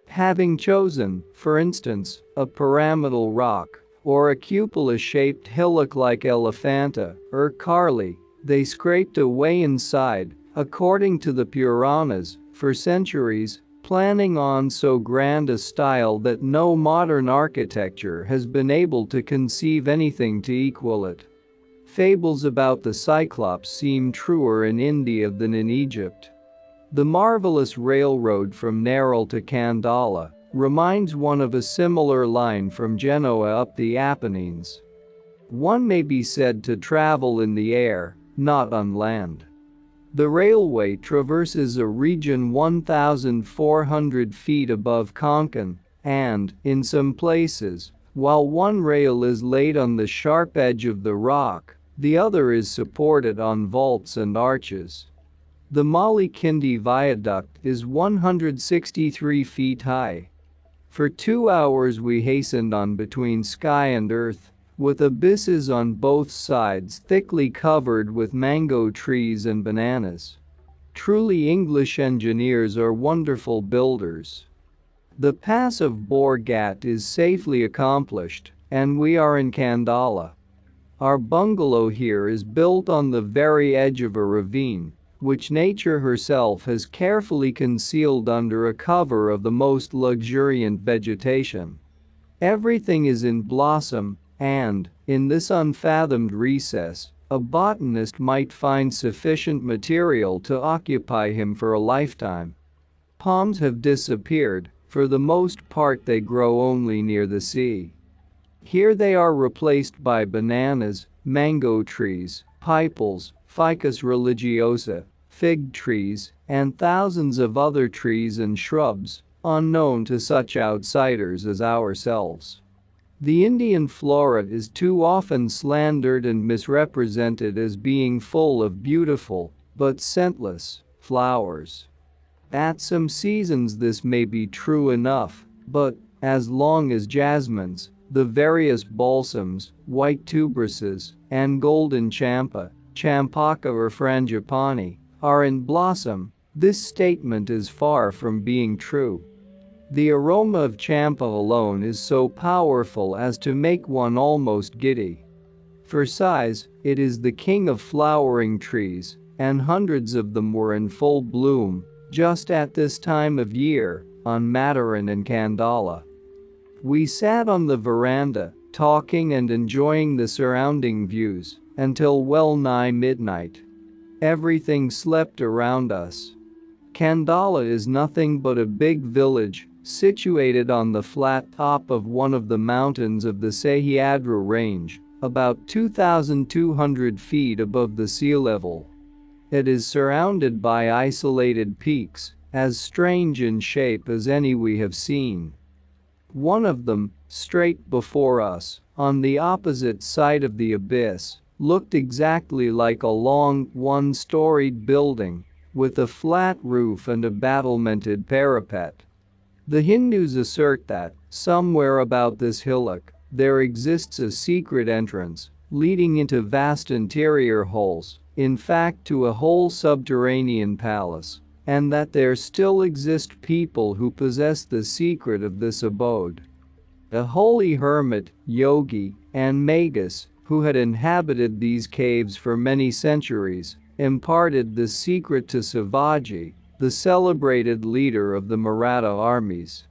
Having chosen, for instance, a pyramidal rock or a cupola-shaped hillock like Elephanta or Karli, they scraped a way inside, according to the Puranas, for centuries, planning on so grand a style that no modern architecture has been able to conceive anything to equal it. Fables about the Cyclops seem truer in India than in Egypt. The marvelous railroad from Nerul to Kandala reminds one of a similar line from Genoa up the Apennines. One may be said to travel in the air, not on land. The railway traverses a region 1,400 feet above Konkan, and, in some places, while one rail is laid on the sharp edge of the rock, the other is supported on vaults and arches. The Mali-Kindi viaduct is 163 feet high. For 2 hours we hastened on between sky and earth, with abysses on both sides thickly covered with mango trees and bananas. Truly English engineers are wonderful builders. The pass of Borgat is safely accomplished, and we are in Kandala. Our bungalow here is built on the very edge of a ravine, which nature herself has carefully concealed under a cover of the most luxuriant vegetation. Everything is in blossom, and, in this unfathomed recess, a botanist might find sufficient material to occupy him for a lifetime. Palms have disappeared, for the most part they grow only near the sea. Here they are replaced by bananas, mango trees, pipals, Ficus religiosa, fig trees, and thousands of other trees and shrubs, unknown to such outsiders as ourselves. The Indian flora is too often slandered and misrepresented as being full of beautiful, but scentless, flowers. At some seasons this may be true enough, but, as long as jasmines, the various balsams, white tuberoses, and golden champa, champaka or frangipani, are in blossom, this statement is far from being true. The aroma of champa alone is so powerful as to make one almost giddy. For size, it is the king of flowering trees, and hundreds of them were in full bloom, just at this time of year, on Mataran and Kandala. We sat on the veranda, talking and enjoying the surrounding views, until well nigh midnight. Everything slept around us. Kandala is nothing but a big village, situated on the flat top of one of the mountains of the Sahyadra range, about 2,200 feet above the sea level. It is surrounded by isolated peaks, as strange in shape as any we have seen. One of them, straight before us, on the opposite side of the abyss, looked exactly like a long, one-storied building, with a flat roof and a battlemented parapet. The Hindus assert that, somewhere about this hillock, there exists a secret entrance, leading into vast interior halls, in fact to a whole subterranean palace, and that there still exist people who possess the secret of this abode. A holy hermit, yogi, and magus, who had inhabited these caves for many centuries, imparted this secret to Shivaji, the celebrated leader of the Maratha armies.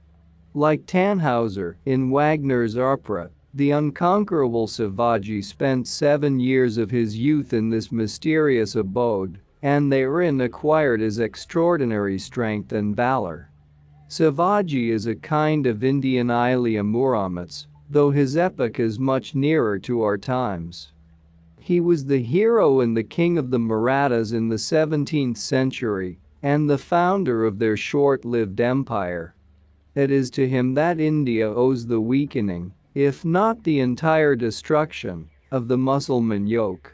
Like Tannhauser in Wagner's opera, the unconquerable Shivaji spent 7 years of his youth in this mysterious abode, and therein acquired his extraordinary strength and valor. Shivaji is a kind of Indian Iliya Muromets, though his epoch is much nearer to our times. He was the hero and the king of the Marathas in the 17th century, and the founder of their short-lived empire. It is to him that India owes the weakening, if not the entire destruction, of the Mussulman yoke.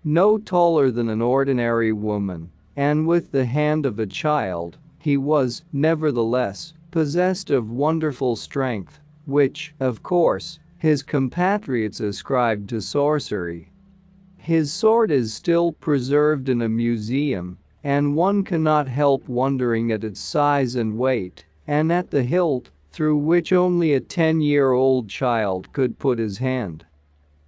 No taller than an ordinary woman, and with the hand of a child, he was, nevertheless, possessed of wonderful strength, which, of course, his compatriots ascribed to sorcery. His sword is still preserved in a museum, and one cannot help wondering at its size and weight, and at the hilt, through which only a 10-year-old child could put his hand.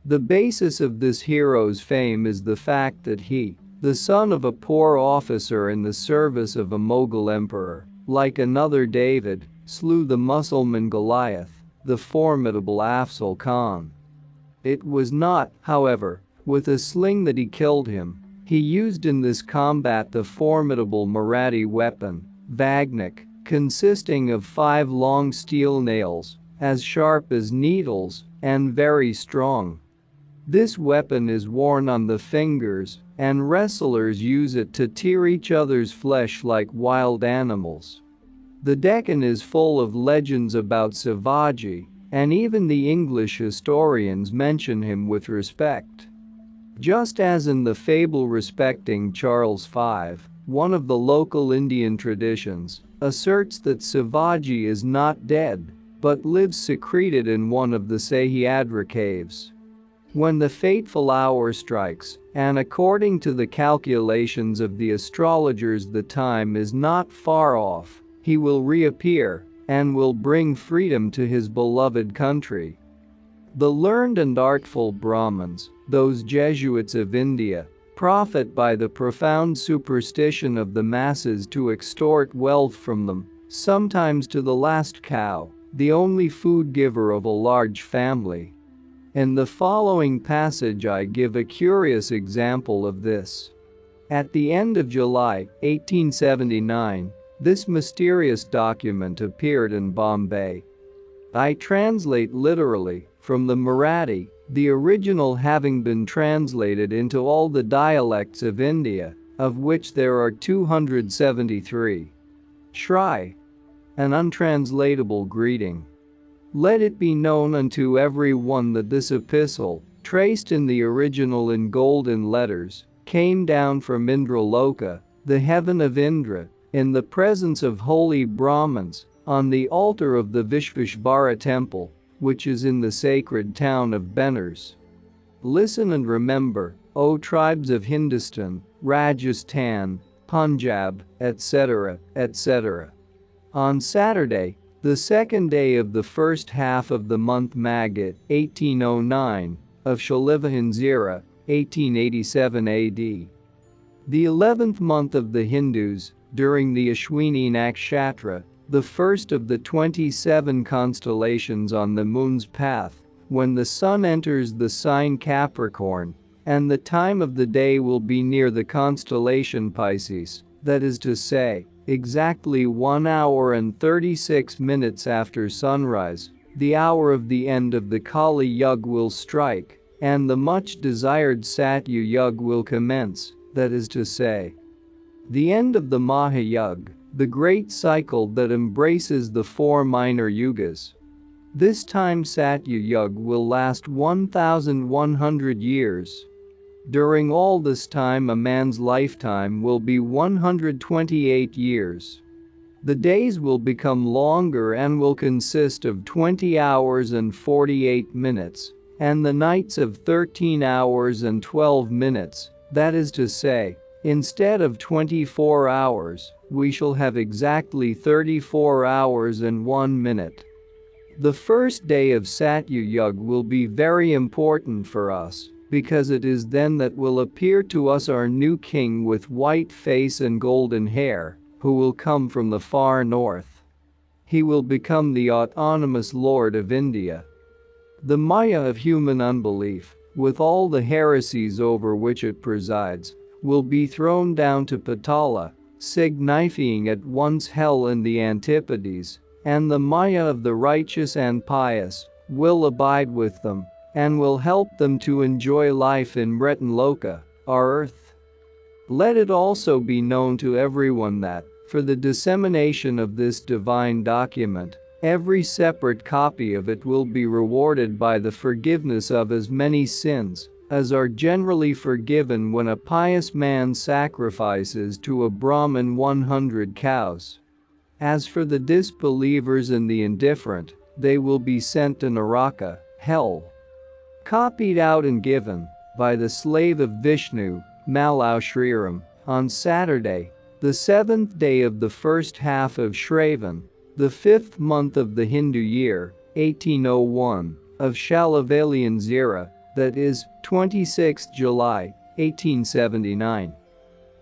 The basis of this hero's fame is the fact that he, the son of a poor officer in the service of a Mughal emperor, like another David, slew the Mussulman Goliath, the formidable Afzal Khan. It was not, however, with a sling that he killed him. He used in this combat the formidable Marathi weapon, Vagnik, consisting of 5 long steel nails, as sharp as needles, and very strong. This weapon is worn on the fingers, and wrestlers use it to tear each other's flesh like wild animals. The Deccan is full of legends about Shivaji, and even the English historians mention him with respect. Just as in the fable respecting Charles V, one of the local Indian traditions asserts that Shivaji is not dead, but lives secreted in one of the Sahyadra caves. When the fateful hour strikes, and according to the calculations of the astrologers the time is not far off, he will reappear and will bring freedom to his beloved country. The learned and artful Brahmins, those Jesuits of India, profit by the profound superstition of the masses to extort wealth from them, sometimes to the last cow, the only food giver of a large family. In the following passage I give a curious example of this. At the end of July 1879, this mysterious document appeared in Bombay. I translate literally from the Marathi, the original having been translated into all the dialects of India, of which there are 273. Shri. An untranslatable greeting. Let it be known unto every one that this epistle, traced in the original in golden letters, came down from Indraloka, the heaven of Indra, in the presence of holy Brahmins, on the altar of the Vishveshvara temple, which is in the sacred town of Benares. Listen and remember, O tribes of Hindustan, Rajasthan, Punjab, etc., etc. On Saturday, the second day of the first half of the month Magat, 1809, of Shalivahinzira, 1887 AD. The 11th month of the Hindus, during the Ashwini Nakshatra, the first of the 27 constellations on the moon's path, when the sun enters the sign Capricorn, and the time of the day will be near the constellation Pisces, that is to say, exactly 1 hour and 36 minutes after sunrise, the hour of the end of the Kali Yuga will strike, and the much desired Satya Yuga will commence, that is to say, the end of the Mahayuga, the great cycle that embraces the 4 minor yugas. This time Satya Yuga will last 1,100 years. During all this time a man's lifetime will be 128 years. The days will become longer and will consist of 20 hours and 48 minutes, and the nights of 13 hours and 12 minutes, that is to say, instead of 24 hours, we shall have exactly 34 hours and 1 minute. The first day of Satya Yuga will be very important for us, because it is then that will appear to us our new king with white face and golden hair, who will come from the far north. He will become the autonomous Lord of India. The Maya of human unbelief, with all the heresies over which it presides, will be thrown down to Patala, signifying at once hell and the antipodes, and the Maya of the righteous and pious will abide with them and will help them to enjoy life in Mritanloka, our earth. Let it also be known to everyone that, for the dissemination of this divine document, every separate copy of it will be rewarded by the forgiveness of as many sins as are generally forgiven when a pious man sacrifices to a Brahmin 100 cows. As for the disbelievers and the indifferent, they will be sent to Naraka, hell. Copied out and given by the slave of Vishnu, Malau Shriram, on Saturday, the 7th day of the first half of Shravan, the 5th month of the Hindu year, 1801, of Shalavalian Zira, that is, 26 July, 1879.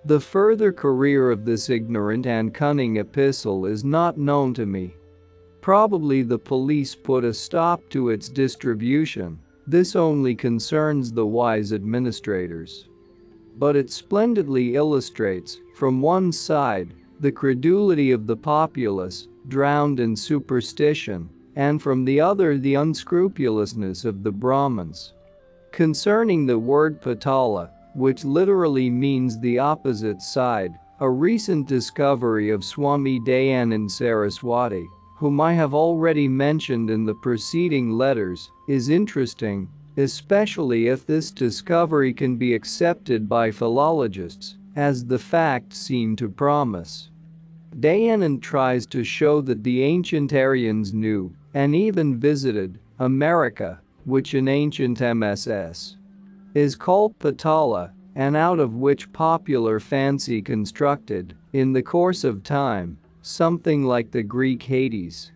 The further career of this ignorant and cunning epistle is not known to me. Probably the police put a stop to its distribution. This only concerns the wise administrators. But it splendidly illustrates, from one side, the credulity of the populace, drowned in superstition, and from the other the unscrupulousness of the Brahmins. Concerning the word Patala, which literally means the opposite side, a recent discovery of Swami Dayanand Saraswati, whom I have already mentioned in the preceding letters, is interesting, especially if this discovery can be accepted by philologists, as the facts seem to promise. Dayanand tries to show that the ancient Aryans knew, and even visited, America, which in ancient MSS is called Patala, and out of which popular fancy constructed, in the course of time, something like the Greek Hades.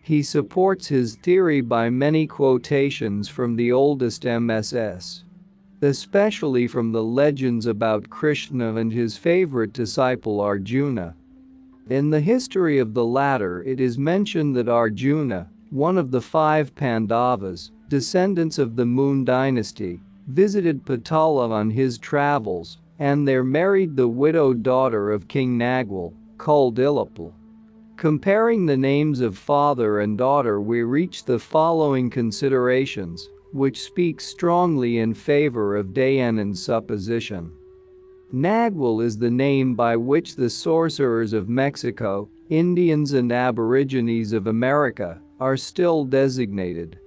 He supports his theory by many quotations from the oldest MSS, especially from the legends about Krishna and his favorite disciple Arjuna. In the history of the latter it is mentioned that Arjuna, one of the 5 Pandavas, descendants of the Moon dynasty, visited Patala on his travels, and there married the widowed daughter of King Nagwal, called Ilapal. Comparing the names of father and daughter we reach the following considerations, which speak strongly in favor of Dayanand's supposition. Nagwal is the name by which the sorcerers of Mexico, Indians and Aborigines of America, are still designated.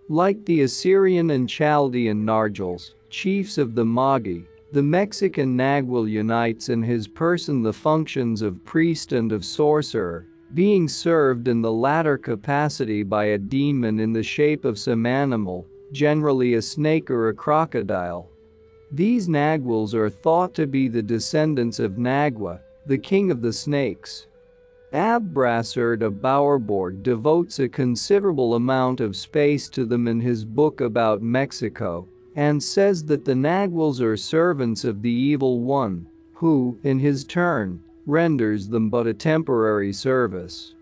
Like the Assyrian and Chaldean Nargals, chiefs of the Magi, the Mexican Nagwal unites in his person the functions of priest and of sorcerer, being served in the latter capacity by a demon in the shape of some animal, generally a snake or a crocodile. These Nagwals are thought to be the descendants of Nagwa, the king of the snakes. Abbrasard of Bowerborg devotes a considerable amount of space to them in his book about Mexico, and says that the Nagwals are servants of the evil one, who, in his turn, renders them but a temporary service.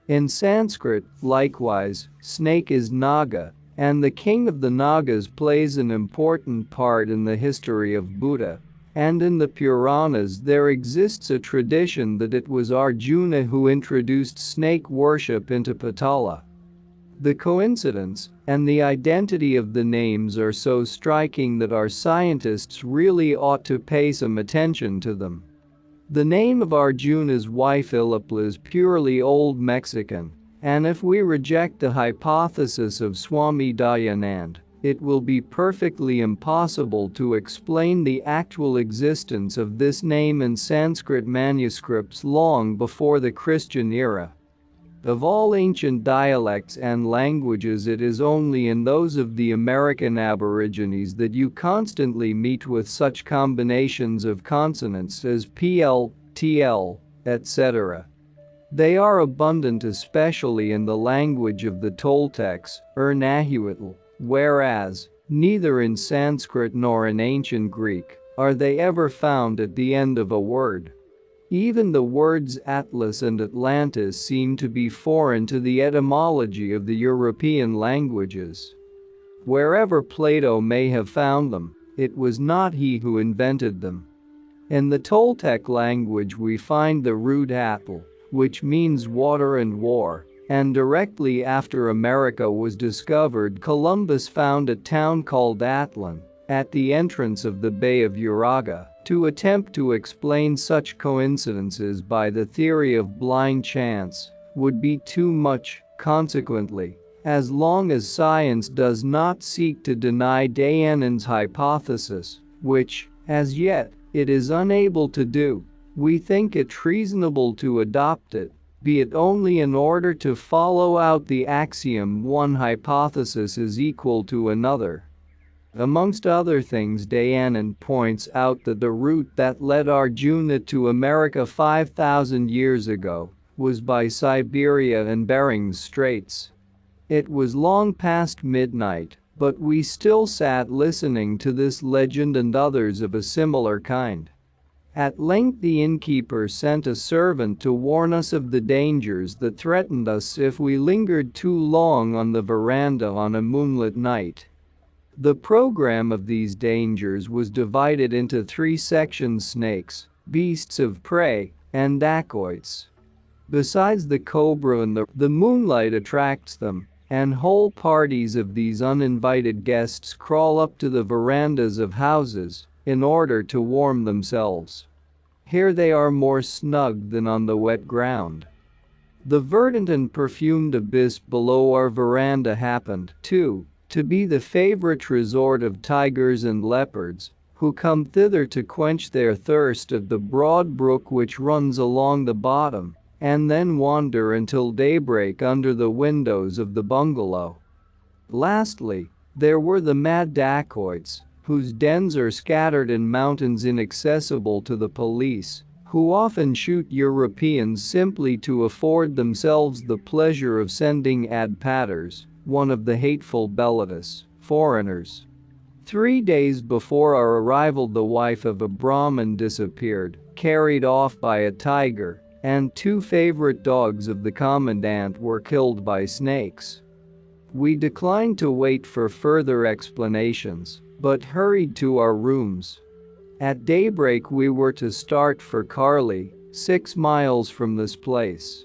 In Sanskrit, likewise, snake is Naga, and the king of the Nagas plays an important part in the history of Buddha. And in the Puranas there exists a tradition that it was Arjuna who introduced snake worship into Patala. The coincidence and the identity of the names are so striking that our scientists really ought to pay some attention to them. The name of Arjuna's wife Ilapal is purely Old Mexican, And if we reject the hypothesis of Swami Dayanand, it will be perfectly impossible to explain the actual existence of this name in Sanskrit manuscripts long before the Christian era. Of all ancient dialects and languages, it is only in those of the American Aborigines that you constantly meet with such combinations of consonants as PL, TL, etc. They are abundant especially in the language of the Toltecs, Nahuatl, whereas, neither in Sanskrit nor in ancient Greek, are they ever found at the end of a word. Even the words Atlas and Atlantis seem to be foreign to the etymology of the European languages. Wherever Plato may have found them, it was not he who invented them. In the Toltec language we find the root Atl, which means water and war, and directly after America was discovered, Columbus found a town called Atlan at the entrance of the Bay of Uraga. To attempt to explain such coincidences by the theory of blind chance would be too much. Consequently, as long as science does not seek to deny Dayanand's hypothesis, which, as yet, it is unable to do, we think it reasonable to adopt it, be it only in order to follow out the axiom one hypothesis is equal to another. Amongst other things, Dayanand points out that the route that led Arjuna to America 5,000 years ago was by Siberia and Bering's Straits. It was long past midnight, but we still sat listening to this legend and others of a similar kind. At length the innkeeper sent a servant to warn us of the dangers that threatened us if we lingered too long on the veranda on a moonlit night. The program of these dangers was divided into 3 sections: snakes, beasts of prey, and dacoits. Besides the cobra and the moonlight attracts them, and whole parties of these uninvited guests crawl up to the verandas of houses in order to warm themselves. Here they are more snug than on the wet ground. The verdant and perfumed abyss below our veranda happened, too, to be the favorite resort of tigers and leopards, who come thither to quench their thirst at the broad brook which runs along the bottom, and then wander until daybreak under the windows of the bungalow. Lastly, there were the mad dacoits, whose dens are scattered in mountains inaccessible to the police, who often shoot Europeans simply to afford themselves the pleasure of sending ad patters, one of the hateful Belatus, foreigners. 3 days before our arrival, the wife of a Brahmin disappeared, carried off by a tiger, and 2 favorite dogs of the commandant were killed by snakes. We declined to wait for further explanations, but hurried to our rooms. At daybreak we were to start for Karli, 6 miles from this place.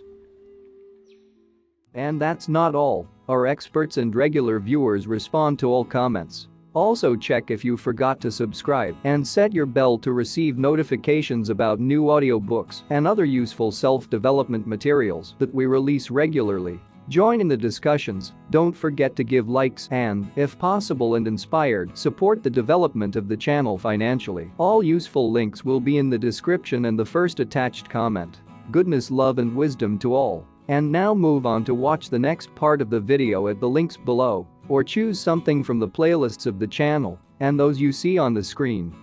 And that's not all. Our experts and regular viewers respond to all comments. Also check if you forgot to subscribe and set your bell to receive notifications about new audiobooks and other useful self-development materials that we release regularly. Join in the discussions, don't forget to give likes and, if possible and inspired, support the development of the channel financially. All useful links will be in the description and the first attached comment. Goodness, love and wisdom to all. And now move on to watch the next part of the video at the links below, or choose something from the playlists of the channel and those you see on the screen.